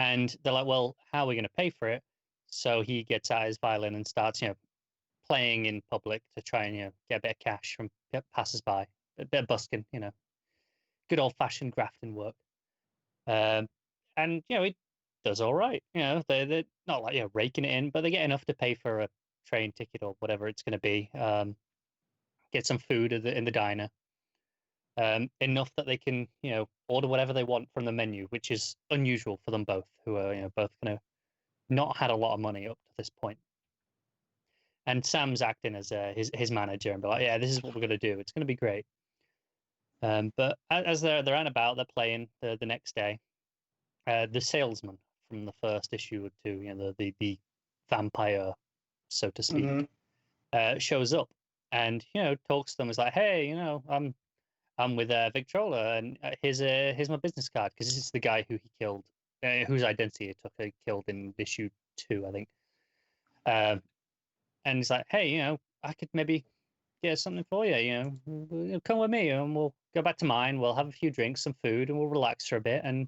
And they're like, well, how are we going to pay for it? So he gets out his violin and starts, playing in public to try and, get a bit of cash from passers-by, a bit of busking, good old-fashioned grafting work. And, it does all right. They're not like, raking it in, but they get enough to pay for a train ticket or whatever it's going to be. Get some food in the diner. Enough that they can, order whatever they want from the menu, which is unusual for them both, who are, both kind of not had a lot of money up to this point. And Sam's acting as his manager and be like, yeah, this is what we're going to do. It's going to be great. But as they're out and about, they're playing the next day. The salesman from the first issue or two, the vampire, so to speak, shows up and talks to them. Is like, hey, I'm with Victrola, and here's my business card, because this is the guy who he killed, whose identity he killed in issue 2, I think. And he's like, hey, I could maybe get something for you. Come with me, and we'll go back to mine. We'll have a few drinks, some food, and we'll relax for a bit and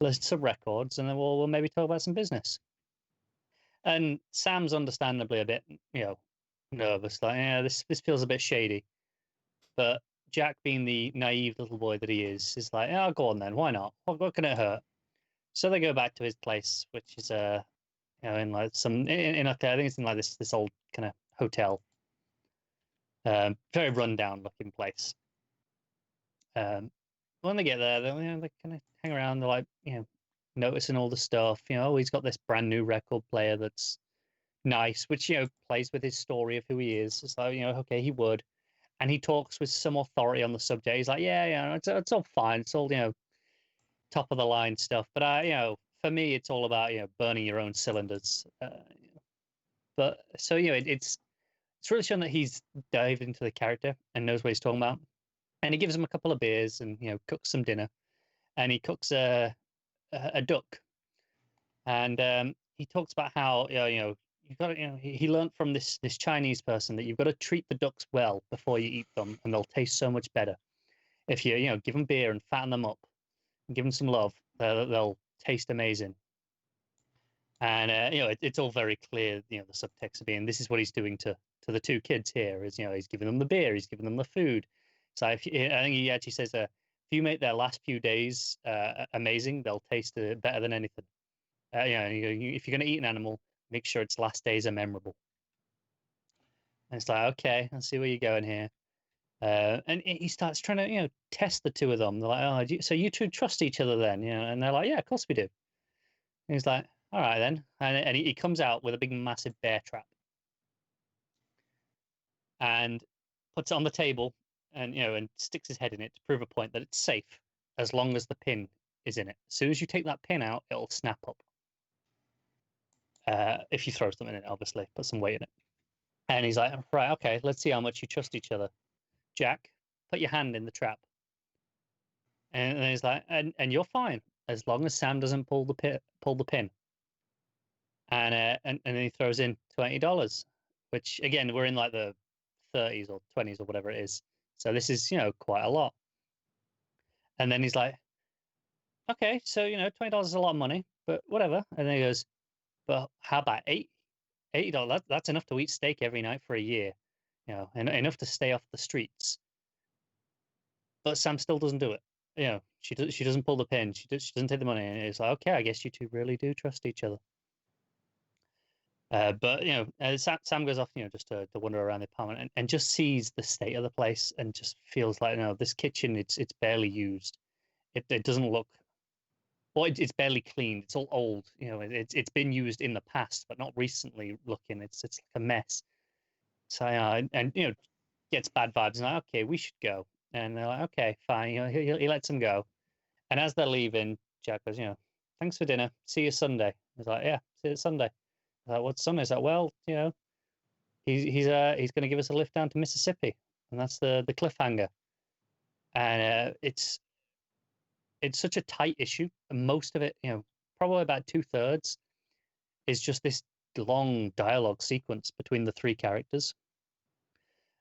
listen to some records, and then we'll maybe talk about some business. And Sam's understandably a bit, nervous, like, yeah, this feels a bit shady. But Jack, being the naive little boy that he is like, oh, go on then, why not? What can it hurt? So they go back to his place, which is in like some in I think it's in like this old kind of hotel, very rundown looking place. When they get there, they kind of hang around. They're like, noticing all the stuff. Oh, he's got this brand new record player that's nice, which plays with his story of who he is. It's like, okay, he would. And he talks with some authority on the subject. He's like, yeah, it's all fine. It's all, top of the line stuff. But, for me, it's all about, burning your own cylinders. But so, it's really shown that he's dived into the character and knows what he's talking about. And he gives him a couple of beers and, cooks some dinner. And he cooks a duck. And he talks about how, you've got to, he learned from this Chinese person that you've got to treat the ducks well before you eat them, and they'll taste so much better. If you give them beer and fatten them up, and give them some love, they'll taste amazing. And it's all very clear. The subtext of being, this is what he's doing to the two kids here. Is he's giving them the beer, he's giving them the food. So I think he actually says, if you make their last few days amazing, they'll taste better than anything. If you're going to eat an animal, make sure its last days are memorable. And it's like, okay, I see where you're going here. And he starts trying to, test the two of them. They're like, oh, so you two trust each other then? And they're like, yeah, of course we do. And he's like, all right then. And he comes out with a big, massive bear trap and puts it on the table and, and sticks his head in it to prove a point that it's safe as long as the pin is in it. As soon as you take that pin out, it'll snap up. If you throw something in it, obviously, put some weight in it. And he's like, right, okay, let's see how much you trust each other. Jack, put your hand in the trap. And then he's like, and you're fine as long as Sam doesn't pull the pin. And then he throws in $20, which again, we're in like the 30s or 20s or whatever it is. So this is, quite a lot. And then he's like, okay, so $20 is a lot of money, but whatever. And then he goes, but how about $80? That's enough to eat steak every night for a year, and enough to stay off the streets. But Sam still doesn't do it. She doesn't pull the pin. She doesn't take the money. And it's like, okay, I guess you two really do trust each other. But Sam goes off, just to wander around the apartment and just sees the state of the place and just feels like, this kitchen, it's barely used. It doesn't look. Well, it's barely cleaned. It's all old. It's been used in the past, but not recently looking. It's like a mess. So and gets bad vibes. And like, okay, we should go. And they're like, okay, fine. He lets them go. And as they're leaving, Jack goes, thanks for dinner. See you Sunday. He's like, yeah, see you Sunday. Like, what's Sunday? He's like, well, he's going to give us a lift down to Mississippi, and that's the cliffhanger. And it's such a tight issue, and most of it, probably about 2/3, is just this long dialogue sequence between the three characters.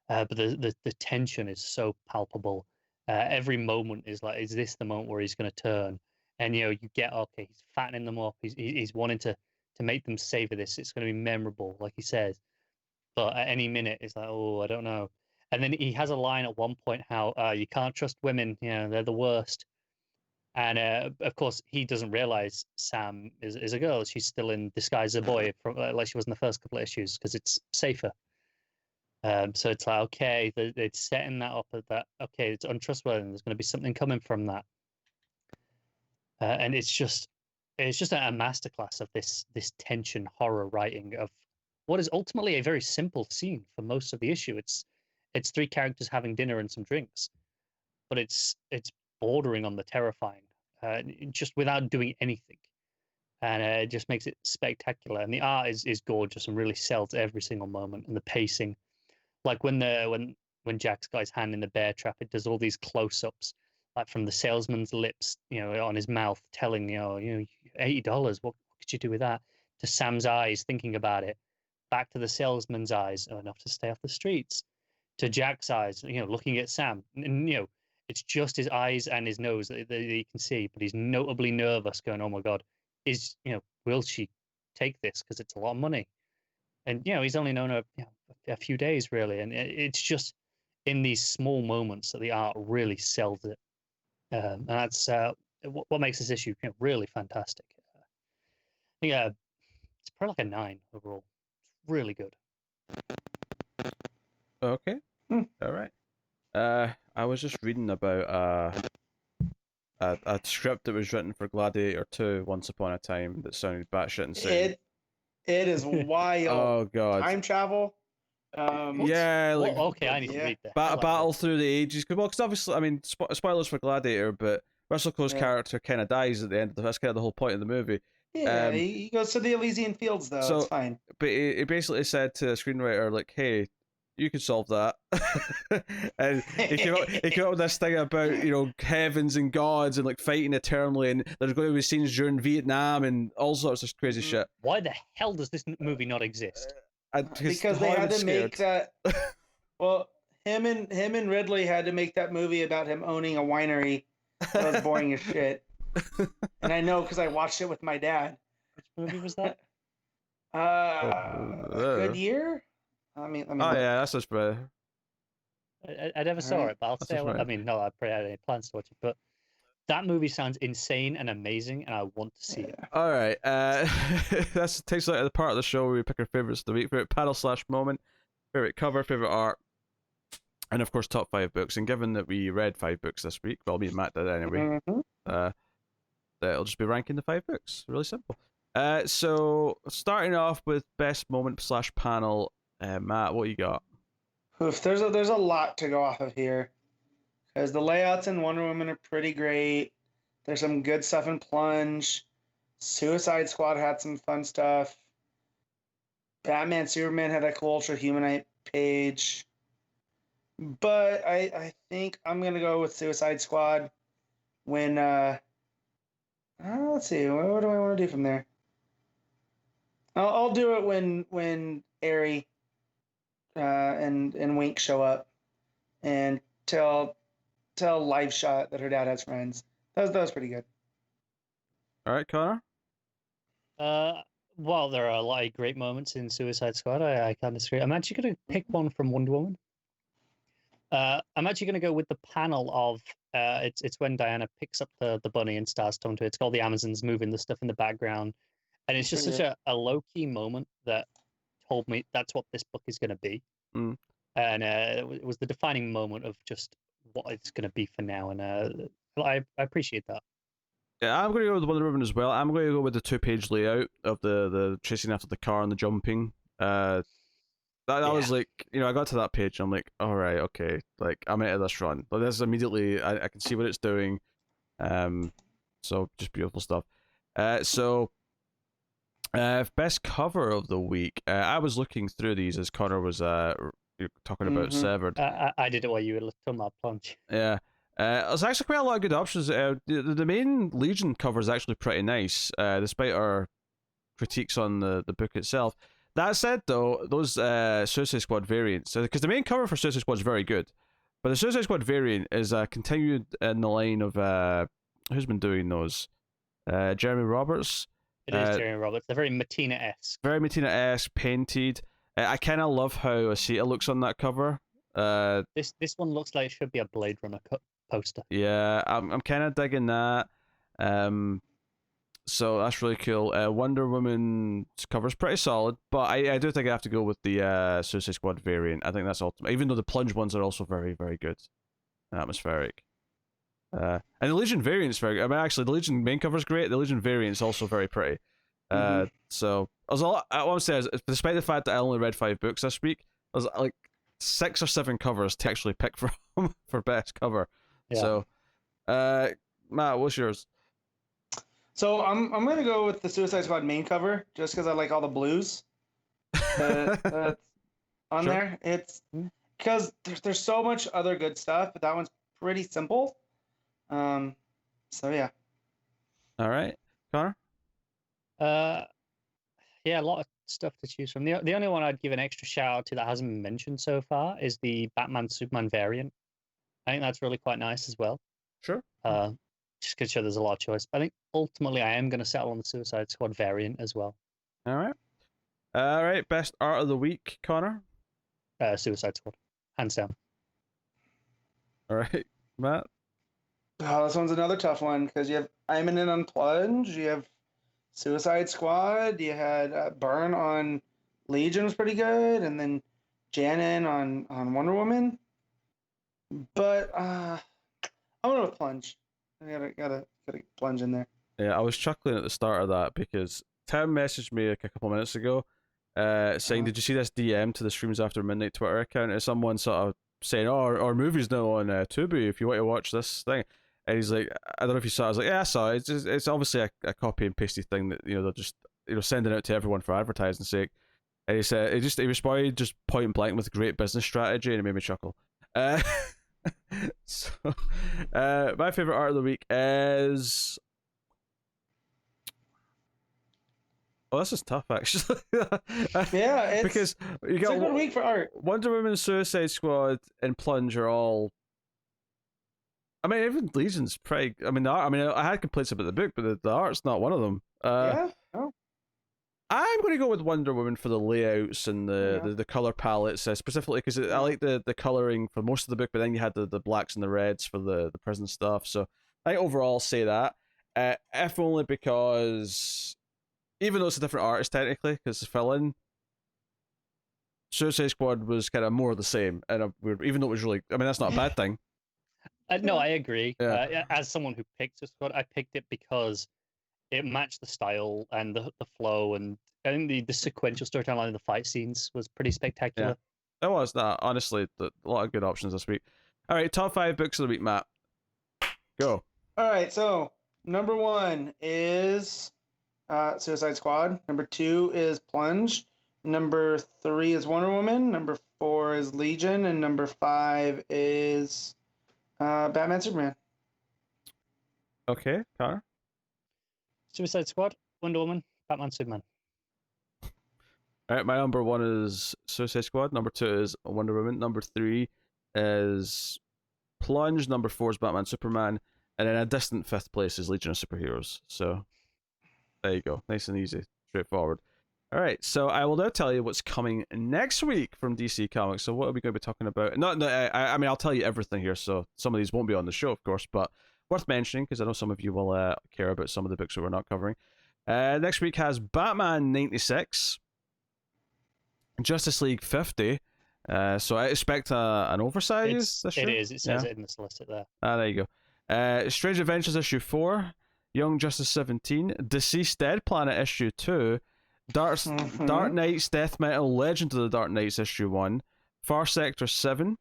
But the tension is so palpable. Every moment is like, is this the moment where he's going to turn? and you get okay, he's fattening them up. He's wanting to make them savor this. It's going to be memorable, like he says. But at any minute, it's like, oh, I don't know. And then he has a line at one point how you can't trust women. They're the worst. And of course, he doesn't realize Sam is a girl. She's still in disguise as a boy, from, like she was in the first couple of issues, because it's safer. So it's like, okay, they're setting that up as that, okay, it's untrustworthy. There's going to be something coming from that. And it's just a masterclass of this tension horror writing of what is ultimately a very simple scene for most of the issue. It's three characters having dinner and some drinks, but it's bordering on the terrifying, just without doing anything, and it just makes it spectacular. And the art is gorgeous and really sells every single moment. And the pacing, like when Jack's got his hand in the bear trap, it does all these close-ups, like from the salesman's lips, on his mouth, telling $80. What could you do with that? To Sam's eyes, thinking about it. Back to the salesman's eyes, enough to stay off the streets. To Jack's eyes, looking at Sam, and it's just his eyes and his nose that you can see, but he's notably nervous, going, "Oh my God, will she take this? Because it's a lot of money." And he's only known her a few days, really, and it's just in these small moments that the art really sells it, and that's what makes this issue really fantastic. Yeah, it's probably like a 9 overall. It's really good. Okay. All right. I was just reading about a script that was written for Gladiator 2 once upon a time that sounded batshit insane. It is wild. Oh God. Time travel. Yeah, like okay, I need to read that. Battle through the ages. Because obviously, I mean, spoilers for Gladiator, but Russell Crowe's character kind of dies at the end. That's kind of the whole point of the movie. Yeah, he goes to the Elysian Fields though. So, it's fine. But he basically said to the screenwriter, like, "Hey, you could solve that." And he came up with this thing about heavens and gods and like fighting eternally, and there's going to be scenes during Vietnam and all sorts of crazy shit. Why the hell does this movie not exist? Because they had to make that. Well, him and Ridley had to make that movie about him owning a winery. That was boring as shit. And I know because I watched it with my dad. Which movie was that? Good Year. I mean. Oh yeah, that's just bad. I never saw it, but I'll say. I mean, no, I probably had any plans to watch it, but that movie sounds insane and amazing, and I want to see it. All right, that takes us out of the part of the show where we pick our favorites of the week: favorite panel/moment, favorite cover, favorite art, and of course top 5 books. And given that we read 5 books this week, well, me and Matt did anyway. It'll just be ranking the 5 books. Really simple. So starting off with best moment/panel, Matt, what you got? Oof, there's a lot to go off of here, because the layouts in Wonder Woman are pretty great. There's some good stuff in Plunge. Suicide Squad had some fun stuff. Batman Superman had a cool Ultra Humanite page. But I think I'm gonna go with Suicide Squad when let's see, what do I want to do from there? I'll do it when Aerie and Wink show up and tell Liveshot that her dad has friends. That was pretty good. All right, Connor. Well, there are a lot of great moments in Suicide Squad. I can't disagree. I'm actually going to pick one from Wonder Woman. I'm actually going to go with the panel of it's when Diana picks up the bunny and starts talking to it. It's called the Amazons moving the stuff in the background, and it's just such a low key moment that told me that's what this book is going to be. And it was the defining moment of just what it's going to be for now, and I appreciate that. Yeah, I'm going to go with Wonder Woman as well. I'm going to go with the 2-page layout of the chasing after the car and the jumping. That was like, I got to that page and I'm like, all right, okay, like I'm into this run. But this immediately, I can see what it's doing. So just beautiful stuff. So best cover of the week. I was looking through these as Connor was talking about Severed. I did it while you were talking about Plunge. Yeah. There's actually quite a lot of good options. The main Legion cover is actually pretty nice, despite our critiques on the book itself. That said, though, those Suicide Squad variants, because the main cover for Suicide Squad is very good, but the Suicide Squad variant is continued in the line of who's been doing those? Jeremy Roberts. It is Jeremy Roberts. They're very Matina-esque. Very Matina-esque, painted. I kind of love how Asita looks on that cover. This one looks like it should be a Blade Runner poster. Yeah, I'm kind of digging that. So that's really cool. Wonder Woman's cover's pretty solid, but I do think I have to go with the Suicide Squad variant. I think that's ultimate, even though the Plunge ones are also very, very good. Atmospheric. And the Legion variant's very good. I mean, actually, the Legion main cover's great. The Legion variant's also very pretty. So I was what I'm saying is, despite the fact that I only read 5 books this week, I was like 6 or 7 covers to actually pick from for best cover. Yeah. So, Matt, what's yours? So I'm gonna go with the Suicide Squad main cover just because I like all the blues that's on there. It's because there's so much other good stuff, but that one's pretty simple. So yeah. All right, Connor. Yeah, a lot of stuff to choose from. The only one I'd give an extra shout out to that hasn't been mentioned so far is the Batman Superman variant. I think that's really quite nice as well. Sure. Just because there's a lot of choice. But I think ultimately I am going to settle on the Suicide Squad variant as well. All right. Best art of the week, Connor. Suicide Squad, hands down. All right, Matt. Oh, this one's another tough one because you have Immonen on Plunge, you have Suicide Squad, you had Byrne on Legion was pretty good, and then Janin on Wonder Woman. But I'm gonna with Plunge. I gotta Plunge in there. Yeah, I was chuckling at the start of that because Tim messaged me like a couple minutes ago, saying, "Did you see this DM to the Streams After Midnight Twitter account?" And someone sort of saying, "Oh, our movie's now on Tubi if you want to watch this thing." And he's like, "I don't know if you saw it." I was like, "Yeah, I saw it. It's obviously a copy and pasty thing that they're just sending out to everyone for advertising sake." And he said he responded just point blank with great business strategy, and it made me chuckle. So, my favorite art of the week is. Oh, this is tough, actually. Yeah, because you it's got a good week for art. Wonder Woman, Suicide Squad, and Plunge are all. I mean, even Legion's pretty. I mean, I had complaints about the book, but the art's not one of them. Yeah. Oh. I'm going to go with Wonder Woman for the layouts and the color palettes, specifically because I like the coloring for most of the book, but then you had the blacks and the reds for the prison stuff. So I overall say that, if only because even though it's a different artist technically, because it's fill-in, Suicide Squad was kind of more of the same, and even though it was really, I mean, that's not a bad thing. No, I agree. Yeah. As someone who picked the squad, I picked it because it matched the style and the flow, and I think the sequential storytelling in the fight scenes was pretty spectacular. Yeah. It was that. Honestly, a lot of good options this week. All right, top 5 books of the week, Matt. Go. All right, so number 1 is Suicide Squad. Number 2 is Plunge. Number 3 is Wonder Woman. Number 4 is Legion, and number 5 is Batman Superman. Okay, Connor. Suicide Squad, Wonder Woman, Batman, Superman. All right, my number 1 is Suicide Squad. Number 2 is Wonder Woman. Number 3 is Plunge. Number 4 is Batman, Superman. And then a distant 5th place is Legion of Superheroes. So there you go. Nice and easy. Straightforward. All right, so I will now tell you what's coming next week from DC Comics. So what are we going to be talking about? I mean, I'll tell you everything here. So some of these won't be on the show, of course, but worth mentioning because I know some of you will care about some of the books that we're not covering. Next week has Batman 96, Justice League 50. So I expect an oversize this year. It is. It says it in the solicit there. There you go. Strange Adventures issue 4, Young Justice 17, Deceased Dead Planet issue 2, Dark Knights Death Metal Legend of the Dark Knights issue 1, Far Sector 7,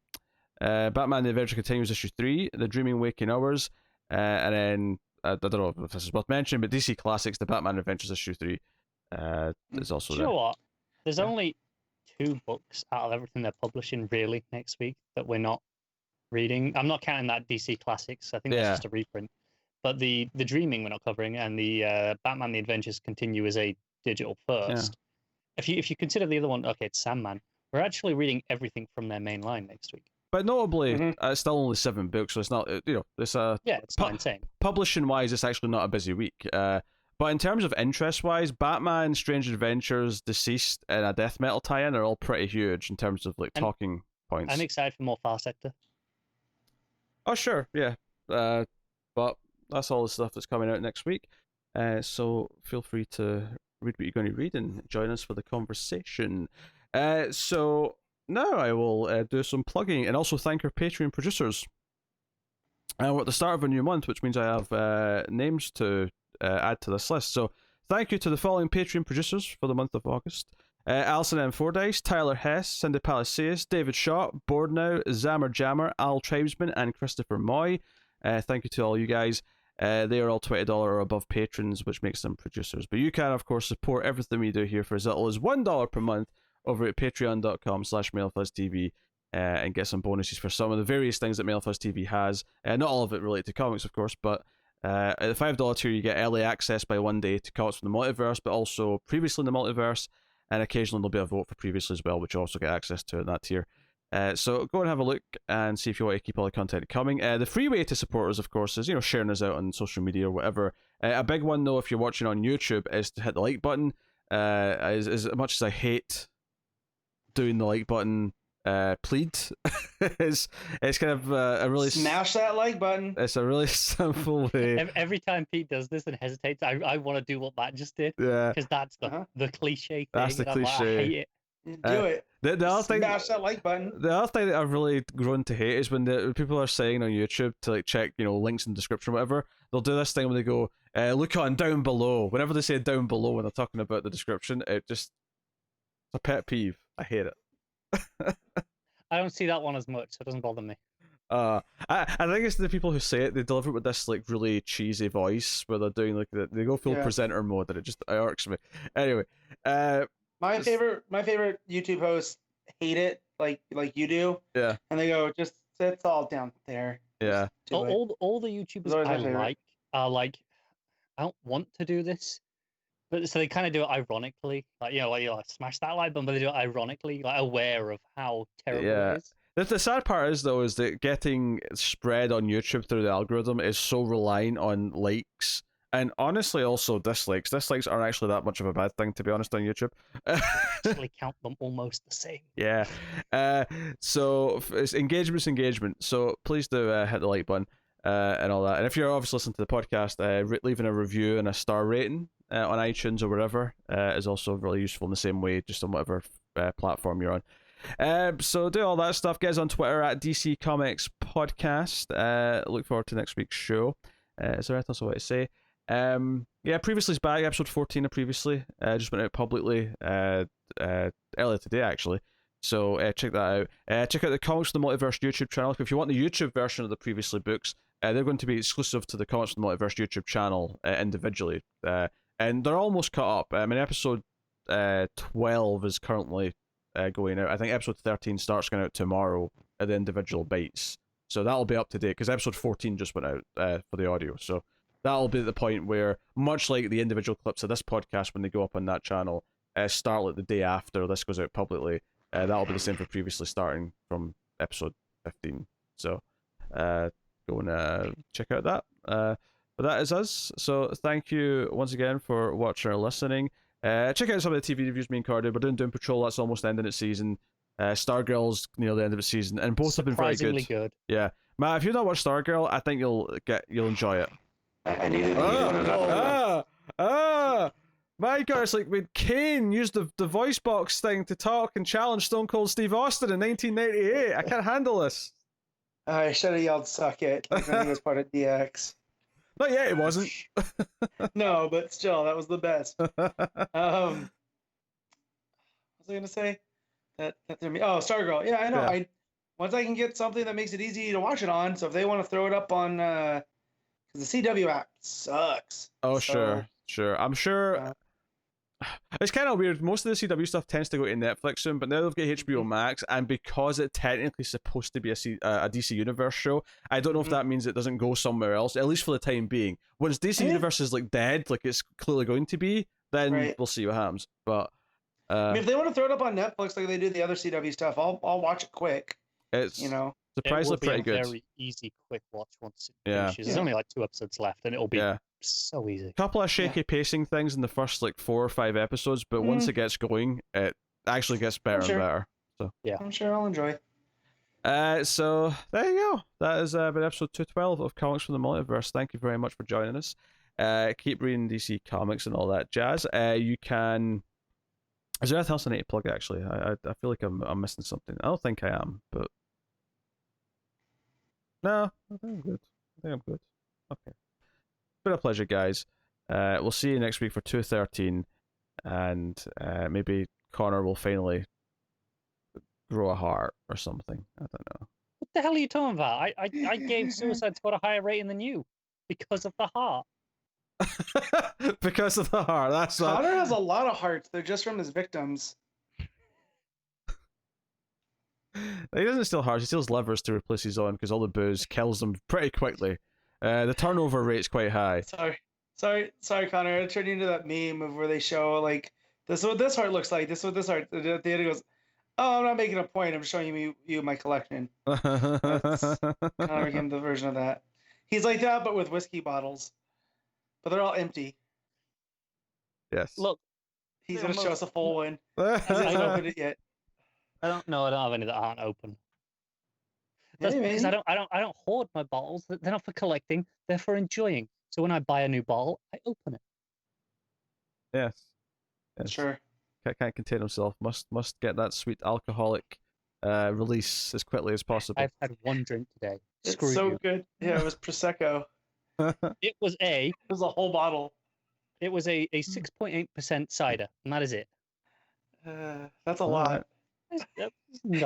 Batman The Adventure Continues issue 3, The Dreaming Waking Hours, and then I don't know if this is worth mentioning, but DC Classics The Batman Adventures issue 3 is also there. You know what? There's only 2 books out of everything they're publishing really next week that we're not reading. I'm not counting that DC Classics. I think that's just a reprint. But the Dreaming we're not covering, and the Batman The Adventures Continue as a digital first. Yeah. If you consider the other one, okay, it's Sandman. We're actually reading everything from their main line next week. But notably, Mm-hmm. it's still only 7 books, so it's not, it's it's not insane. Publishing wise, it's actually not a busy week. But in terms of interest wise, Batman, Strange Adventures, Deceased, and a death metal tie-in are all pretty huge in terms of talking points. I'm excited for more Far Sector. Oh sure, yeah. But that's all the stuff that's coming out next week. So feel free to read what you're going to read and join us for the conversation. So now I will do some plugging and also thank our Patreon producers. We're at the start of a new month, which means I have names to add to this list. So thank you to the following Patreon producers for the month of August. Alison M. Fordyce, Tyler Hess, Cindy Palacios, David Shott, Board Now, Zammer Jammer, Al Tribesman, and Christopher Moy. Thank you to all you guys. They are all $20 or above patrons, which makes them producers. But you can, of course, support everything we do here for as little as $1 per month over at patreon.com/MailFuzzTV and get some bonuses for some of the various things that MailFuzzTV has. Not all of it related to comics, of course, but at the $5 tier, you get early access by 1 day to comics from the Multiverse, but also previously in the Multiverse, and occasionally there'll be a vote for previously as well, which you also get access to in that tier. So go and have a look and see if you want to keep all the content coming. The free way to support us, of course, is sharing us out on social media or whatever. A big one though, if you're watching on YouTube, is to hit the like button. As much as I hate doing the like button plead, it's kind of a really smash that like button. It's a really simple way. Every time Pete does this and hesitates, I want to do what Matt just did. Yeah, because that's the cliche thing. That's the cliche. I hate it. Do it. The other thing, smash that like button. The other thing that I've really grown to hate is when the people are saying on YouTube to check links in the description or whatever. They'll do this thing when they go look on down below. Whenever they say down below when they're talking about the description, it's a pet peeve. I hate it. I don't see that one as much, so it doesn't bother me. I think it's the people who say it. They deliver it with this really cheesy voice where they're doing they go full presenter mode, and it irks me. Anyway, my favorite YouTube hosts hate it like you do. Yeah, and they go it's all down there. Yeah, all the YouTubers I like are like, I don't want to do this. But so they kind of do it ironically, smash that like button, but they do it ironically, aware of how terrible it is. The sad part is though, is that getting spread on YouTube through the algorithm is so reliant on likes and honestly also dislikes. Dislikes aren't actually that much of a bad thing, to be honest, on YouTube. Actually count them almost the same. Yeah. So it's engagement. So please do hit the like button and all that. And if you're obviously listening to the podcast, leaving a review and a star rating on iTunes or wherever is also really useful in the same way, just on whatever platform you're on. So do all that stuff. Get us on Twitter at DC Comics Podcast. Look forward to next week's show. Is there anything else I want to say? Previously's back. Episode 14 of Previously just went out publicly earlier today, actually. So check that out. Check out the Comics from the Multiverse YouTube channel. If you want the YouTube version of the Previously books, they're going to be exclusive to the Comics from the Multiverse YouTube channel individually. And they're almost caught up. I mean, episode 12 is currently going out. I think episode 13 starts going out tomorrow at the individual bites. So that'll be up to date, because episode 14 just went out for the audio. So that'll be the point where, much like the individual clips of this podcast, when they go up on that channel, start the day after this goes out publicly. That'll be the same for Previously, starting from episode 15. So go and check out that. But that is us. So thank you once again for watching or listening. Check out some of the TV reviews me and Cardi. We're doing Doom Patrol. That's almost ending its season. Stargirl's near the end of its season, and both have been very good. Yeah, Matt, if you've not watched Stargirl, I think you'll enjoy it. I needed to my God, it's like when Kane used the voice box thing to talk and challenge Stone Cold Steve Austin in 1998. I can't handle this. I should have yelled "suck it" when he was part of DX. Not yet, it wasn't. No, but still, that was the best. What was I gonna say? That threw me. Oh, Stargirl. Yeah, I know. Yeah. Once I can get something that makes it easy to watch it on. So if they want to throw it up on, because the CW app sucks. Oh, so, sure. I'm sure. It's kind of weird. Most of the CW stuff tends to go to Netflix soon, but now they've got HBO Max, and because it's technically supposed to be a DC Universe show, I don't know if that means it doesn't go somewhere else, at least for the time being. Once DC Universe is dead, like it's clearly going to be, then we'll see what happens. But I mean, if they want to throw it up on Netflix like they do the other CW stuff, I'll watch it quick. It's Surprisingly it will pretty be a good. very easy, quick watch once it Yeah. finishes. There's only like 2 episodes left, and it'll be Yeah. so easy. Couple of shaky pacing things in the first like 4 or 5 episodes, but once it gets going, it actually gets better and better. So yeah, I'm sure I'll enjoy. So there you go. That has been episode 212 of Comics from the Multiverse. Thank you very much for joining us. Keep reading DC Comics and all that jazz. You can. Is there anything else I need to plug? Actually, I feel like I'm missing something. I don't think I am, but no, I think I'm good. Okay, it's been a pleasure, guys. We'll see you next week for 213, and maybe Connor will finally grow a heart or something. I don't know. what the hell are you talking about? I gave Suicide Squad a higher rating than you because of the heart. Because of the heart. That's Connor has a lot of hearts. They're just from his victims. He doesn't steal hearts. He steals livers to replace his own because all the booze kills them pretty quickly. The turnover rate's quite high. Sorry, Connor. I turned you into that meme of where they show like this is what this heart looks like. This is what this heart. At the end, it goes, "Oh, I'm not making a point. I'm showing you my collection." That's Connor became the version of that. He's like that, but with whiskey bottles. But they're all empty. Yes. Look, he's gonna show us a full one. He hasn't opened it yet. I don't have any that aren't open. That's Maybe. because I don't hoard my bottles. They're not for collecting. They're for enjoying. So when I buy a new bottle, I open it. Yes. Sure. Can't contain himself. Must get that sweet alcoholic release as quickly as possible. I've had one drink today. Screw It's so you. good. Yeah, it was Prosecco. It was a whole bottle. It was a 6.8% cider, and that is it. That's a lot.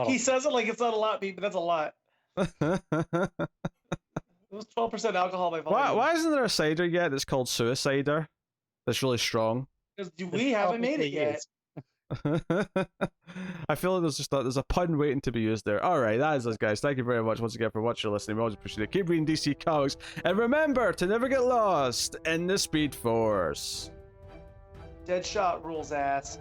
He says it like it's not a lot, but that's a lot. It was 12% alcohol by volume. Why isn't there a cider yet that's called Suicider? That's really strong. Because we haven't made it yet. I feel like there's a pun waiting to be used there. Alright, that is us, guys. Thank you very much once again for watching or listening. We always appreciate it. Keep reading DC Comics. And remember to never get lost in the Speed Force. Deadshot rules ass.